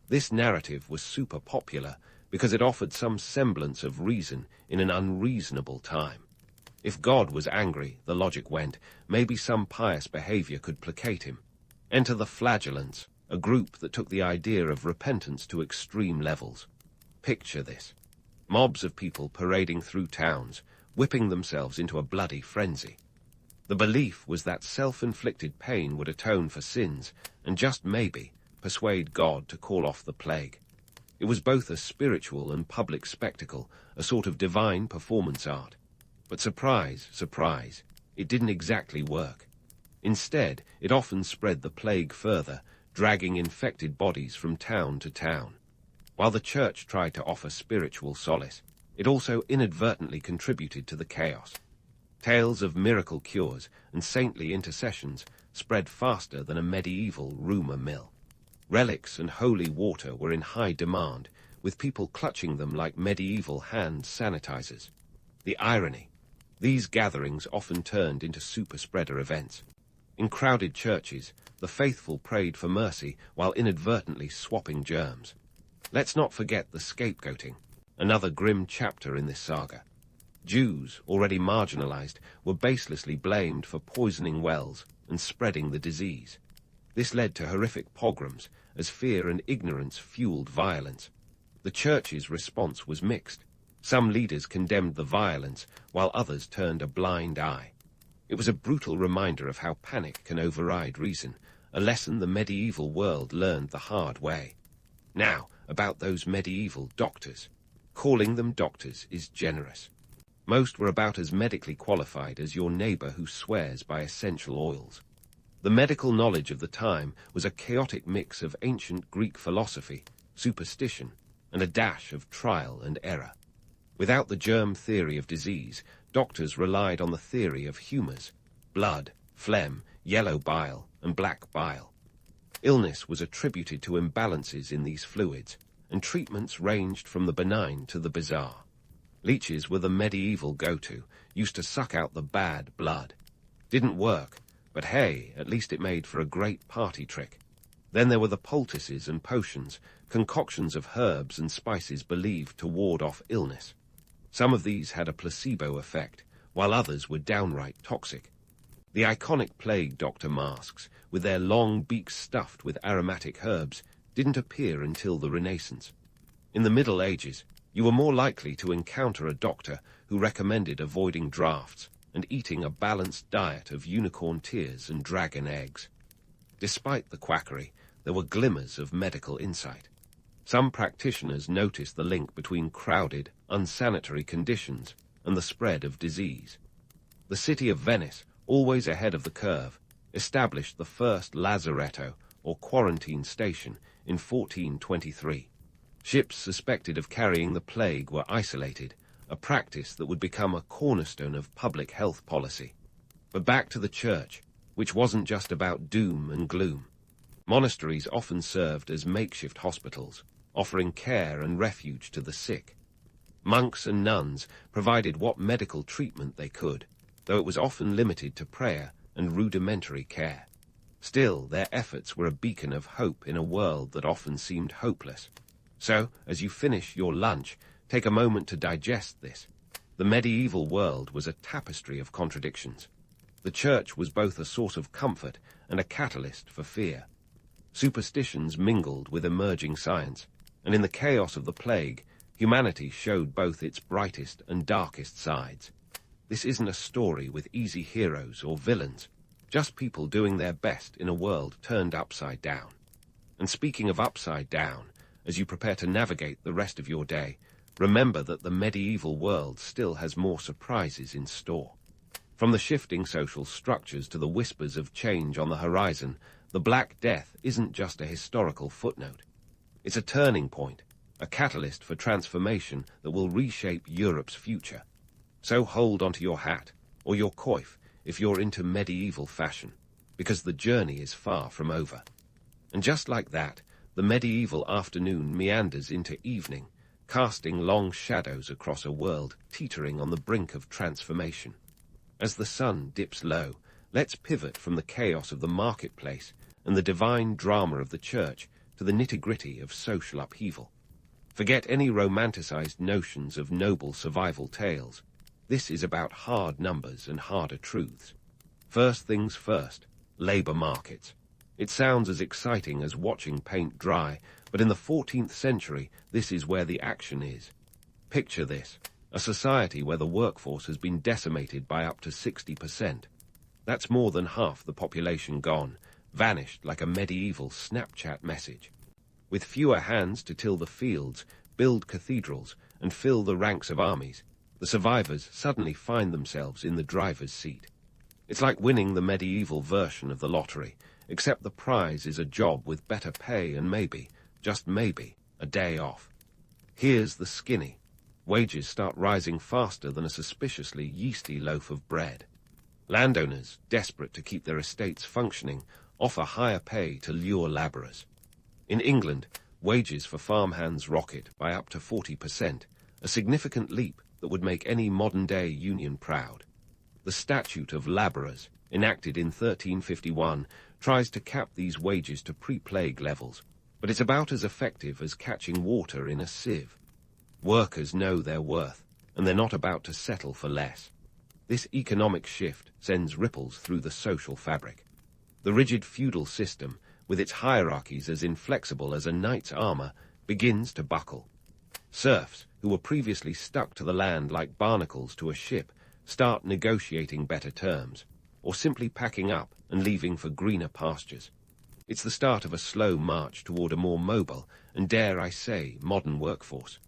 This narrative was super popular because it offered some semblance of reason in an unreasonable time. If God was angry, the logic went, maybe some pious behavior could placate him. Enter the flagellants, a group that took the idea of repentance to extreme levels. Picture this. Mobs of people parading through towns, whipping themselves into a bloody frenzy. The belief was that self-inflicted pain would atone for sins and just maybe persuade God to call off the plague. It was both a spiritual and public spectacle, a sort of divine performance art. But surprise, surprise, it didn't exactly work. Instead, it often spread the plague further, dragging infected bodies from town to town. While the church tried to offer spiritual solace, it also inadvertently contributed to the chaos. Tales of miracle cures and saintly intercessions spread faster than a medieval rumor mill. Relics and holy water were in high demand, with people clutching them like medieval hand sanitizers. The irony: these gatherings often turned into super-spreader events. In crowded churches, the faithful prayed for mercy while inadvertently swapping germs. Let's not forget the scapegoating. another grim chapter in this saga. Jews, already marginalized, were baselessly blamed for poisoning wells and spreading the disease. This led to horrific pogroms, as fear and ignorance fueled violence. The church's response was mixed. Some leaders condemned the violence, while others turned a blind eye. It was a brutal reminder of how panic can override reason, a lesson the medieval world learned the hard way. Now, about those medieval doctors. Calling them doctors is generous. Most were about as medically qualified as your neighbor who swears by essential oils. The medical knowledge of the time was a chaotic mix of ancient Greek philosophy, superstition, and a dash of trial and error. Without the germ theory of disease, doctors relied on the theory of humors: blood, phlegm, yellow bile, and black bile. Illness was attributed to imbalances in these fluids, and treatments ranged from the benign to the bizarre. Leeches were the medieval go-to, used to suck out the bad blood. Didn't work, but hey, at least it made for a great party trick. Then there were the poultices and potions, concoctions of herbs and spices believed to ward off illness. Some of these had a placebo effect, while others were downright toxic. The iconic plague doctor masks, with their long beaks stuffed with aromatic herbs, didn't appear until the Renaissance. In the Middle Ages, you were more likely to encounter a doctor who recommended avoiding draughts and eating a balanced diet of unicorn tears and dragon eggs. Despite the quackery, there were glimmers of medical insight. Some practitioners noticed the link between crowded, unsanitary conditions and the spread of disease. The city of Venice, always ahead of the curve, established the first lazaretto, or quarantine station, in 1423. Ships suspected of carrying the plague were isolated, a practice that would become a cornerstone of public health policy. But back to the church, which wasn't just about doom and gloom. Monasteries often served as makeshift hospitals, offering care and refuge to the sick. Monks and nuns provided what medical treatment they could, though it was often limited to prayer and rudimentary care. Still, their efforts were a beacon of hope in a world that often seemed hopeless. So, as you finish your lunch, take a moment to digest this. The medieval world was a tapestry of contradictions. The church was both a source of comfort and a catalyst for fear. Superstitions mingled with emerging science, and in the chaos of the plague, humanity showed both its brightest and darkest sides. This isn't a story with easy heroes or villains, just people doing their best in a world turned upside down. And speaking of upside down, as you prepare to navigate the rest of your day, remember that the medieval world still has more surprises in store. From the shifting social structures to the whispers of change on the horizon, the Black Death isn't just a historical footnote. It's a turning point, a catalyst for transformation that will reshape Europe's future. So hold onto your hat, or your coif, if you're into medieval fashion, because the journey is far from over. And just like that, the medieval afternoon meanders into evening, casting long shadows across a world teetering on the brink of transformation. As the sun dips low, let's pivot from the chaos of the marketplace and the divine drama of the church to the nitty-gritty of social upheaval. Forget any romanticized notions of noble survival tales. This is about hard numbers and harder truths. First things first, labor markets. It sounds as exciting as watching paint dry, but in the 14th century, this is where the action is. Picture this, a society where the workforce has been decimated by up to 60%. That's more than half the population gone, vanished like a medieval Snapchat message. With fewer hands to till the fields, build cathedrals, and fill the ranks of armies, the survivors suddenly find themselves in the driver's seat. It's like winning the medieval version of the lottery, except the prize is a job with better pay and maybe, just maybe, a day off. Here's the skinny. Wages start rising faster than a suspiciously yeasty loaf of bread. Landowners, desperate to keep their estates functioning, offer higher pay to lure labourers. In England, wages for farmhands rocket by up to 40%, a significant leap that would make any modern-day union proud. The Statute of Labourers, enacted in 1351, tries to cap these wages to pre-plague levels, but it's about as effective as catching water in a sieve. Workers know their worth, and they're not about to settle for less. This economic shift sends ripples through the social fabric. The rigid feudal system, with its hierarchies as inflexible as a knight's armor, begins to buckle. Serfs, who were previously stuck to the land like barnacles to a ship, start negotiating better terms, or simply packing up and leaving for greener pastures. It's the start of a slow march toward a more mobile and, dare I say, modern workforce.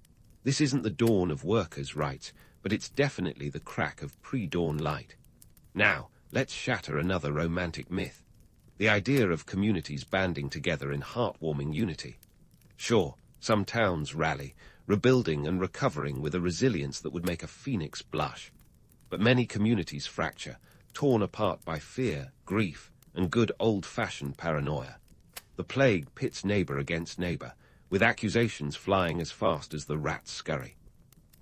This isn't the dawn of workers' rights, but it's definitely the crack of pre-dawn light. Now, let's shatter another romantic myth. The idea of communities banding together in heartwarming unity. Sure, some towns rally, rebuilding and recovering with a resilience that would make a phoenix blush. But many communities fracture, torn apart by fear, grief, and good old-fashioned paranoia. The plague pits neighbor against neighbor, with accusations flying as fast as the rats scurry.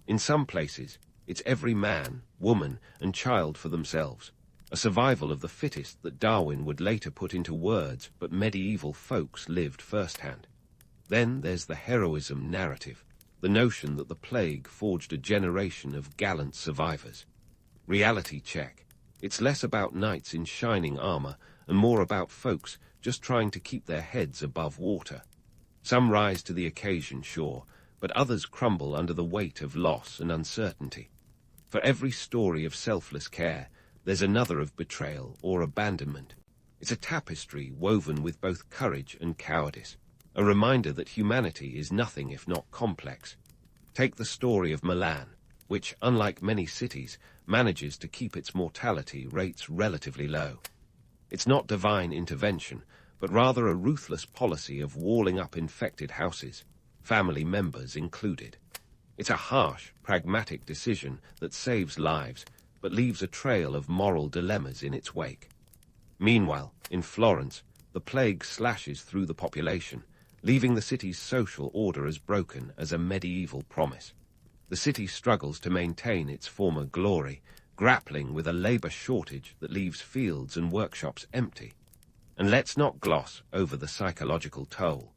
In some places, it's every man, woman, and child for themselves, a survival of the fittest that Darwin would later put into words, but medieval folks lived firsthand. Then there's the heroism narrative, the notion that the plague forged a generation of gallant survivors. Reality check. It's less about knights in shining armor and more about folks just trying to keep their heads above water. Some rise to the occasion, sure, but others crumble under the weight of loss and uncertainty. For every story of selfless care, there's another of betrayal or abandonment. It's a tapestry woven with both courage and cowardice, a reminder that humanity is nothing if not complex. Take the story of Milan, which, unlike many cities, manages to keep its mortality rates relatively low. It's not divine intervention, but rather a ruthless policy of walling up infected houses, family members included. It's a harsh, pragmatic decision that saves lives, but leaves a trail of moral dilemmas in its wake. Meanwhile, in Florence, the plague slashes through the population, leaving the city's social order as broken as a medieval promise. The city struggles to maintain its former glory, grappling with a labor shortage that leaves fields and workshops empty. And let's not gloss over the psychological toll.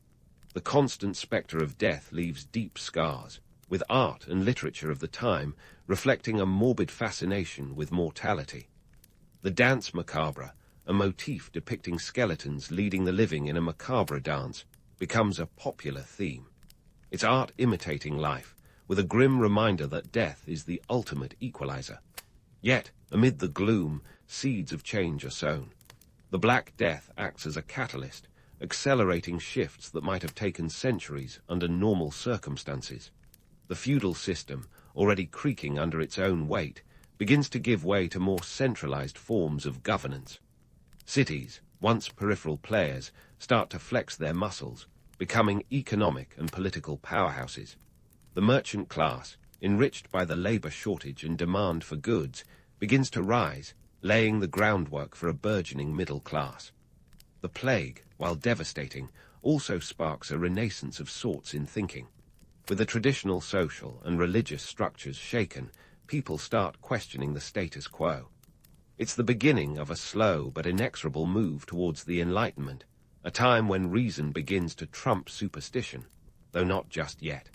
The constant specter of death leaves deep scars, with art and literature of the time reflecting a morbid fascination with mortality. The dance macabre, a motif depicting skeletons leading the living in a macabre dance, becomes a popular theme. It's art imitating life, with a grim reminder that death is the ultimate equalizer. Yet, amid the gloom, seeds of change are sown. The Black Death acts as a catalyst, accelerating shifts that might have taken centuries under normal circumstances. The feudal system, already creaking under its own weight, begins to give way to more centralized forms of governance. Cities, once peripheral players, start to flex their muscles, becoming economic and political powerhouses. The merchant class, enriched by the labor shortage and demand for goods, begins to rise, laying the groundwork for a burgeoning middle class. The plague, while devastating, also sparks a renaissance of sorts in thinking. With the traditional social and religious structures shaken, people start questioning the status quo. It's the beginning of a slow but inexorable move towards the Enlightenment, a time when reason begins to trump superstition, though not just yet.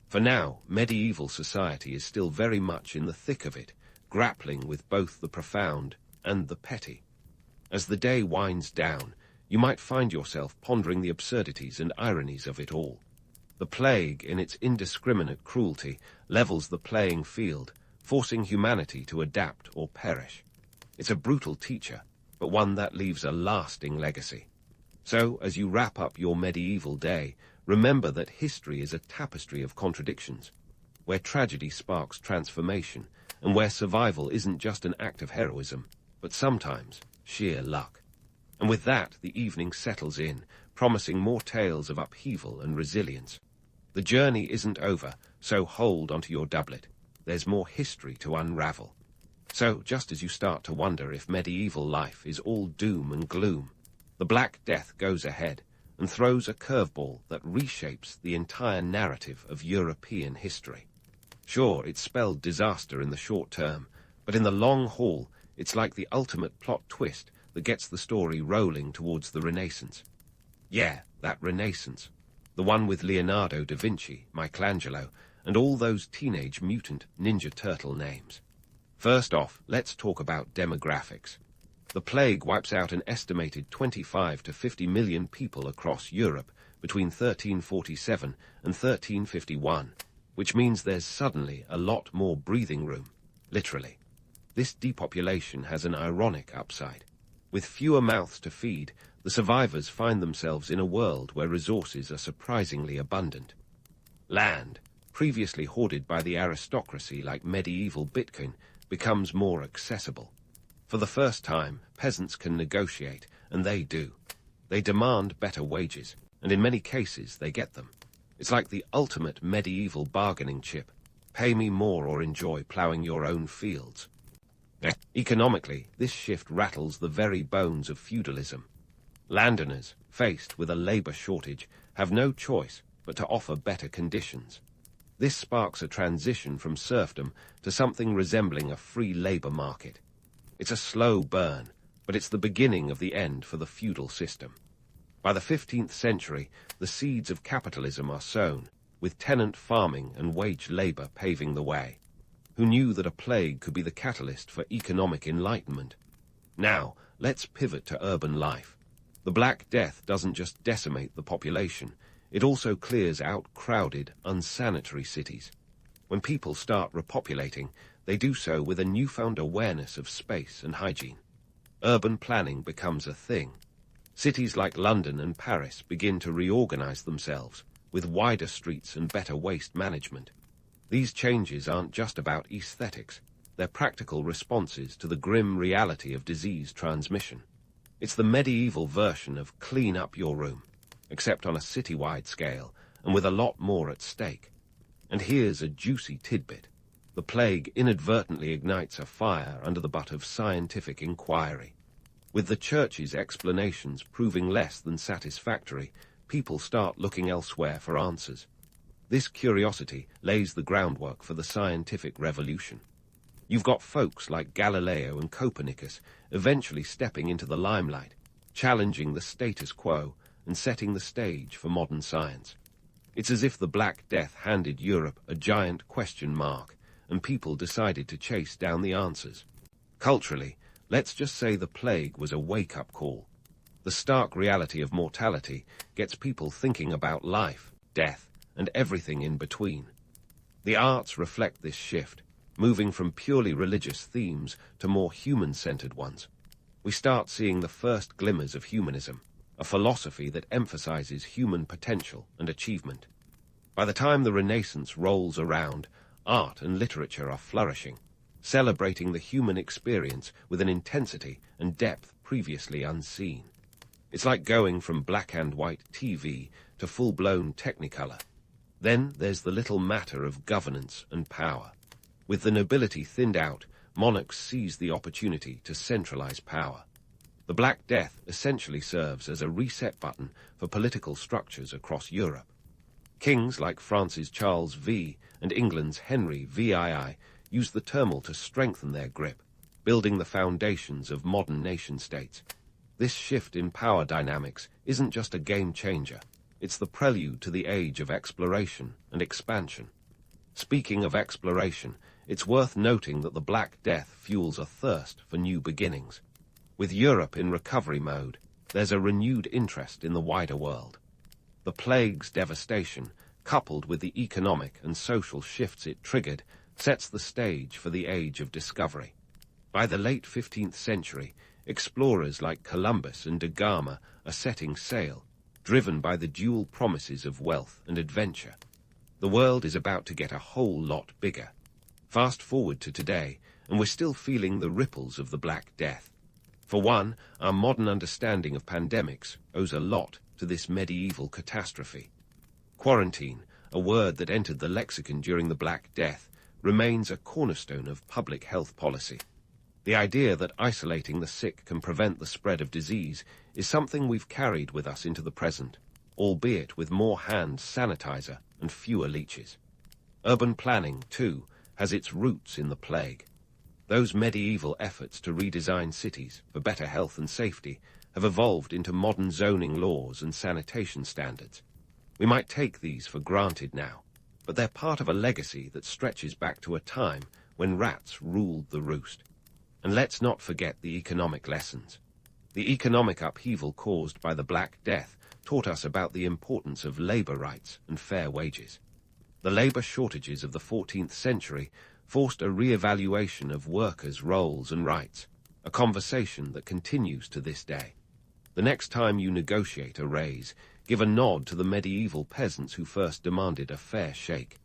For now, medieval society is still very much in the thick of it, grappling with both the profound and the petty. As the day winds down, you might find yourself pondering the absurdities and ironies of it all. The plague, in its indiscriminate cruelty, levels the playing field, forcing humanity to adapt or perish. It's a brutal teacher, but one that leaves a lasting legacy. So, as you wrap up your medieval day, remember that history is a tapestry of contradictions, where tragedy sparks transformation, and where survival isn't just an act of heroism, but sometimes sheer luck. And with that, the evening settles in, promising more tales of upheaval and resilience. The journey isn't over, so hold onto your doublet. There's more history to unravel. So, just as you start to wonder if medieval life is all doom and gloom, the Black Death goes ahead and throws a curveball that reshapes the entire narrative of European history. Sure, it spelled disaster in the short term, but in the long haul, it's like the ultimate plot twist that gets the story rolling towards the Renaissance. Yeah, that Renaissance. The one with Leonardo da Vinci, Michelangelo, and all those teenage mutant Ninja Turtle names. First off, let's talk about demographics. The plague wipes out an estimated 25 to 50 million people across Europe between 1347 and 1351, which means there's suddenly a lot more breathing room, literally. This depopulation has an ironic upside. With fewer mouths to feed, the survivors find themselves in a world where resources are surprisingly abundant. Land, previously hoarded by the aristocracy like medieval Bitcoin, becomes more accessible. For the first time, peasants can negotiate, and they do. They demand better wages, and in many cases they get them. It's like the ultimate medieval bargaining chip. Pay me more or enjoy ploughing your own fields. Economically, this shift rattles the very bones of feudalism. Landowners, faced with a labor shortage, have no choice but to offer better conditions. This sparks a transition from serfdom to something resembling a free labor market. It's a slow burn, but it's the beginning of the end for the feudal system. By the 15th century, the seeds of capitalism are sown, with tenant farming and wage labor paving the way. Who knew that a plague could be the catalyst for economic enlightenment? Now, let's pivot to urban life. The Black Death doesn't just decimate the population, it also clears out crowded, unsanitary cities. When people start repopulating, they do so with a newfound awareness of space and hygiene. Urban planning becomes a thing. Cities like London and Paris begin to reorganize themselves, with wider streets and better waste management. These changes aren't just about aesthetics, they're practical responses to the grim reality of disease transmission. It's the medieval version of clean up your room, except on a citywide scale and with a lot more at stake. And here's a juicy tidbit. The plague inadvertently ignites a fire under the butt of scientific inquiry. With the church's explanations proving less than satisfactory, people start looking elsewhere for answers. This curiosity lays the groundwork for the scientific revolution. You've got folks like Galileo and Copernicus eventually stepping into the limelight, challenging the status quo and setting the stage for modern science. It's as if the Black Death handed Europe a giant question mark, and people decided to chase down the answers. Culturally, let's just say the plague was a wake-up call. The stark reality of mortality gets people thinking about life, death, and everything in between. The arts reflect this shift, moving from purely religious themes to more human-centered ones. We start seeing the first glimmers of humanism, a philosophy that emphasizes human potential and achievement. By the time the Renaissance rolls around, art and literature are flourishing, celebrating the human experience with an intensity and depth previously unseen. It's like going from black and white TV to full-blown Technicolor. Then there's the little matter of governance and power. With the nobility thinned out, monarchs seize the opportunity to centralize power. The Black Death essentially serves as a reset button for political structures across Europe. Kings like France's Charles V and England's Henry VII used the turmoil to strengthen their grip, building the foundations of modern nation-states. This shift in power dynamics isn't just a game changer. It's the prelude to the age of exploration and expansion. Speaking of exploration, it's worth noting that the Black Death fuels a thirst for new beginnings. With Europe in recovery mode, there's a renewed interest in the wider world. The plague's devastation, coupled with the economic and social shifts it triggered, sets the stage for the age of discovery. By the late 15th century, explorers like Columbus and da Gama are setting sail, driven by the dual promises of wealth and adventure. The world is about to get a whole lot bigger. Fast forward to today, and we're still feeling the ripples of the Black Death. For one, our modern understanding of pandemics owes a lot to this medieval catastrophe. Quarantine, a word that entered the lexicon during the Black Death, remains a cornerstone of public health policy. The idea that isolating the sick can prevent the spread of disease is something we've carried with us into the present, albeit with more hand sanitizer and fewer leeches. Urban planning, too, has its roots in the plague. Those medieval efforts to redesign cities for better health and safety have evolved into modern zoning laws and sanitation standards. We might take these for granted now, but they're part of a legacy that stretches back to a time when rats ruled the roost. And let's not forget the economic lessons. The economic upheaval caused by the Black Death taught us about the importance of labor rights and fair wages. The labor shortages of the 14th century forced a re-evaluation of workers' roles and rights, a conversation that continues to this day. The next time you negotiate a raise, give a nod to the medieval peasants who first demanded a fair shake.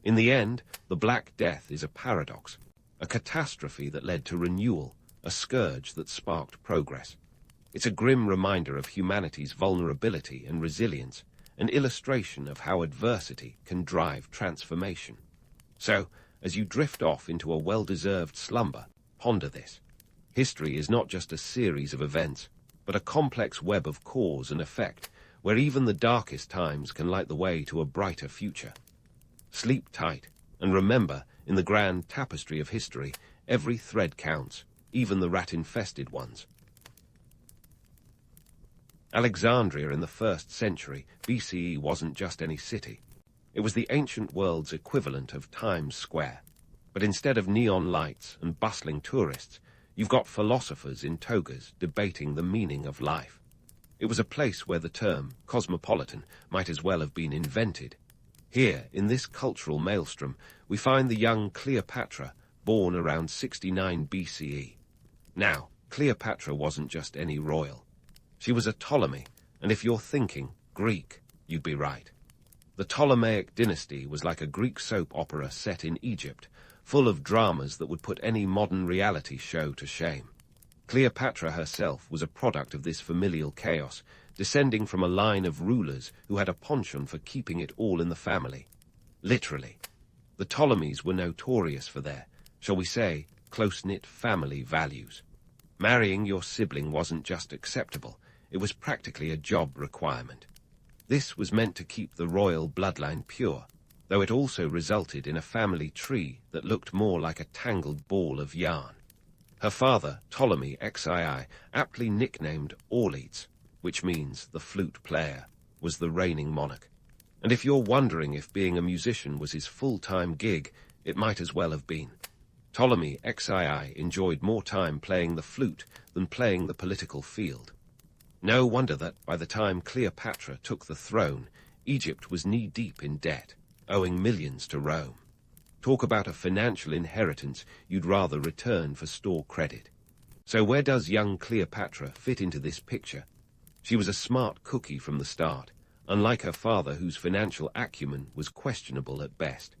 In the end, the Black Death is a paradox, a catastrophe that led to renewal, a scourge that sparked progress. It's a grim reminder of humanity's vulnerability and resilience, an illustration of how adversity can drive transformation. So, as you drift off into a well-deserved slumber, ponder this. History is not just a series of events, but a complex web of cause and effect, where even the darkest times can light the way to a brighter future. Sleep tight, and remember, in the grand tapestry of history, every thread counts, even the rat-infested ones. Alexandria in the 1st century BCE wasn't just any city. It was the ancient world's equivalent of Times Square. But instead of neon lights and bustling tourists, you've got philosophers in togas debating the meaning of life. It was a place where the term cosmopolitan might as well have been invented. Here, in this cultural maelstrom, we find the young Cleopatra, born around 69 BCE. Now, Cleopatra wasn't just any royal. She was a Ptolemy, and if you're thinking Greek, you'd be right. The Ptolemaic dynasty was like a Greek soap opera set in Egypt, full of dramas that would put any modern reality show to shame. Cleopatra herself was a product of this familial chaos, descending from a line of rulers who had a penchant for keeping it all in the family. Literally. The Ptolemies were notorious for their, shall we say, close-knit family values. Marrying your sibling wasn't just acceptable, it was practically a job requirement. This was meant to keep the royal bloodline pure, though it also resulted in a family tree that looked more like a tangled ball of yarn. Her father, Ptolemy XII, aptly nicknamed Orleats, which means the flute player, was the reigning monarch. And if you're wondering if being a musician was his full-time gig, it might as well have been. Ptolemy XII enjoyed more time playing the flute than playing the political field. No wonder that, by the time Cleopatra took the throne, Egypt was knee-deep in debt, owing millions to Rome. Talk about a financial inheritance you'd rather return for store credit. So where does young Cleopatra fit into this picture? She was a smart cookie from the start, unlike her father whose financial acumen was questionable at best.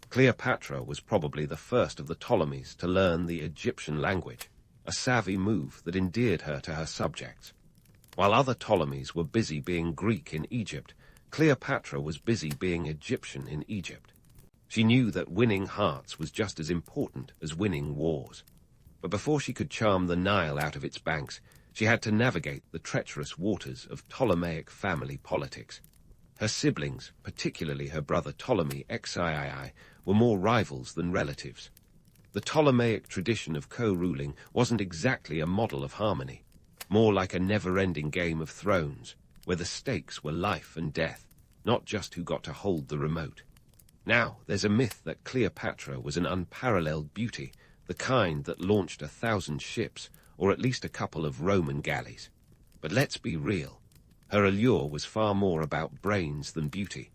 Cleopatra was probably the first of the Ptolemies to learn the Egyptian language, a savvy move that endeared her to her subjects. While other Ptolemies were busy being Greek in Egypt, Cleopatra was busy being Egyptian in Egypt. She knew that winning hearts was just as important as winning wars. But before she could charm the Nile out of its banks, she had to navigate the treacherous waters of Ptolemaic family politics. Her siblings, particularly her brother Ptolemy XIII, were more rivals than relatives. The Ptolemaic tradition of co-ruling wasn't exactly a model of harmony, more like a never-ending Game of Thrones, where the stakes were life and death, not just who got to hold the remote. Now, there's a myth that Cleopatra was an unparalleled beauty, the kind that launched 1,000 ships, or at least a couple of Roman galleys. But let's be real. Her allure was far more about brains than beauty.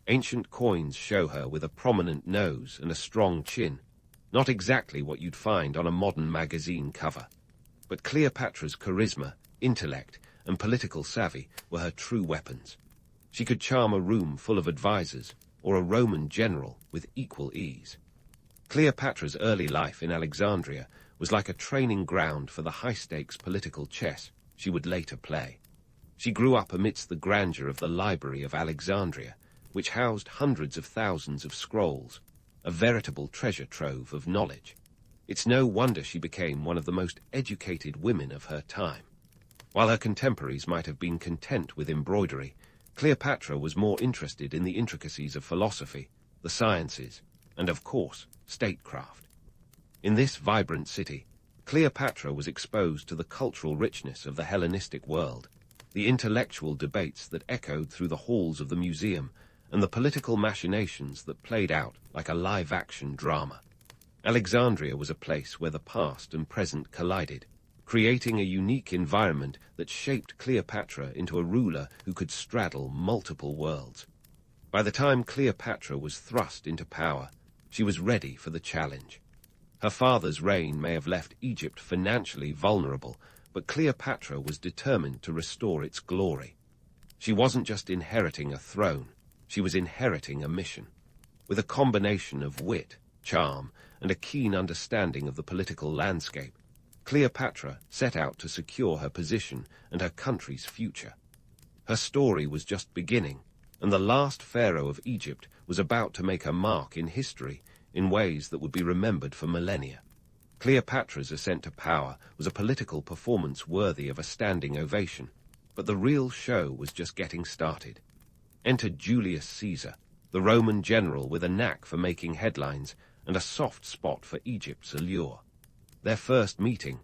Ancient coins show her with a prominent nose and a strong chin, not exactly what you'd find on a modern magazine cover. But Cleopatra's charisma, intellect, and political savvy were her true weapons. She could charm a room full of advisors, or a Roman general, with equal ease. Cleopatra's early life in Alexandria was like a training ground for the high-stakes political chess she would later play. She grew up amidst the grandeur of the Library of Alexandria, which housed hundreds of thousands of scrolls, a veritable treasure trove of knowledge. It's no wonder she became one of the most educated women of her time. While her contemporaries might have been content with embroidery, Cleopatra was more interested in the intricacies of philosophy, the sciences, and, of course, statecraft. In this vibrant city, Cleopatra was exposed to the cultural richness of the Hellenistic world, the intellectual debates that echoed through the halls of the museum, and the political machinations that played out like a live-action drama. Alexandria was a place where the past and present collided, creating a unique environment that shaped Cleopatra into a ruler who could straddle multiple worlds. By the time Cleopatra was thrust into power, she was ready for the challenge. Her father's reign may have left Egypt financially vulnerable, but Cleopatra was determined to restore its glory. She wasn't just inheriting a throne, she was inheriting a mission. With a combination of wit, charm, and a keen understanding of the political landscape, Cleopatra set out to secure her position and her country's future. Her story was just beginning, and the last pharaoh of Egypt was about to make a mark in history in ways that would be remembered for millennia. Cleopatra's ascent to power was a political performance worthy of a standing ovation, but the real show was just getting started. Enter Julius Caesar, the Roman general with a knack for making headlines and a soft spot for Egypt's allure. Their first meeting,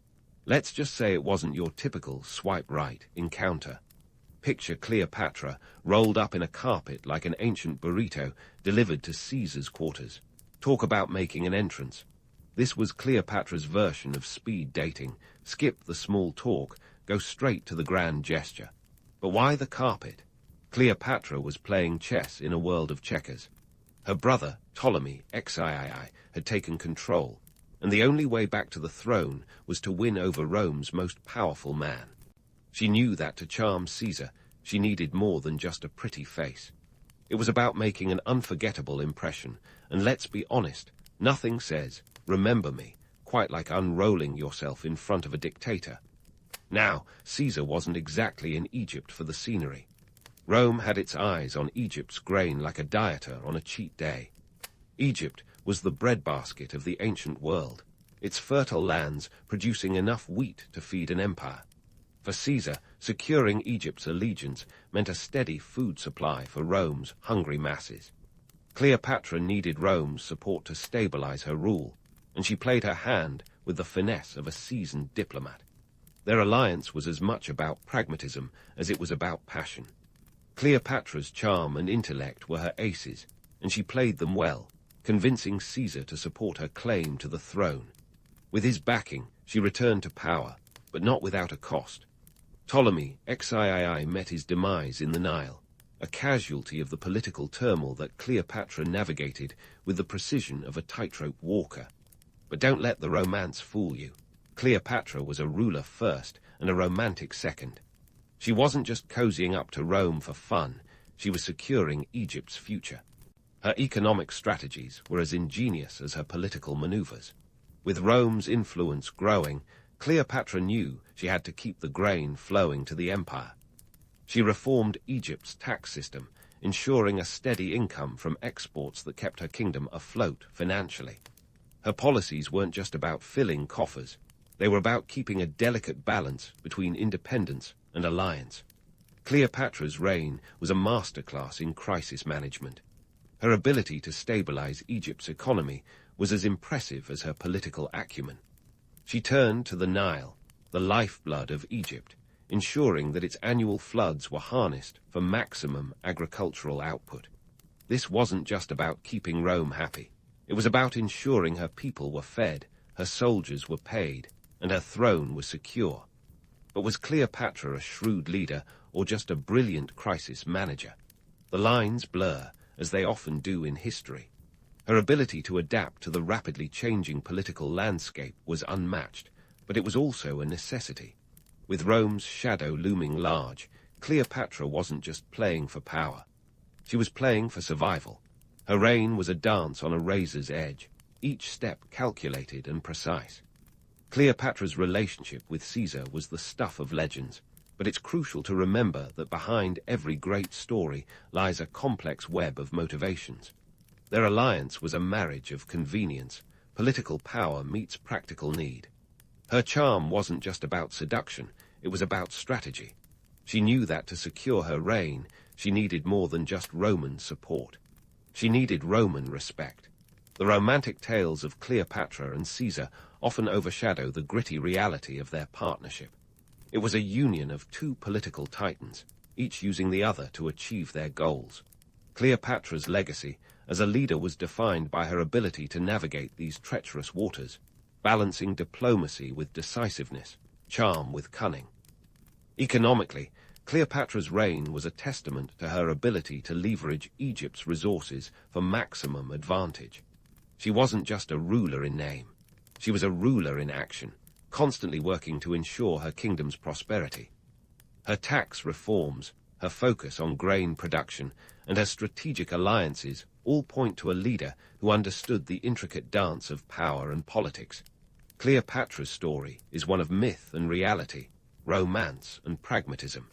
let's just say it wasn't your typical swipe-right encounter. Picture Cleopatra rolled up in a carpet like an ancient burrito delivered to Caesar's quarters. Talk about making an entrance. This was Cleopatra's version of speed dating. Skip the small talk, go straight to the grand gesture. But why the carpet? Cleopatra was playing chess in a world of checkers. Her brother, Ptolemy XIII, had taken control, and the only way back to the throne was to win over Rome's most powerful man. She knew that to charm Caesar, she needed more than just a pretty face. It was about making an unforgettable impression, and let's be honest, nothing says, "Remember me," quite like unrolling yourself in front of a dictator. Now, Caesar wasn't exactly in Egypt for the scenery. Rome had its eyes on Egypt's grain like a dieter on a cheat day. Egypt was the breadbasket of the ancient world, its fertile lands producing enough wheat to feed an empire. For Caesar, securing Egypt's allegiance meant a steady food supply for Rome's hungry masses. Cleopatra needed Rome's support to stabilize her rule, and she played her hand with the finesse of a seasoned diplomat. Their alliance was as much about pragmatism as it was about passion. Cleopatra's charm and intellect were her aces, and she played them well, convincing Caesar to support her claim to the throne. With his backing, she returned to power, but not without a cost. Ptolemy XIII met his demise in the Nile, a casualty of the political turmoil that Cleopatra navigated with the precision of a tightrope walker. But don't let the romance fool you. Cleopatra was a ruler first and a romantic second. She wasn't just cozying up to Rome for fun, she was securing Egypt's future. Her economic strategies were as ingenious as her political maneuvers. With Rome's influence growing, Cleopatra knew she had to keep the grain flowing to the empire. She reformed Egypt's tax system, ensuring a steady income from exports that kept her kingdom afloat financially. Her policies weren't just about filling coffers, they were about keeping a delicate balance between independence and alliance. Cleopatra's reign was a masterclass in crisis management. Her ability to stabilize Egypt's economy was as impressive as her political acumen. She turned to the Nile, the lifeblood of Egypt, ensuring that its annual floods were harnessed for maximum agricultural output. This wasn't just about keeping Rome happy. It was about ensuring her people were fed, her soldiers were paid, and her throne was secure. But was Cleopatra a shrewd leader or just a brilliant crisis manager? The lines blur, as they often do in history. Her ability to adapt to the rapidly changing political landscape was unmatched, but it was also a necessity. With Rome's shadow looming large, Cleopatra wasn't just playing for power. She was playing for survival. Her reign was a dance on a razor's edge, each step calculated and precise. Cleopatra's relationship with Caesar was the stuff of legends, but it's crucial to remember that behind every great story lies a complex web of motivations. Their alliance was a marriage of convenience. Political power meets practical need. Her charm wasn't just about seduction, it was about strategy. She knew that to secure her reign, she needed more than just Roman support. She needed Roman respect. The romantic tales of Cleopatra and Caesar often overshadow the gritty reality of their partnership. It was a union of two political titans, each using the other to achieve their goals. Cleopatra's legacy as a leader was defined by her ability to navigate these treacherous waters, balancing diplomacy with decisiveness, charm with cunning. Economically, Cleopatra's reign was a testament to her ability to leverage Egypt's resources for maximum advantage. She wasn't just a ruler in name. She was a ruler in action, constantly working to ensure her kingdom's prosperity. Her tax reforms, her focus on grain production, and her strategic alliances all point to a leader who understood the intricate dance of power and politics. Cleopatra's story is one of myth and reality, romance and pragmatism.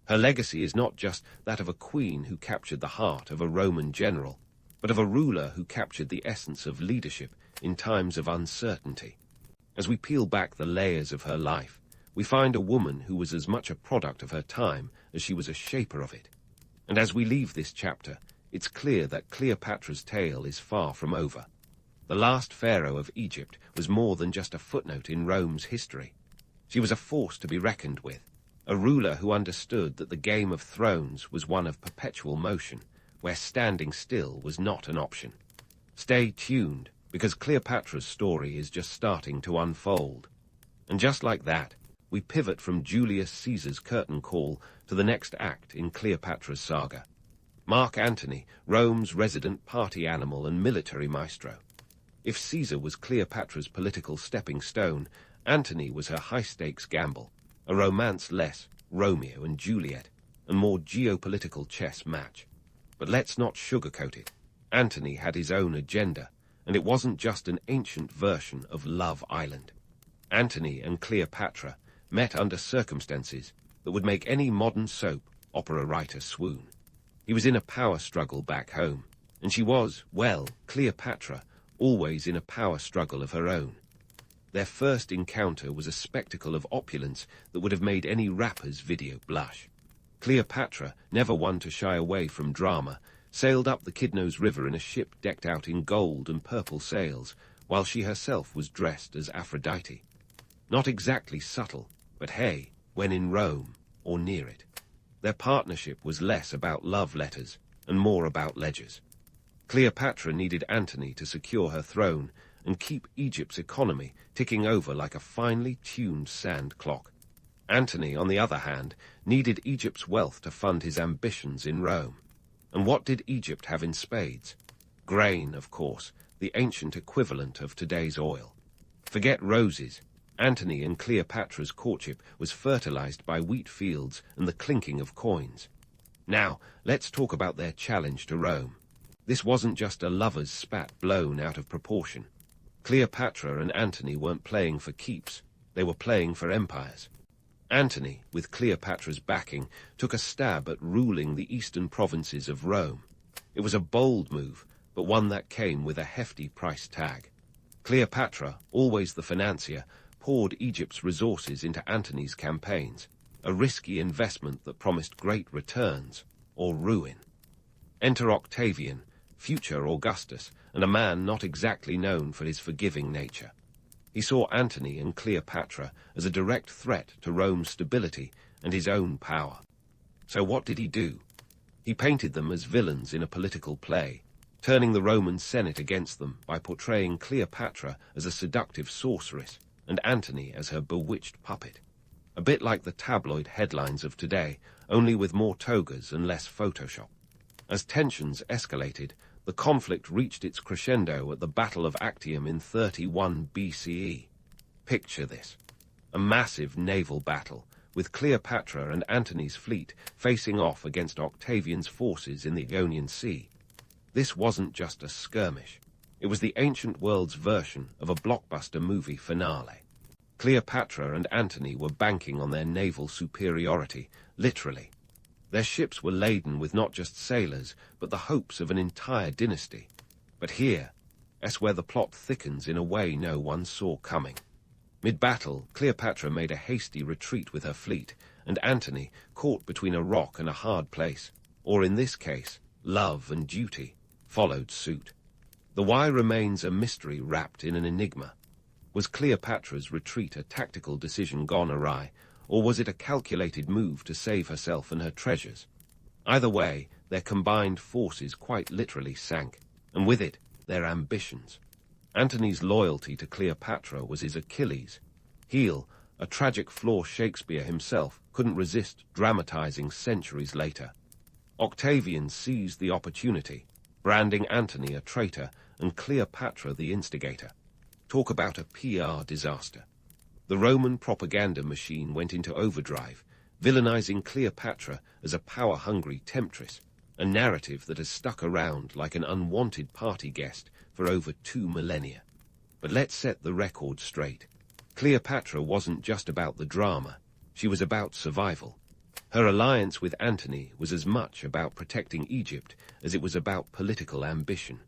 Her legacy is not just that of a queen who captured the heart of a Roman general, but of a ruler who captured the essence of leadership in times of uncertainty. As we peel back the layers of her life, we find a woman who was as much a product of her time as she was a shaper of it. And as we leave this chapter, it's clear that Cleopatra's tale is far from over. The last pharaoh of Egypt was more than just a footnote in Rome's history. She was a force to be reckoned with, a ruler who understood that the game of thrones was one of perpetual motion, where standing still was not an option. Stay tuned, because Cleopatra's story is just starting to unfold. And just like that, we pivot from Julius Caesar's curtain call to the next act in Cleopatra's saga. Mark Antony, Rome's resident party animal and military maestro. If Caesar was Cleopatra's political stepping stone, Antony was her high-stakes gamble, a romance-less Romeo and Juliet, and more geopolitical chess match. But let's not sugarcoat it. Antony had his own agenda, and it wasn't just an ancient version of Love Island. Antony and Cleopatra met under circumstances that would make any modern soap opera writer swoon. He was in a power struggle back home, and she was, well, Cleopatra, always in a power struggle of her own. Their first encounter was a spectacle of opulence that would have made any rapper's video blush. Cleopatra, never one to shy away from drama, sailed up the Kidnos River in a ship decked out in gold and purple sails, while she herself was dressed as Aphrodite. Not exactly subtle, but hey, when in Rome, or near it. Their partnership was less about love letters and more about ledgers. Cleopatra needed Antony to secure her throne and keep Egypt's economy ticking over like a finely tuned sand clock. Antony, on the other hand, needed Egypt's wealth to fund his ambitions in Rome. And what did Egypt have in spades? Grain, of course, the ancient equivalent of today's oil. Forget roses. Antony and Cleopatra's courtship was fertilized by wheat fields and the clinking of coins. Now, let's talk about their challenge to Rome. This wasn't just a lover's spat blown out of proportion. Cleopatra and Antony weren't playing for keeps, they were playing for empires. Antony, with Cleopatra's backing, took a stab at ruling the eastern provinces of Rome. It was a bold move, but one that came with a hefty price tag. Cleopatra, always the financier, poured Egypt's resources into Antony's campaigns, a risky investment that promised great returns, or ruin. Enter Octavian, future Augustus, and a man not exactly known for his forgiving nature. He saw Antony and Cleopatra as a direct threat to Rome's stability and his own power. So what did he do? He painted them as villains in a political play, turning the Roman Senate against them by portraying Cleopatra as a seductive sorceress and Antony as her bewitched puppet. A bit like the tabloid headlines of today, only with more togas and less Photoshop. As tensions escalated, the conflict reached its crescendo at the Battle of Actium in 31 BCE. Picture this. A massive naval battle, with Cleopatra and Antony's fleet facing off against Octavian's forces in the Ionian Sea. This wasn't just a skirmish. It was the ancient world's version of a blockbuster movie finale. Cleopatra and Antony were banking on their naval superiority, literally. Their ships were laden with not just sailors, but the hopes of an entire dynasty. But here, that's where the plot thickens in a way no one saw coming. Mid-battle, Cleopatra made a hasty retreat with her fleet, and Antony, caught between a rock and a hard place, or in this case, love and duty, followed suit. The why remains a mystery wrapped in an enigma. Was Cleopatra's retreat a tactical decision gone awry, or was it a calculated move to save herself and her treasures? Either way, their combined forces quite literally sank, and with it, their ambitions. Antony's loyalty to Cleopatra was his Achilles' heel, a tragic flaw Shakespeare himself couldn't resist dramatizing centuries later. Octavian seized the opportunity, branding Antony a traitor and Cleopatra the instigator. Talk about a PR disaster. The Roman propaganda machine went into overdrive, villainizing Cleopatra as a power-hungry temptress, a narrative that has stuck around like an unwanted party guest for over 2 millennia. But let's set the record straight. Cleopatra wasn't just about the drama, she was about survival. Her alliance with Antony was as much about protecting Egypt as it was about political ambition.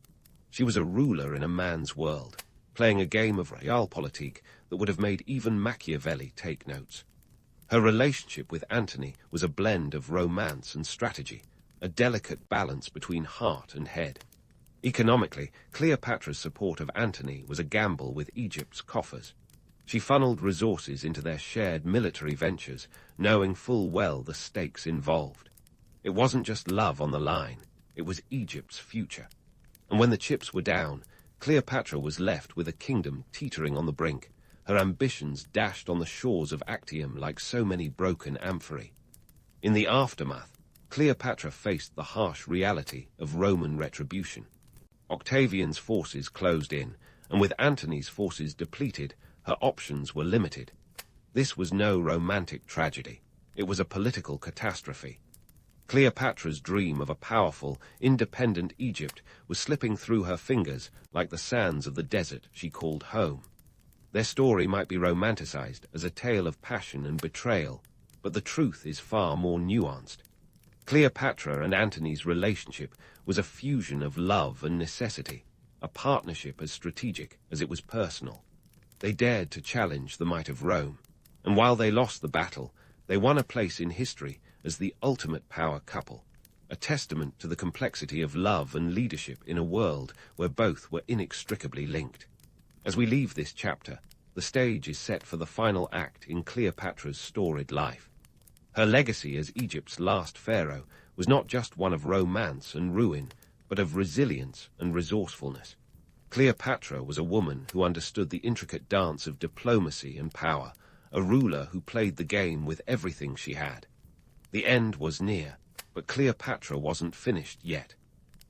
She was a ruler in a man's world, playing a game of realpolitik that would have made even Machiavelli take notes. Her relationship with Antony was a blend of romance and strategy, a delicate balance between heart and head. Economically, Cleopatra's support of Antony was a gamble with Egypt's coffers. She funneled resources into their shared military ventures, knowing full well the stakes involved. It wasn't just love on the line, it was Egypt's future. And when the chips were down, Cleopatra was left with a kingdom teetering on the brink, her ambitions dashed on the shores of Actium like so many broken amphorae. In the aftermath, Cleopatra faced the harsh reality of Roman retribution. Octavian's forces closed in, and with Antony's forces depleted, her options were limited. This was no romantic tragedy. It was a political catastrophe. Cleopatra's dream of a powerful, independent Egypt was slipping through her fingers like the sands of the desert she called home. Their story might be romanticized as a tale of passion and betrayal, but the truth is far more nuanced. Cleopatra and Antony's relationship was a fusion of love and necessity, a partnership as strategic as it was personal. They dared to challenge the might of Rome, and while they lost the battle, they won a place in history as the ultimate power couple, a testament to the complexity of love and leadership in a world where both were inextricably linked. As we leave this chapter, the stage is set for the final act in Cleopatra's storied life. Her legacy as Egypt's last pharaoh was not just one of romance and ruin, but of resilience and resourcefulness. Cleopatra was a woman who understood the intricate dance of diplomacy and power, a ruler who played the game with everything she had. The end was near, but Cleopatra wasn't finished yet.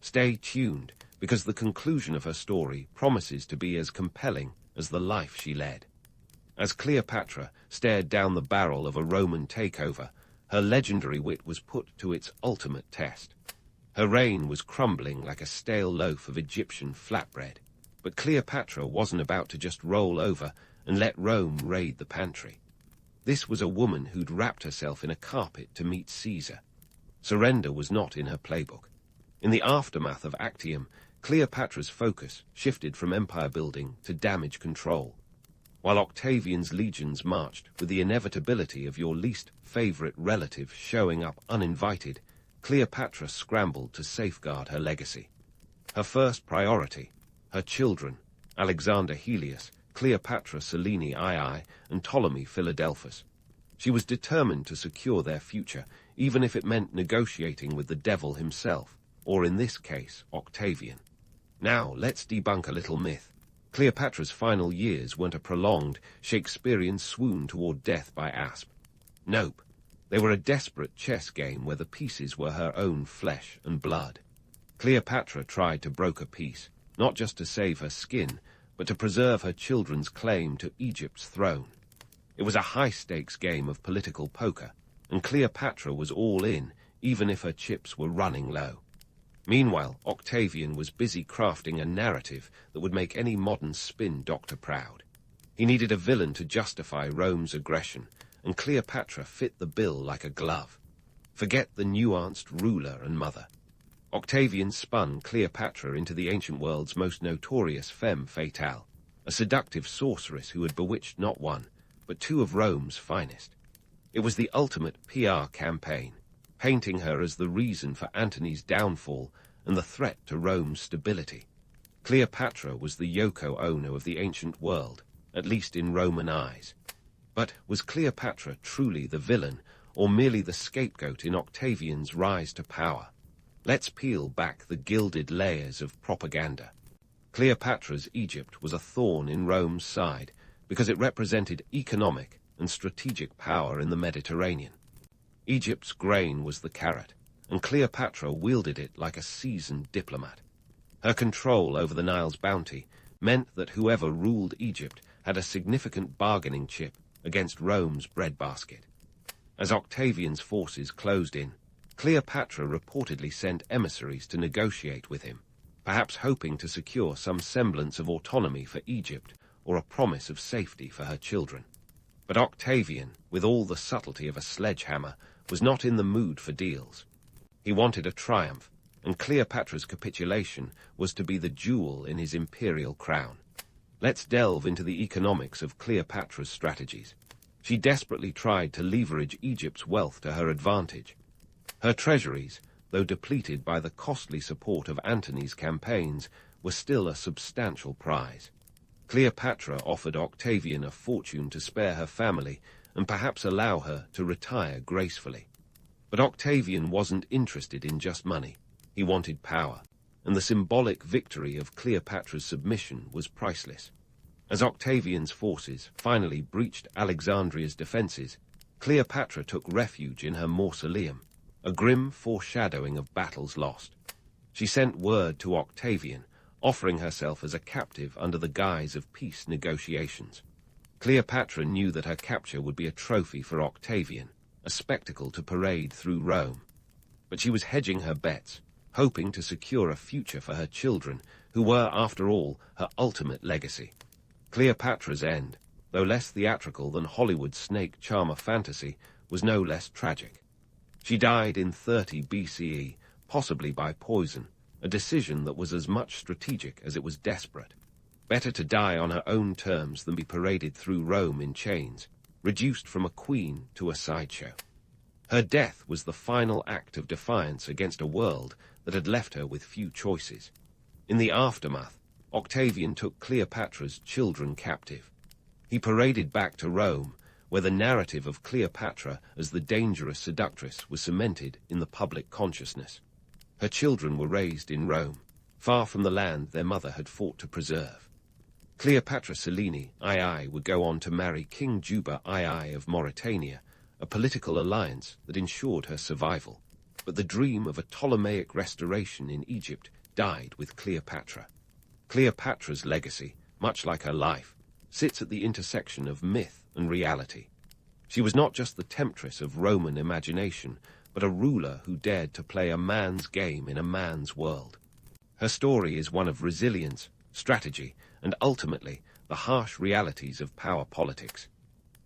Stay tuned, because the conclusion of her story promises to be as compelling as the life she led. As Cleopatra stared down the barrel of a Roman takeover, her legendary wit was put to its ultimate test. Her reign was crumbling like a stale loaf of Egyptian flatbread, but Cleopatra wasn't about to just roll over and let Rome raid the pantry. This was a woman who'd wrapped herself in a carpet to meet Caesar. Surrender was not in her playbook. In the aftermath of Actium, Cleopatra's focus shifted from empire building to damage control. While Octavian's legions marched with the inevitability of your least favorite relative showing up uninvited, Cleopatra scrambled to safeguard her legacy. Her first priority, her children, Alexander Helios, Cleopatra Selene II, and Ptolemy Philadelphus. She was determined to secure their future, even if it meant negotiating with the devil himself, or in this case, Octavian. Now, let's debunk a little myth. Cleopatra's final years weren't a prolonged, Shakespearean swoon toward death by asp. Nope. They were a desperate chess game where the pieces were her own flesh and blood. Cleopatra tried to broker peace, not just to save her skin, but to preserve her children's claim to Egypt's throne. It was a high-stakes game of political poker, and Cleopatra was all in, even if her chips were running low. Meanwhile, Octavian was busy crafting a narrative that would make any modern spin doctor proud. He needed a villain to justify Rome's aggression, and Cleopatra fit the bill like a glove. Forget the nuanced ruler and mother. Octavian spun Cleopatra into the ancient world's most notorious femme fatale, a seductive sorceress who had bewitched not one, but two of Rome's finest. It was the ultimate PR campaign, painting her as the reason for Antony's downfall and the threat to Rome's stability. Cleopatra was the Yoko Ono of the ancient world, at least in Roman eyes. But was Cleopatra truly the villain, or merely the scapegoat in Octavian's rise to power? Let's peel back the gilded layers of propaganda. Cleopatra's Egypt was a thorn in Rome's side because it represented economic and strategic power in the Mediterranean. Egypt's grain was the carrot, and Cleopatra wielded it like a seasoned diplomat. Her control over the Nile's bounty meant that whoever ruled Egypt had a significant bargaining chip against Rome's breadbasket. As Octavian's forces closed in, Cleopatra reportedly sent emissaries to negotiate with him, perhaps hoping to secure some semblance of autonomy for Egypt or a promise of safety for her children. But Octavian, with all the subtlety of a sledgehammer, was not in the mood for deals. He wanted a triumph, and Cleopatra's capitulation was to be the jewel in his imperial crown. Let's delve into the economics of Cleopatra's strategies. She desperately tried to leverage Egypt's wealth to her advantage. Her treasuries, though depleted by the costly support of Antony's campaigns, were still a substantial prize. Cleopatra offered Octavian a fortune to spare her family and perhaps allow her to retire gracefully. But Octavian wasn't interested in just money. He wanted power, and the symbolic victory of Cleopatra's submission was priceless. As Octavian's forces finally breached Alexandria's defenses, Cleopatra took refuge in her mausoleum, a grim foreshadowing of battles lost. She sent word to Octavian, offering herself as a captive under the guise of peace negotiations. Cleopatra knew that her capture would be a trophy for Octavian, a spectacle to parade through Rome. But she was hedging her bets, hoping to secure a future for her children, who were, after all, her ultimate legacy. Cleopatra's end, though less theatrical than Hollywood's snake charmer fantasy, was no less tragic. She died in 30 BCE, possibly by poison, a decision that was as much strategic as it was desperate. Better to die on her own terms than be paraded through Rome in chains, reduced from a queen to a sideshow. Her death was the final act of defiance against a world that had left her with few choices. In the aftermath, Octavian took Cleopatra's children captive. He paraded back to Rome, where the narrative of Cleopatra as the dangerous seductress was cemented in the public consciousness. Her children were raised in Rome, far from the land their mother had fought to preserve. Cleopatra Selene II would go on to marry King Juba II of Mauritania, a political alliance that ensured her survival. But the dream of a Ptolemaic restoration in Egypt died with Cleopatra. Cleopatra's legacy, much like her life, sits at the intersection of myth and reality. She was not just the temptress of Roman imagination, but a ruler who dared to play a man's game in a man's world. Her story is one of resilience, strategy, and ultimately the harsh realities of power politics.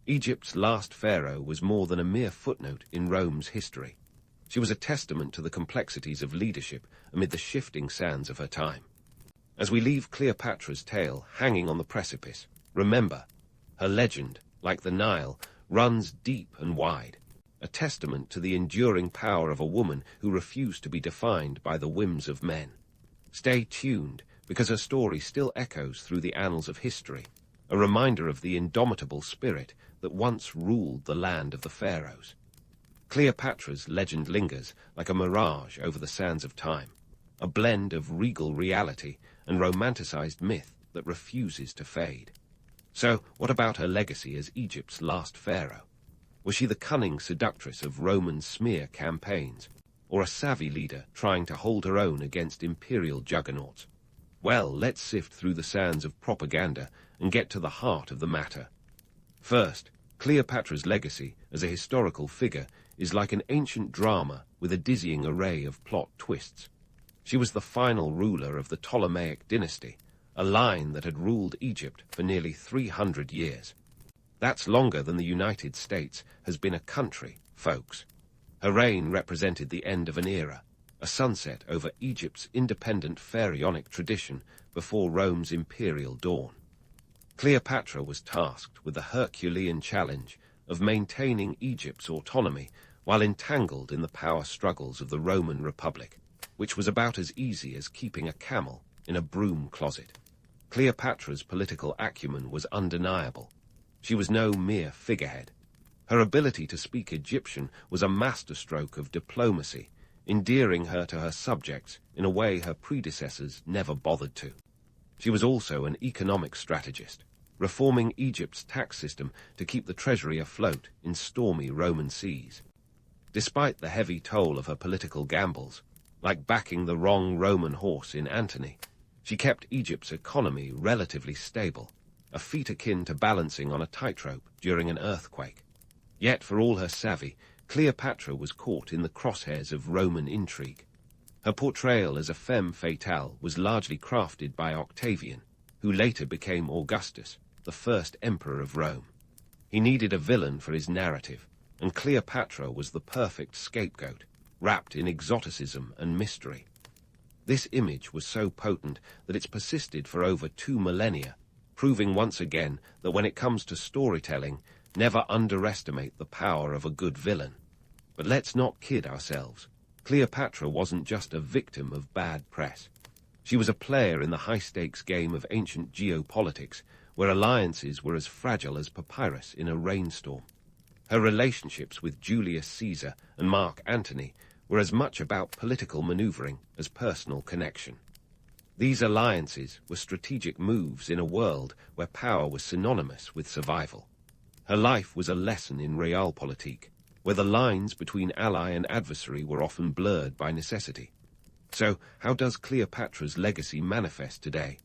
Egypt's last pharaoh was more than a mere footnote in Rome's history. She was a testament to the complexities of leadership amid the shifting sands of her time. As we leave Cleopatra's tale hanging on the precipice, remember, her legend, like the Nile, runs deep and wide, a testament to the enduring power of a woman who refused to be defined by the whims of men. Stay tuned, because her story still echoes through the annals of history, a reminder of the indomitable spirit that once ruled the land of the pharaohs. Cleopatra's legend lingers like a mirage over the sands of time, a blend of regal reality and romanticized myth that refuses to fade. So, what about her legacy as Egypt's last pharaoh? Was she the cunning seductress of Roman smear campaigns, or a savvy leader trying to hold her own against imperial juggernauts? Well, let's sift through the sands of propaganda and get to the heart of the matter. First, Cleopatra's legacy as a historical figure is like an ancient drama with a dizzying array of plot twists. She was the final ruler of the Ptolemaic dynasty, a line that had ruled Egypt for nearly 300 years. That's longer than the United States has been a country, folks. Her reign represented the end of an era, a sunset over Egypt's independent pharaonic tradition before Rome's imperial dawn. Cleopatra was tasked with the Herculean challenge of maintaining Egypt's autonomy while entangled in the power struggles of the Roman Republic, which was about as easy as keeping a camel in a broom closet. Cleopatra's political acumen was undeniable. She was no mere figurehead. Her ability to speak Egyptian was a masterstroke of diplomacy, endearing her to her subjects in a way her predecessors never bothered to. She was also an economic strategist, reforming Egypt's tax system to keep the treasury afloat in stormy Roman seas. Despite the heavy toll of her political gambles, like backing the wrong Roman horse in Antony, she kept Egypt's economy relatively stable, a feat akin to balancing on a tightrope during an earthquake. Yet, for all her savvy, Cleopatra was caught in the crosshairs of Roman intrigue. Her portrayal as a femme fatale was largely crafted by Octavian, who later became Augustus, the first emperor of Rome. He needed a villain for his narrative, and Cleopatra was the perfect scapegoat, wrapped in exoticism and mystery. This image was so potent that it's persisted for over 2 millennia, proving once again that when it comes to storytelling, never underestimate the power of a good villain. But let's not kid ourselves. Cleopatra wasn't just a victim of bad press. She was a player in the high-stakes game of ancient geopolitics, where alliances were as fragile as papyrus in a rainstorm. Her relationships with Julius Caesar and Mark Antony were as much about political maneuvering as personal connection. These alliances were strategic moves in a world where power was synonymous with survival. Her life was a lesson in realpolitik, where the lines between ally and adversary were often blurred by necessity. So, how does Cleopatra's legacy manifest today?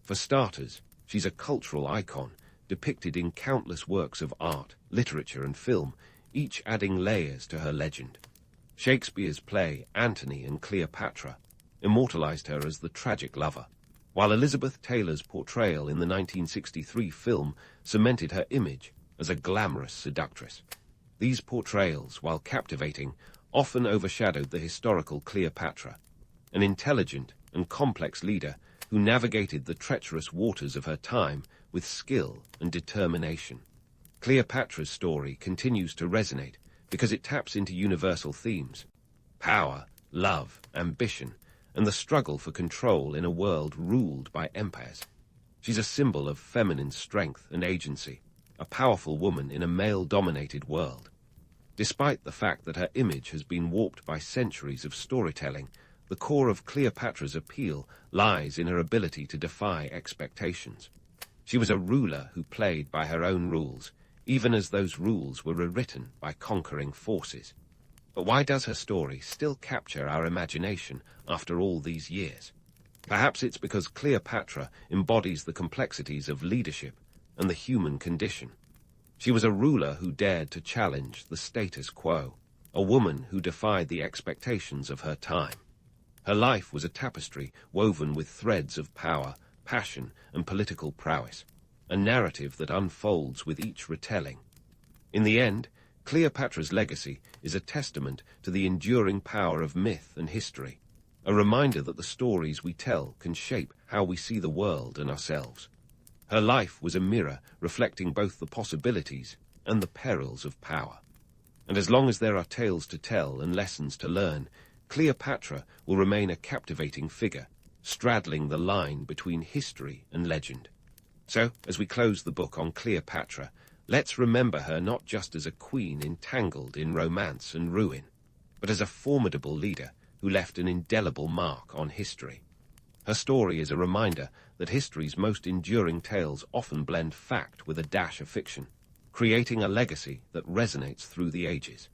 For starters, she's a cultural icon, depicted in countless works of art, literature and film, each adding layers to her legend. Shakespeare's play Antony and Cleopatra immortalized her as the tragic lover, while Elizabeth Taylor's portrayal in the 1963 film cemented her image as a glamorous seductress. These portrayals, while captivating, often overshadowed the historical Cleopatra, an intelligent and complex leader who navigated the treacherous waters of her time with skill and determination. Cleopatra's story continues to resonate because it taps into universal themes: power, love, ambition, and the struggle for control in a world ruled by empires. She's a symbol of feminine strength and agency, a powerful woman in a male-dominated world. Despite the fact that her image has been warped by centuries of storytelling, the core of Cleopatra's appeal lies in her ability to defy expectations. She was a ruler who played by her own rules, even as those rules were rewritten by conquering forces. But why does her story still capture our imagination after all these years? Perhaps it's because Cleopatra embodies the complexities of leadership and the human condition. She was a ruler who dared to challenge the status quo, a woman who defied the expectations of her time. Her life was a tapestry woven with threads of power, passion, and political prowess, a narrative that unfolds with each retelling. In the end, Cleopatra's legacy is a testament to the enduring power of myth and history, a reminder that the stories we tell can shape how we see the world and ourselves. Her life was a mirror reflecting both the possibilities and the perils of power. And as long as there are tales to tell and lessons to learn, Cleopatra will remain a captivating figure, straddling the line between history and legend. So, as we close the book on Cleopatra, let's remember her not just as a queen entangled in romance and ruin, but as a formidable leader who left an indelible mark on history. Her story is a reminder that history's most enduring tales often blend fact with a dash of fiction, creating a legacy that resonates through the ages.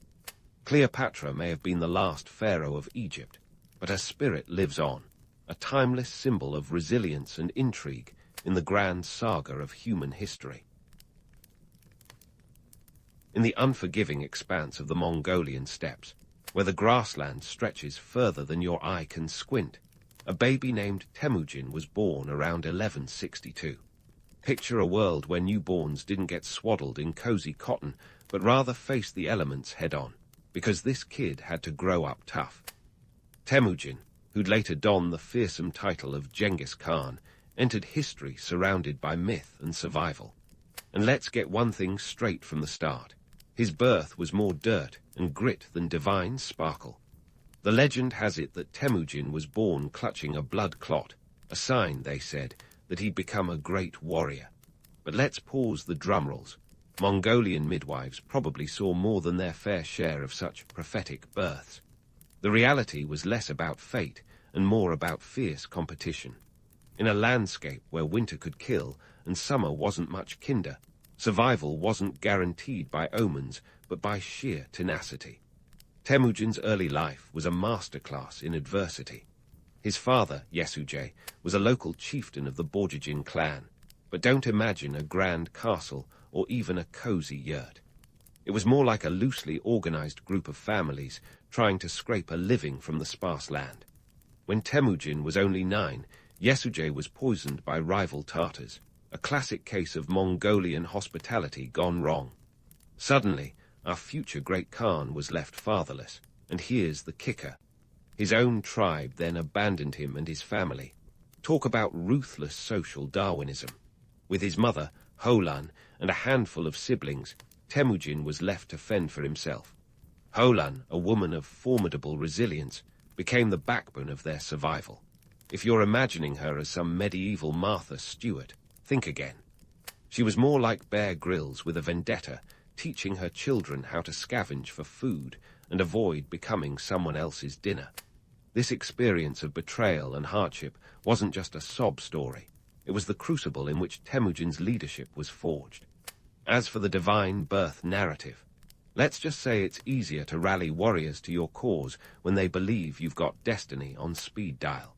Cleopatra may have been the last pharaoh of Egypt, but her spirit lives on, a timeless symbol of resilience and intrigue in the grand saga of human history. In the unforgiving expanse of the Mongolian steppes, where the grassland stretches further than your eye can squint, a baby named Temujin was born around 1162. Picture a world where newborns didn't get swaddled in cozy cotton, but rather faced the elements head-on, because this kid had to grow up tough. Temujin, who'd later don the fearsome title of Genghis Khan, entered history surrounded by myth and survival. And let's get one thing straight from the start. His birth was more dirt and grit than divine sparkle. The legend has it that Temujin was born clutching a blood clot, a sign, they said, that he'd become a great warrior. But let's pause the drumrolls. Mongolian midwives probably saw more than their fair share of such prophetic births. The reality was less about fate and more about fierce competition. In a landscape where winter could kill and summer wasn't much kinder, survival wasn't guaranteed by omens but by sheer tenacity. Temujin's early life was a masterclass in adversity. His father, Yesuje, was a local chieftain of the Borjigin clan, but don't imagine a grand castle or even a cozy yurt. It was more like a loosely organized group of families trying to scrape a living from the sparse land. When Temujin was only 9, Yesuje was poisoned by rival Tartars, a classic case of Mongolian hospitality gone wrong. Suddenly, our future great Khan was left fatherless, and here's the kicker. His own tribe then abandoned him and his family. Talk about ruthless social Darwinism. With his mother, Holan, and a handful of siblings, Temujin was left to fend for himself. Holan, a woman of formidable resilience, became the backbone of their survival. If you're imagining her as some medieval Martha Stewart, think again. She was more like Bear Grylls with a vendetta, teaching her children how to scavenge for food and avoid becoming someone else's dinner. This experience of betrayal and hardship wasn't just a sob story. It was the crucible in which Temujin's leadership was forged. As for the divine birth narrative, let's just say it's easier to rally warriors to your cause when they believe you've got destiny on speed dial.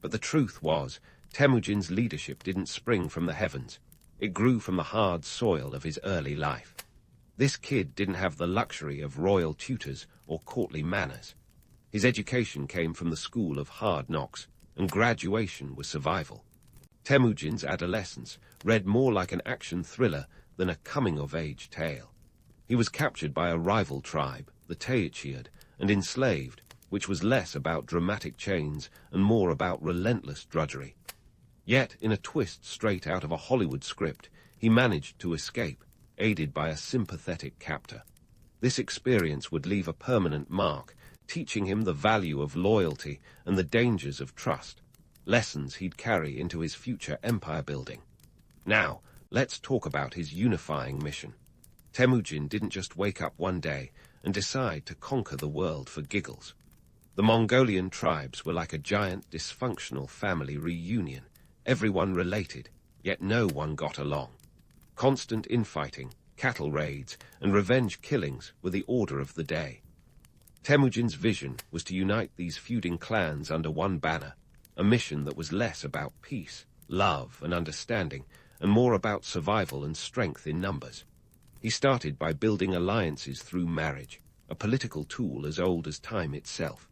But the truth was, Temujin's leadership didn't spring from the heavens. It grew from the hard soil of his early life. This kid didn't have the luxury of royal tutors or courtly manners. His education came from the school of hard knocks, and graduation was survival. Temujin's adolescence read more like an action thriller than a coming-of-age tale. He was captured by a rival tribe, the Teichiad, and enslaved, which was less about dramatic chains and more about relentless drudgery. Yet, in a twist straight out of a Hollywood script, he managed to escape, aided by a sympathetic captor. This experience would leave a permanent mark, teaching him the value of loyalty and the dangers of trust, lessons he'd carry into his future empire building. Now, let's talk about his unifying mission. Temujin didn't just wake up one day and decide to conquer the world for giggles. The Mongolian tribes were like a giant dysfunctional family reunion, everyone related, yet no one got along. Constant infighting, cattle raids, and revenge killings were the order of the day. Temujin's vision was to unite these feuding clans under one banner, a mission that was less about peace, love, and understanding, and more about survival and strength in numbers. He started by building alliances through marriage, a political tool as old as time itself.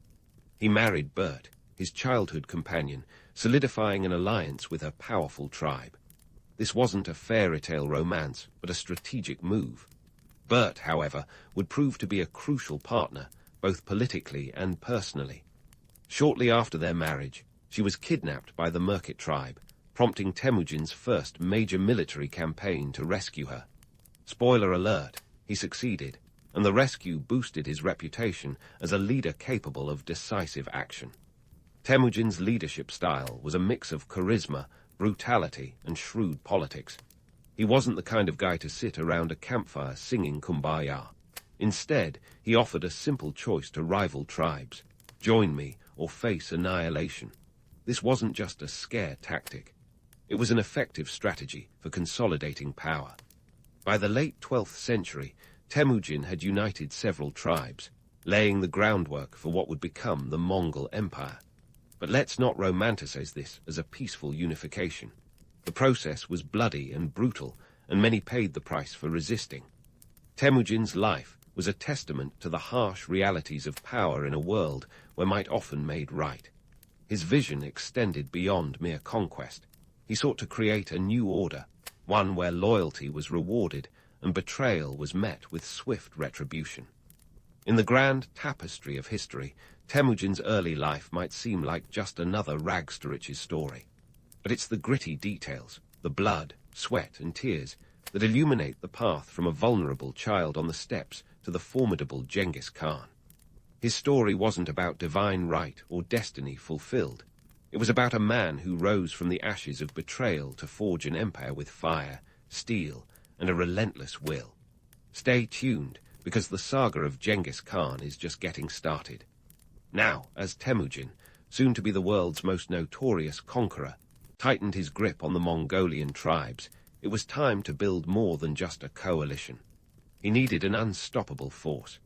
He married Bert, his childhood companion, solidifying an alliance with a powerful tribe. This wasn't a fairy tale romance, but a strategic move. Bert, however, would prove to be a crucial partner, both politically and personally. Shortly after their marriage, she was kidnapped by the Merkit tribe, prompting Temujin's first major military campaign to rescue her. Spoiler alert, he succeeded, and the rescue boosted his reputation as a leader capable of decisive action. Temujin's leadership style was a mix of charisma, brutality, and shrewd politics. He wasn't the kind of guy to sit around a campfire singing Kumbaya. Instead, he offered a simple choice to rival tribes: join me or face annihilation. This wasn't just a scare tactic. It was an effective strategy for consolidating power. By the late 12th century, Temujin had united several tribes, laying the groundwork for what would become the Mongol Empire. But let's not romanticize this as a peaceful unification. The process was bloody and brutal, and many paid the price for resisting. Temujin's life was a testament to the harsh realities of power in a world where might often made right. His vision extended beyond mere conquest. He sought to create a new order, one where loyalty was rewarded and betrayal was met with swift retribution. In the grand tapestry of history, Temujin's early life might seem like just another rags-to-riches story. But it's the gritty details, the blood, sweat, and tears that illuminate the path from a vulnerable child on the steppes to the formidable Genghis Khan. His story wasn't about divine right or destiny fulfilled. It was about a man who rose from the ashes of betrayal to forge an empire with fire, steel, and a relentless will. Stay tuned, because the saga of Genghis Khan is just getting started. Now, as Temujin, soon to be the world's most notorious conqueror, tightened his grip on the Mongolian tribes, it was time to build more than just a coalition. He needed an unstoppable force.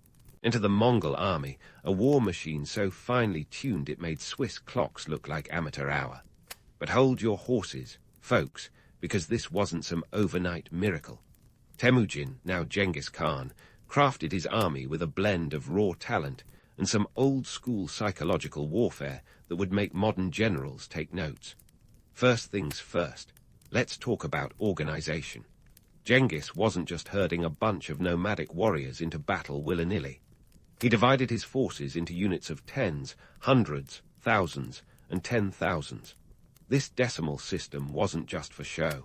Enter the Mongol army, a war machine so finely tuned it made Swiss clocks look like amateur hour. But hold your horses, folks, because this wasn't some overnight miracle. Temujin, now Genghis Khan, crafted his army with a blend of raw talent and some old-school psychological warfare that would make modern generals take notes. First things first, let's talk about organization. Genghis wasn't just herding a bunch of nomadic warriors into battle willy-nilly. He divided his forces into units of tens, hundreds, thousands, and 10,000s. This decimal system wasn't just for show.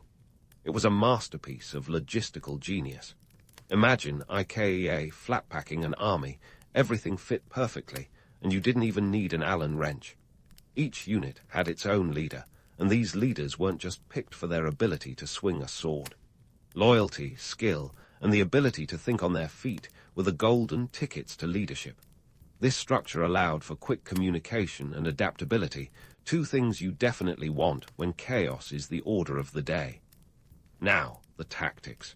It was a masterpiece of logistical genius. Imagine IKEA flat-packing an army, everything fit perfectly, and you didn't even need an Allen wrench. Each unit had its own leader, and these leaders weren't just picked for their ability to swing a sword. Loyalty, skill, and the ability to think on their feet were the golden tickets to leadership. This structure allowed for quick communication and adaptability, two things you definitely want when chaos is the order of the day. Now, the tactics.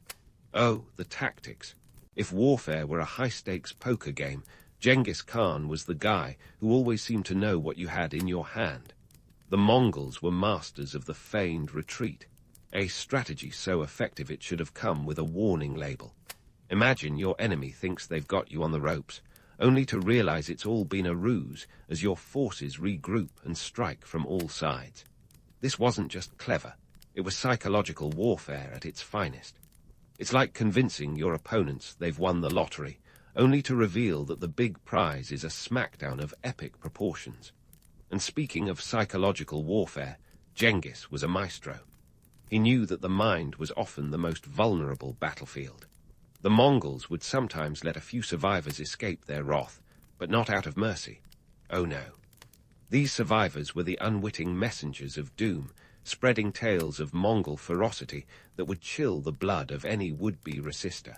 Oh, the tactics. If warfare were a high-stakes poker game, Genghis Khan was the guy who always seemed to know what you had in your hand. The Mongols were masters of the feigned retreat, a strategy so effective it should have come with a warning label. Imagine your enemy thinks they've got you on the ropes, only to realize it's all been a ruse as your forces regroup and strike from all sides. This wasn't just clever, it was psychological warfare at its finest. It's like convincing your opponents they've won the lottery, only to reveal that the big prize is a smackdown of epic proportions. And speaking of psychological warfare, Genghis was a maestro. He knew that the mind was often the most vulnerable battlefield. The Mongols would sometimes let a few survivors escape their wrath, but not out of mercy. Oh no. These survivors were the unwitting messengers of doom, spreading tales of Mongol ferocity that would chill the blood of any would-be resister.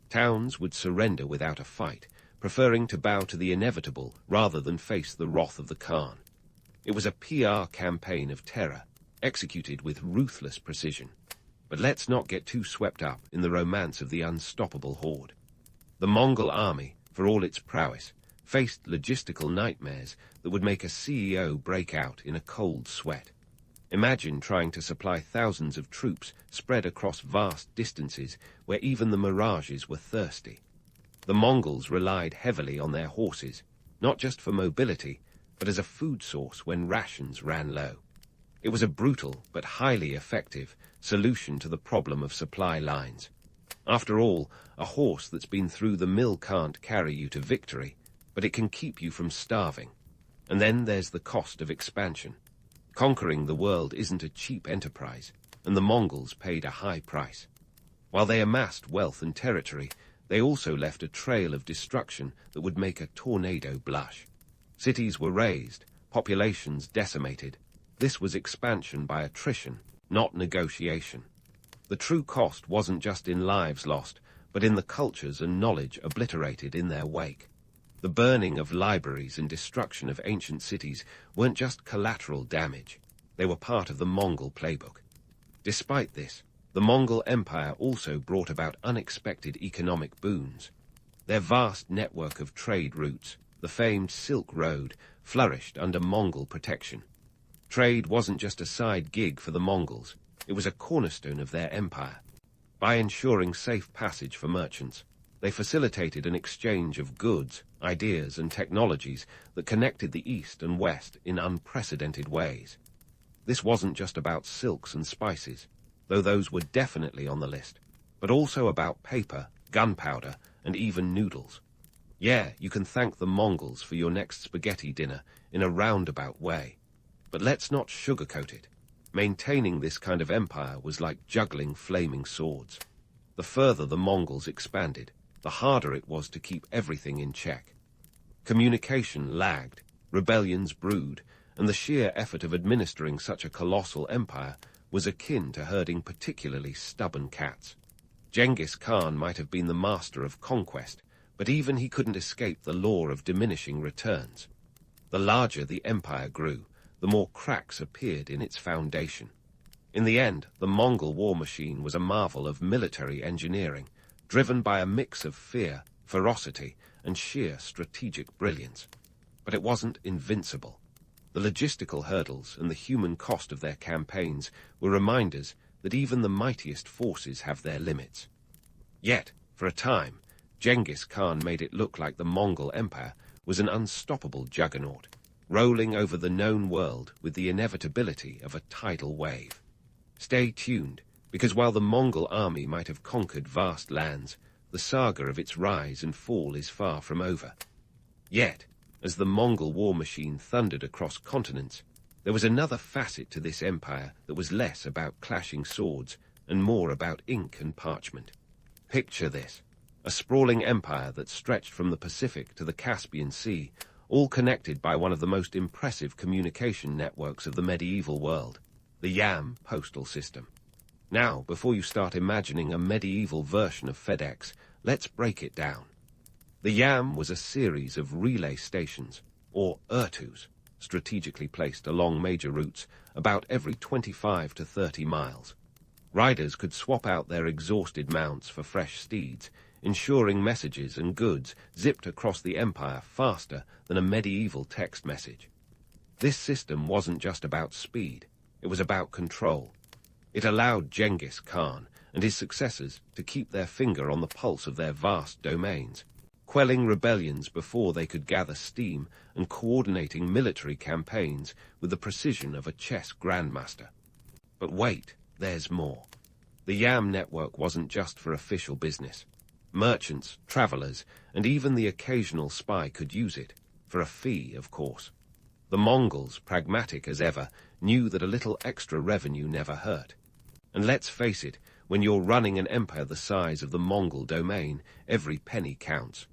Towns would surrender without a fight, preferring to bow to the inevitable rather than face the wrath of the Khan. It was a PR campaign of terror, executed with ruthless precision. But let's not get too swept up in the romance of the unstoppable horde. The Mongol army, for all its prowess, faced logistical nightmares that would make a CEO break out in a cold sweat. Imagine trying to supply thousands of troops spread across vast distances where even the mirages were thirsty. The Mongols relied heavily on their horses, not just for mobility, but as a food source when rations ran low. It was a brutal but highly effective solution to the problem of supply lines. After all, a horse that's been through the mill can't carry you to victory, but it can keep you from starving. And then there's the cost of expansion. Conquering the world isn't a cheap enterprise, and the Mongols paid a high price. While they amassed wealth and territory, they also left a trail of destruction that would make a tornado blush. Cities were razed, populations decimated. This was expansion by attrition, not negotiation. The true cost wasn't just in lives lost, but in the cultures and knowledge obliterated in their wake. The burning of libraries and destruction of ancient cities weren't just collateral damage. They were part of the Mongol playbook. Despite this, the Mongol Empire also brought about unexpected economic boons. Their vast network of trade routes, the famed Silk Road, flourished under Mongol protection. Trade wasn't just a side gig for the Mongols, it was a cornerstone of their empire. By ensuring safe passage for merchants, they facilitated an exchange of goods, ideas, and technologies that connected the East and West in unprecedented ways. This wasn't just about silks and spices, though those were definitely on the list, but also about paper, gunpowder, and even noodles. Yeah, you can thank the Mongols for your next spaghetti dinner in a roundabout way. But let's not sugarcoat it. Maintaining this kind of empire was like juggling flaming swords. The further the Mongols expanded, the harder it was to keep everything in check. Communication lagged, rebellions brewed, and the sheer effort of administering such a colossal empire was akin to herding particularly stubborn cats. Genghis Khan might have been the master of conquest, but even he couldn't escape the law of diminishing returns. The larger the empire grew, the more cracks appeared in its foundation. In the end, the Mongol war machine was a marvel of military engineering, driven by a mix of fear, ferocity, and sheer strategic brilliance. But it wasn't invincible. The logistical hurdles and the human cost of their campaigns were reminders that even the mightiest forces have their limits. Yet, for a time, Genghis Khan made it look like the Mongol Empire was an unstoppable juggernaut, rolling over the known world with the inevitability of a tidal wave. Stay tuned, because while the Mongol army might have conquered vast lands, the saga of its rise and fall is far from over. Yet, as the Mongol war machine thundered across continents, there was another facet to this empire that was less about clashing swords and more about ink and parchment. Picture this: a sprawling empire that stretched from the Pacific to the Caspian Sea, all connected by one of the most impressive communication networks of the medieval world, the Yam postal system. Now, before you start imagining a medieval version of FedEx, let's break it down. The Yam was a series of relay stations, or urtus, strategically placed along major routes about every 25 to 30 miles. Riders could swap out their exhausted mounts for fresh steeds, ensuring messages and goods zipped across the empire faster than a medieval text message. This system wasn't just about speed, it was about control. It allowed Genghis Khan and his successors to keep their finger on the pulse of their vast domains, quelling rebellions before they could gather steam and coordinating military campaigns with the precision of a chess grandmaster. But wait, there's more. The Yam network wasn't just for official business. Merchants, travelers, and even the occasional spy could use it, for a fee, of course. The Mongols, pragmatic as ever, knew that a little extra revenue never hurt. And let's face it, when you're running an empire the size of the Mongol domain, every penny counts.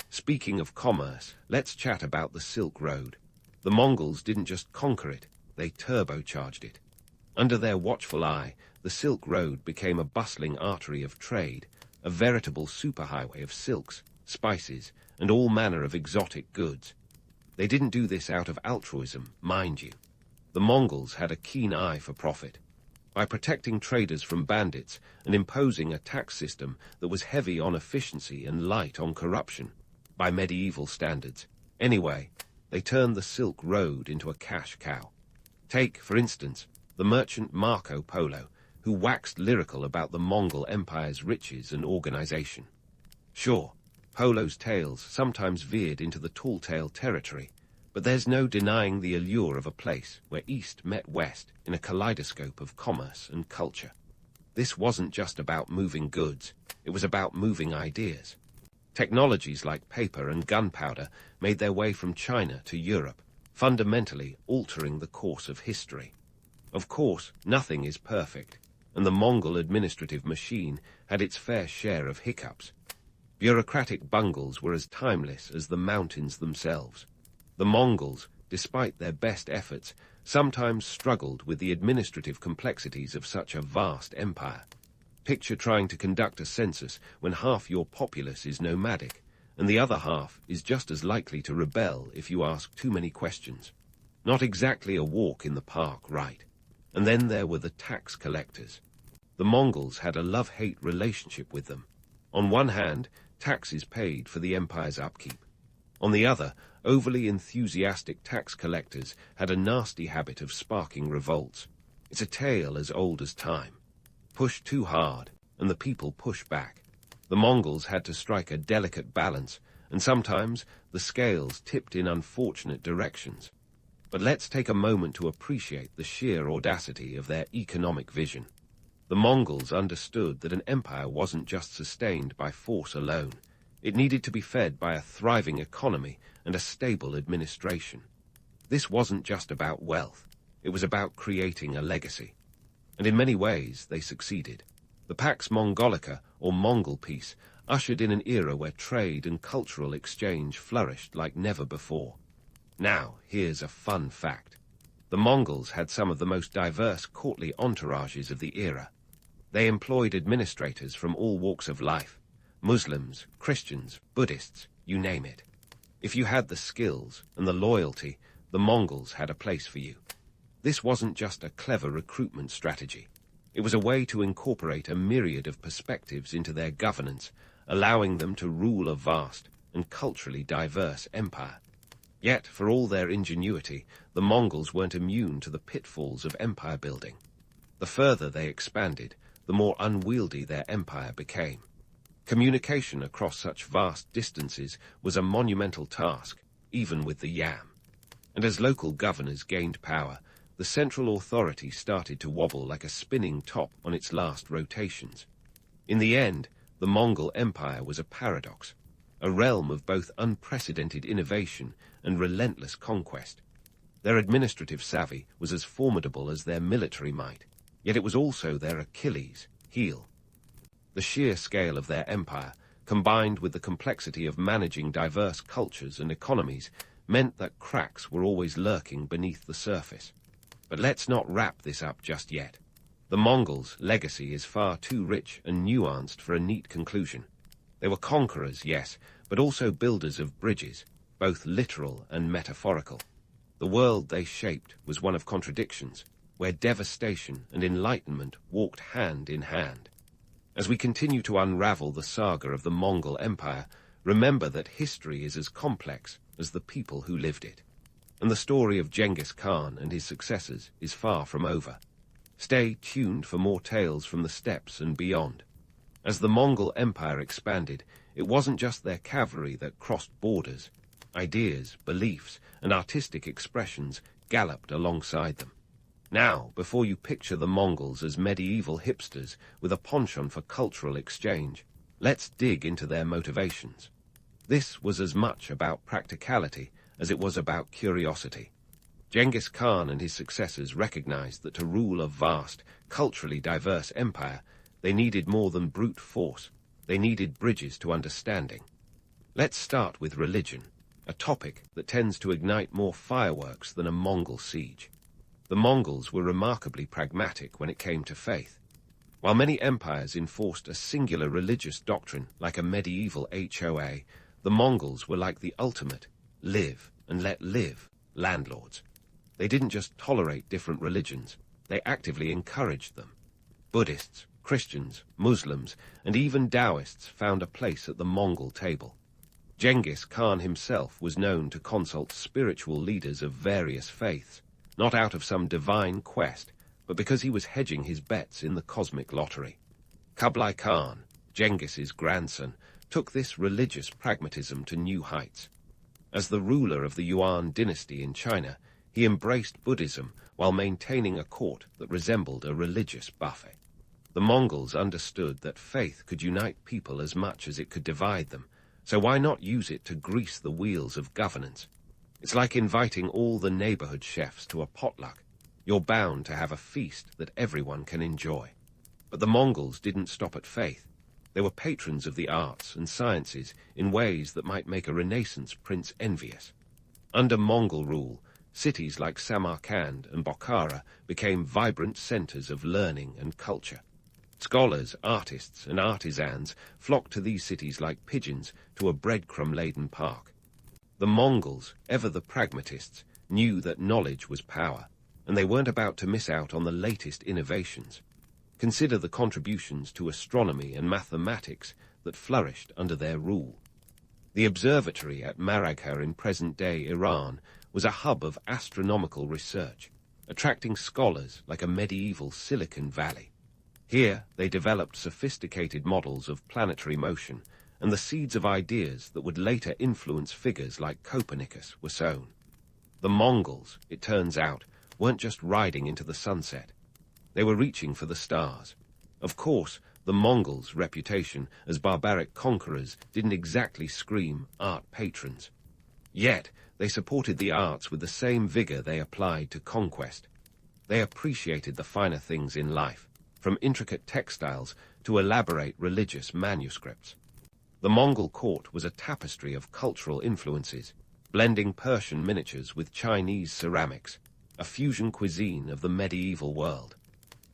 Speaking of commerce, let's chat about the Silk Road. The Mongols didn't just conquer it, they turbocharged it. Under their watchful eye, the Silk Road became a bustling artery of trade, a veritable superhighway of silks, spices, and all manner of exotic goods. They didn't do this out of altruism, mind you. The Mongols had a keen eye for profit. By protecting traders from bandits and imposing a tax system that was heavy on efficiency and light on corruption, by medieval standards. Anyway, they turned the Silk Road into a cash cow. Take, for instance, the merchant Marco Polo, who waxed lyrical about the Mongol Empire's riches and organization. Sure, Polo's tales sometimes veered into the tall-tale territory, but there's no denying the allure of a place where East met West in a kaleidoscope of commerce and culture. This wasn't just about moving goods, it was about moving ideas. Technologies like paper and gunpowder made their way from China to Europe, fundamentally altering the course of history. Of course, nothing is perfect, and the Mongol administrative machine had its fair share of hiccups. Bureaucratic bungles were as timeless as the mountains themselves. The Mongols, despite their best efforts, sometimes struggled with the administrative complexities of such a vast empire. Picture trying to conduct a census when half your populace is nomadic, and the other half is just as likely to rebel if you ask too many questions. Not exactly a walk in the park, right? And then there were the tax collectors. The Mongols had a love-hate relationship with them. On one hand, taxes paid for the empire's upkeep. On the other, overly enthusiastic tax collectors had a nasty habit of sparking revolts. It's a tale as old as time. Push too hard, and the people push back. The Mongols had to strike a delicate balance, and sometimes the scales tipped in unfortunate directions. But let's take a moment to appreciate the sheer audacity of their economic vision. The Mongols understood that an empire wasn't just sustained by force alone. It needed to be fed by a thriving economy and a stable administration. This wasn't just about wealth. It was about creating a legacy. And in many ways, they succeeded. The Pax Mongolica, or Mongol Peace, ushered in an era where trade and cultural exchange flourished like never before. Now, here's a fun fact. The Mongols had some of the most diverse courtly entourages of the era. They employed administrators from all walks of life, Muslims, Christians, Buddhists, you name it. If you had the skills and the loyalty, the Mongols had a place for you. This wasn't just a clever recruitment strategy. It was a way to incorporate a myriad of perspectives into their governance, allowing them to rule a vast and culturally diverse empire. Yet, for all their ingenuity, the Mongols weren't immune to the pitfalls of empire building. The further they expanded, the more unwieldy their empire became. Communication across such vast distances was a monumental task, even with the yam. And as local governors gained power, the central authority started to wobble like a spinning top on its last rotations. In the end, the Mongol Empire was a paradox, a realm of both unprecedented innovation and relentless conquest. Their administrative savvy was as formidable as their military might, yet it was also their Achilles heel. The sheer scale of their empire, combined with the complexity of managing diverse cultures and economies, meant that cracks were always lurking beneath the surface. But let's not wrap this up just yet. The Mongols' legacy is far too rich and nuanced for a neat conclusion. They were conquerors, yes, but also builders of bridges, both literal and metaphorical. The world they shaped was one of contradictions, where devastation and enlightenment walked hand in hand. As we continue to unravel the saga of the Mongol Empire, remember that history is as complex as the people who lived it. And the story of Genghis Khan and his successors is far from over. Stay tuned for more tales from the steppes and beyond. As the Mongol Empire expanded, it wasn't just their cavalry that crossed borders. Ideas, beliefs, and artistic expressions galloped alongside them. Now, before you picture the Mongols as medieval hipsters with a penchant for cultural exchange, let's dig into their motivations. This was as much about practicality as it was about curiosity. Genghis Khan and his successors recognized that to rule a vast, culturally diverse empire, they needed more than brute force. They needed bridges to understanding. Let's start with religion, a topic that tends to ignite more fireworks than a Mongol siege. The Mongols were remarkably pragmatic when it came to faith. While many empires enforced a singular religious doctrine like a medieval HOA, the Mongols were like the ultimate live and let live landlords. They didn't just tolerate different religions, they actively encouraged them. Buddhists, Christians, Muslims, and even Taoists found a place at the Mongol table. Genghis Khan himself was known to consult spiritual leaders of various faiths, not out of some divine quest, but because he was hedging his bets in the cosmic lottery. Kublai Khan, Genghis's grandson, took this religious pragmatism to new heights. As the ruler of the Yuan dynasty in China, he embraced Buddhism while maintaining a court that resembled a religious buffet. The Mongols understood that faith could unite people as much as it could divide them, so why not use it to grease the wheels of governance? It's like inviting all the neighborhood chefs to a potluck. You're bound to have a feast that everyone can enjoy. But the Mongols didn't stop at faith. They were patrons of the arts and sciences in ways that might make a Renaissance prince envious. Under Mongol rule, cities like Samarkand and Bokhara became vibrant centers of learning and culture. Scholars, artists, and artisans flocked to these cities like pigeons to a breadcrumb-laden park. The Mongols, ever the pragmatists, knew that knowledge was power, and they weren't about to miss out on the latest innovations. Consider the contributions to astronomy and mathematics that flourished under their rule. The observatory at Maragha in present-day Iran was a hub of astronomical research, attracting scholars like a medieval Silicon Valley. Here, they developed sophisticated models of planetary motion, and the seeds of ideas that would later influence figures like Copernicus were sown. The Mongols, it turns out, weren't just riding into the sunset. They were reaching for the stars. Of course, the Mongols' reputation as barbaric conquerors didn't exactly scream art patrons. Yet, they supported the arts with the same vigor they applied to conquest. They appreciated the finer things in life, from intricate textiles to elaborate religious manuscripts. The Mongol court was a tapestry of cultural influences, blending Persian miniatures with Chinese ceramics, a fusion cuisine of the medieval world.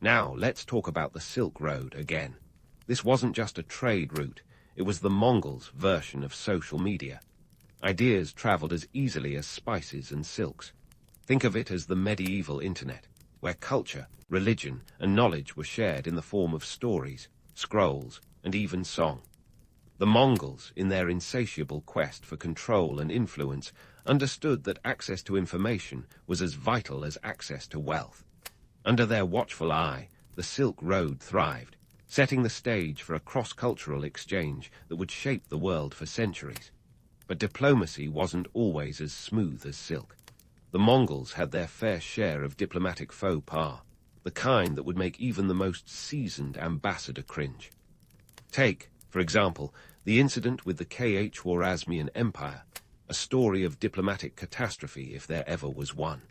Now, let's talk about the Silk Road again. This wasn't just a trade route, it was the Mongols' version of social media. Ideas traveled as easily as spices and silks. Think of it as the medieval internet, where culture, religion, and knowledge were shared in the form of stories, scrolls, and even song. The Mongols, in their insatiable quest for control and influence, understood that access to information was as vital as access to wealth. Under their watchful eye, the Silk Road thrived, setting the stage for a cross-cultural exchange that would shape the world for centuries. But diplomacy wasn't always as smooth as silk. The Mongols had their fair share of diplomatic faux pas, the kind that would make even the most seasoned ambassador cringe. Take, for example, the incident with the Khwarezmian Empire, a story of diplomatic catastrophe if there ever was one.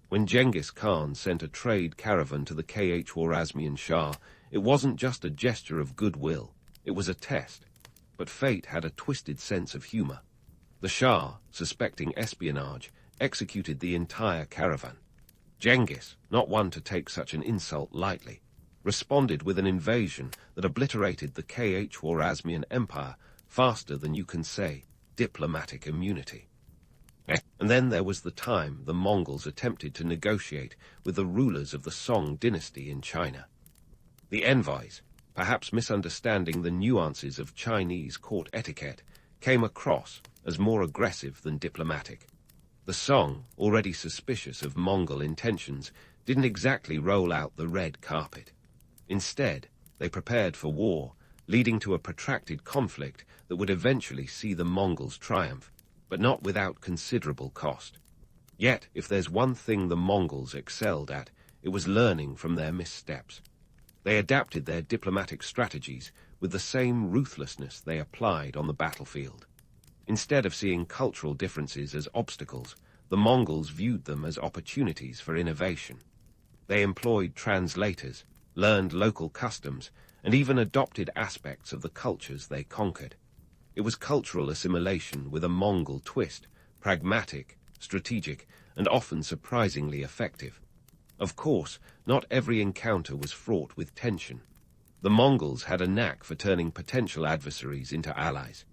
When Genghis Khan sent a trade caravan to the Khwarezmian Shah, it wasn't just a gesture of goodwill, it was a test. But fate had a twisted sense of humor. The Shah, suspecting espionage, executed the entire caravan. Genghis, not one to take such an insult lightly, responded with an invasion that obliterated the Khwarezmian Empire faster than you can say diplomatic immunity. And then there was the time the Mongols attempted to negotiate with the rulers of the Song dynasty in China. The envoys, perhaps misunderstanding the nuances of Chinese court etiquette, came across as more aggressive than diplomatic. The Song, already suspicious of Mongol intentions, didn't exactly roll out the red carpet. Instead, they prepared for war, leading to a protracted conflict that would eventually see the Mongols triumph, but not without considerable cost. Yet, if there's one thing the Mongols excelled at, it was learning from their missteps. They adapted their diplomatic strategies with the same ruthlessness they applied on the battlefield. Instead of seeing cultural differences as obstacles, the Mongols viewed them as opportunities for innovation. They employed translators, learned local customs, and even adopted aspects of the cultures they conquered. It was cultural assimilation with a Mongol twist, pragmatic, strategic, and often surprisingly effective. Of course, not every encounter was fraught with tension. The Mongols had a knack for turning potential adversaries into allies.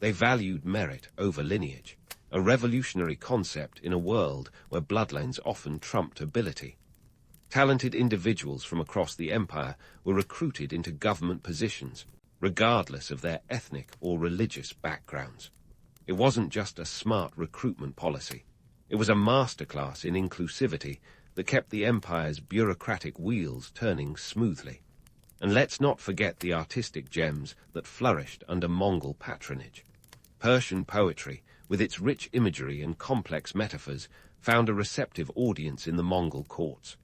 They valued merit over lineage, a revolutionary concept in a world where bloodlines often trumped ability. Talented individuals from across the empire were recruited into government positions, regardless of their ethnic or religious backgrounds. It wasn't just a smart recruitment policy. It was a masterclass in inclusivity that kept the empire's bureaucratic wheels turning smoothly. And let's not forget the artistic gems that flourished under Mongol patronage. Persian poetry, with its rich imagery and complex metaphors, found a receptive audience in the Mongol courts.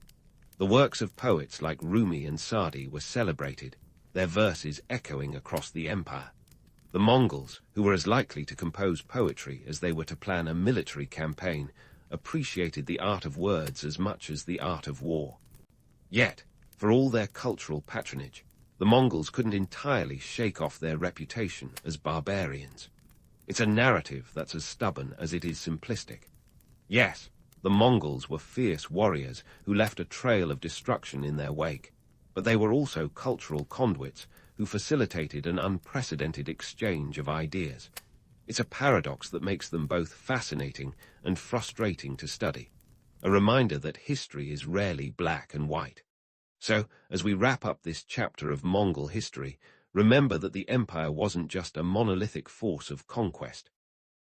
The works of poets like Rumi and Sadi were celebrated, their verses echoing across the empire. The Mongols, who were as likely to compose poetry as they were to plan a military campaign, appreciated the art of words as much as the art of war. Yet, for all their cultural patronage, the Mongols couldn't entirely shake off their reputation as barbarians. It's a narrative that's as stubborn as it is simplistic. Yes, the Mongols were fierce warriors who left a trail of destruction in their wake, but they were also cultural conduits who facilitated an unprecedented exchange of ideas. It's a paradox that makes them both fascinating and frustrating to study, a reminder that history is rarely black and white. So, as we wrap up this chapter of Mongol history, remember that the empire wasn't just a monolithic force of conquest.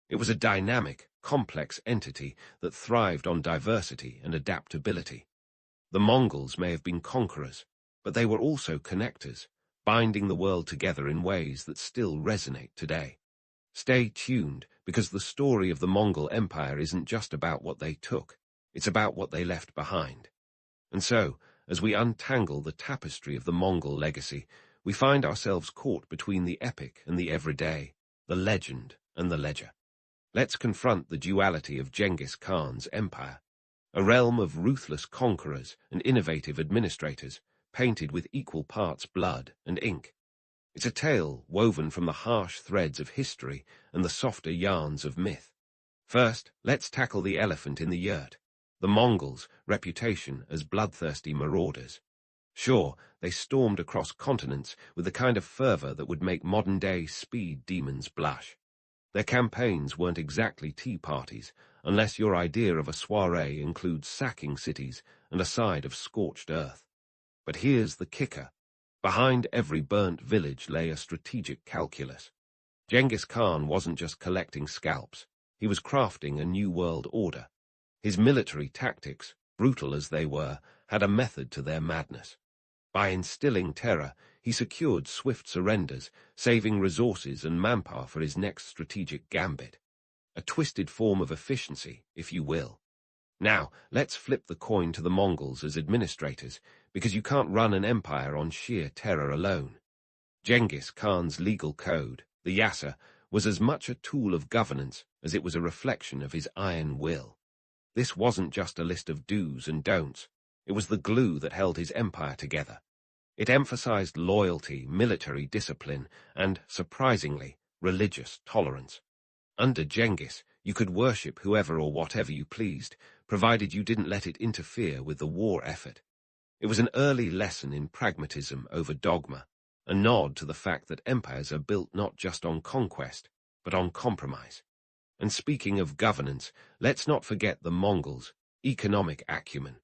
It was a dynamic, complex entity that thrived on diversity and adaptability. The Mongols may have been conquerors, but they were also connectors, binding the world together in ways that still resonate today. Stay tuned, because the story of the Mongol Empire isn't just about what they took, it's about what they left behind. And so, as we untangle the tapestry of the Mongol legacy, we find ourselves caught between the epic and the everyday, the legend and the ledger. Let's confront the duality of Genghis Khan's empire, a realm of ruthless conquerors and innovative administrators, painted with equal parts blood and ink. It's a tale woven from the harsh threads of history and the softer yarns of myth. First, let's tackle the elephant in the yurt, the Mongols' reputation as bloodthirsty marauders. Sure, they stormed across continents with the kind of fervor that would make modern-day speed demons blush. Their campaigns weren't exactly tea parties, unless your idea of a soiree includes sacking cities and a side of scorched earth. But here's the kicker. Behind every burnt village lay a strategic calculus. Genghis Khan wasn't just collecting scalps, he was crafting a new world order. His military tactics, brutal as they were, had a method to their madness. By instilling terror, he secured swift surrenders, saving resources and manpower for his next strategic gambit. A twisted form of efficiency, if you will. Now, let's flip the coin to the Mongols as administrators, because you can't run an empire on sheer terror alone. Genghis Khan's legal code, the Yasa, was as much a tool of governance as it was a reflection of his iron will. This wasn't just a list of do's and don'ts. It was the glue that held his empire together. It emphasized loyalty, military discipline, and, surprisingly, religious tolerance. Under Genghis, you could worship whoever or whatever you pleased, provided you didn't let it interfere with the war effort. It was an early lesson in pragmatism over dogma, a nod to the fact that empires are built not just on conquest, but on compromise. And speaking of governance, let's not forget the Mongols' economic acumen.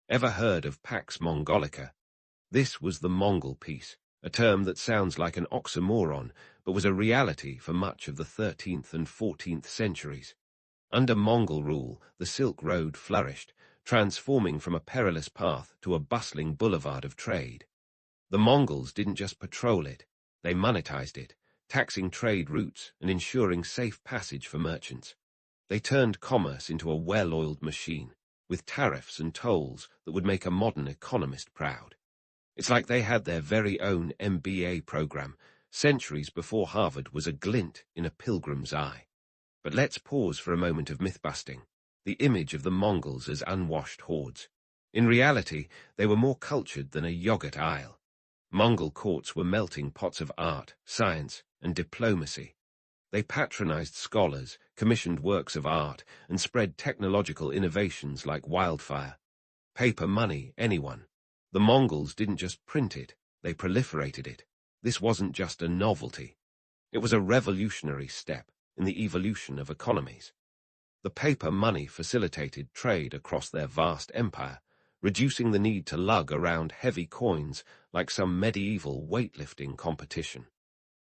Ever heard of Pax Mongolica? This was the Mongol piece, a term that sounds like an oxymoron, but was a reality for much of the 13th and 14th centuries. Under Mongol rule, the Silk Road flourished, transforming from a perilous path to a bustling boulevard of trade. The Mongols didn't just patrol it, they monetized it, taxing trade routes and ensuring safe passage for merchants. They turned commerce into a well-oiled machine, with tariffs and tolls that would make a modern economist proud. It's like they had their very own MBA program, centuries before Harvard was a glint in a pilgrim's eye. But let's pause for a moment of myth-busting, the image of the Mongols as unwashed hordes. In reality, they were more cultured than a yogurt aisle. Mongol courts were melting pots of art, science, and diplomacy. They patronized scholars, commissioned works of art, and spread technological innovations like wildfire. Paper money, anyone. The Mongols didn't just print it, they proliferated it. This wasn't just a novelty. It was a revolutionary step in the evolution of economies. The paper money facilitated trade across their vast empire, reducing the need to lug around heavy coins like some medieval weightlifting competition.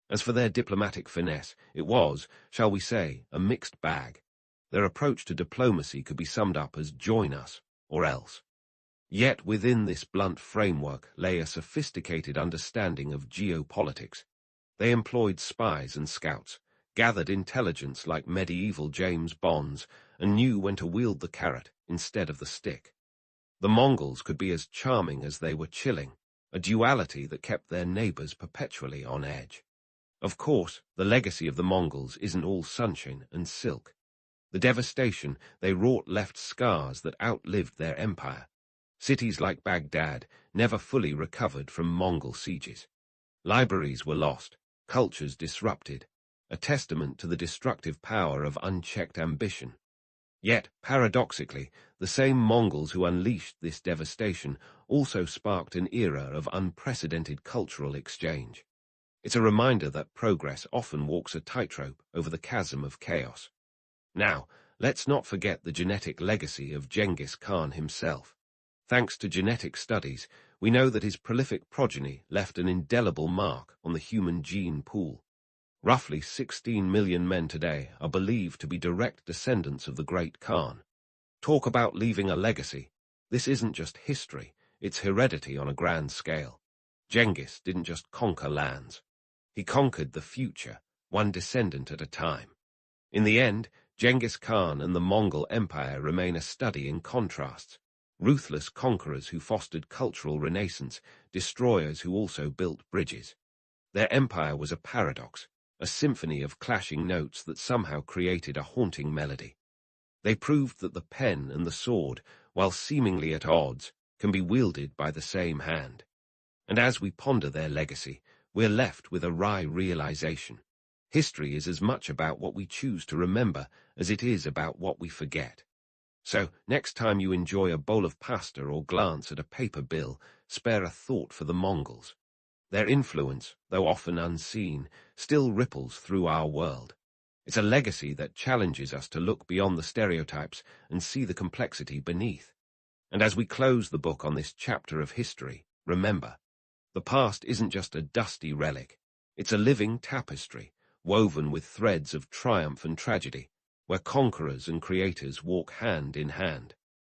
As for their diplomatic finesse, it was, shall we say, a mixed bag. Their approach to diplomacy could be summed up as join us, or else. Yet within this blunt framework lay a sophisticated understanding of geopolitics. They employed spies and scouts, gathered intelligence like medieval James Bonds, and knew when to wield the carrot instead of the stick. The Mongols could be as charming as they were chilling, a duality that kept their neighbors perpetually on edge. Of course, the legacy of the Mongols isn't all sunshine and silk. The devastation they wrought left scars that outlived their empire. Cities like Baghdad never fully recovered from Mongol sieges. Libraries were lost, cultures disrupted, a testament to the destructive power of unchecked ambition. Yet, paradoxically, the same Mongols who unleashed this devastation also sparked an era of unprecedented cultural exchange. It's a reminder that progress often walks a tightrope over the chasm of chaos. Now, let's not forget the genetic legacy of Genghis Khan himself. Thanks to genetic studies, we know that his prolific progeny left an indelible mark on the human gene pool. Roughly 16 million men today are believed to be direct descendants of the great Khan. Talk about leaving a legacy. This isn't just history, it's heredity on a grand scale. Genghis didn't just conquer lands. He conquered the future, one descendant at a time. In the end, Genghis Khan and the Mongol Empire remain a study in contrasts. Ruthless conquerors who fostered cultural renaissance, destroyers who also built bridges. Their empire was a paradox, a symphony of clashing notes that somehow created a haunting melody. They proved that the pen and the sword, while seemingly at odds, can be wielded by the same hand. And as we ponder their legacy, we're left with a wry realization. History is as much about what we choose to remember as it is about what we forget. So, next time you enjoy a bowl of pasta or glance at a paper bill, spare a thought for the Mongols. Their influence, though often unseen, still ripples through our world. It's a legacy that challenges us to look beyond the stereotypes and see the complexity beneath. And as we close the book on this chapter of history, remember, the past isn't just a dusty relic. It's a living tapestry, woven with threads of triumph and tragedy, where conquerors and creators walk hand in hand.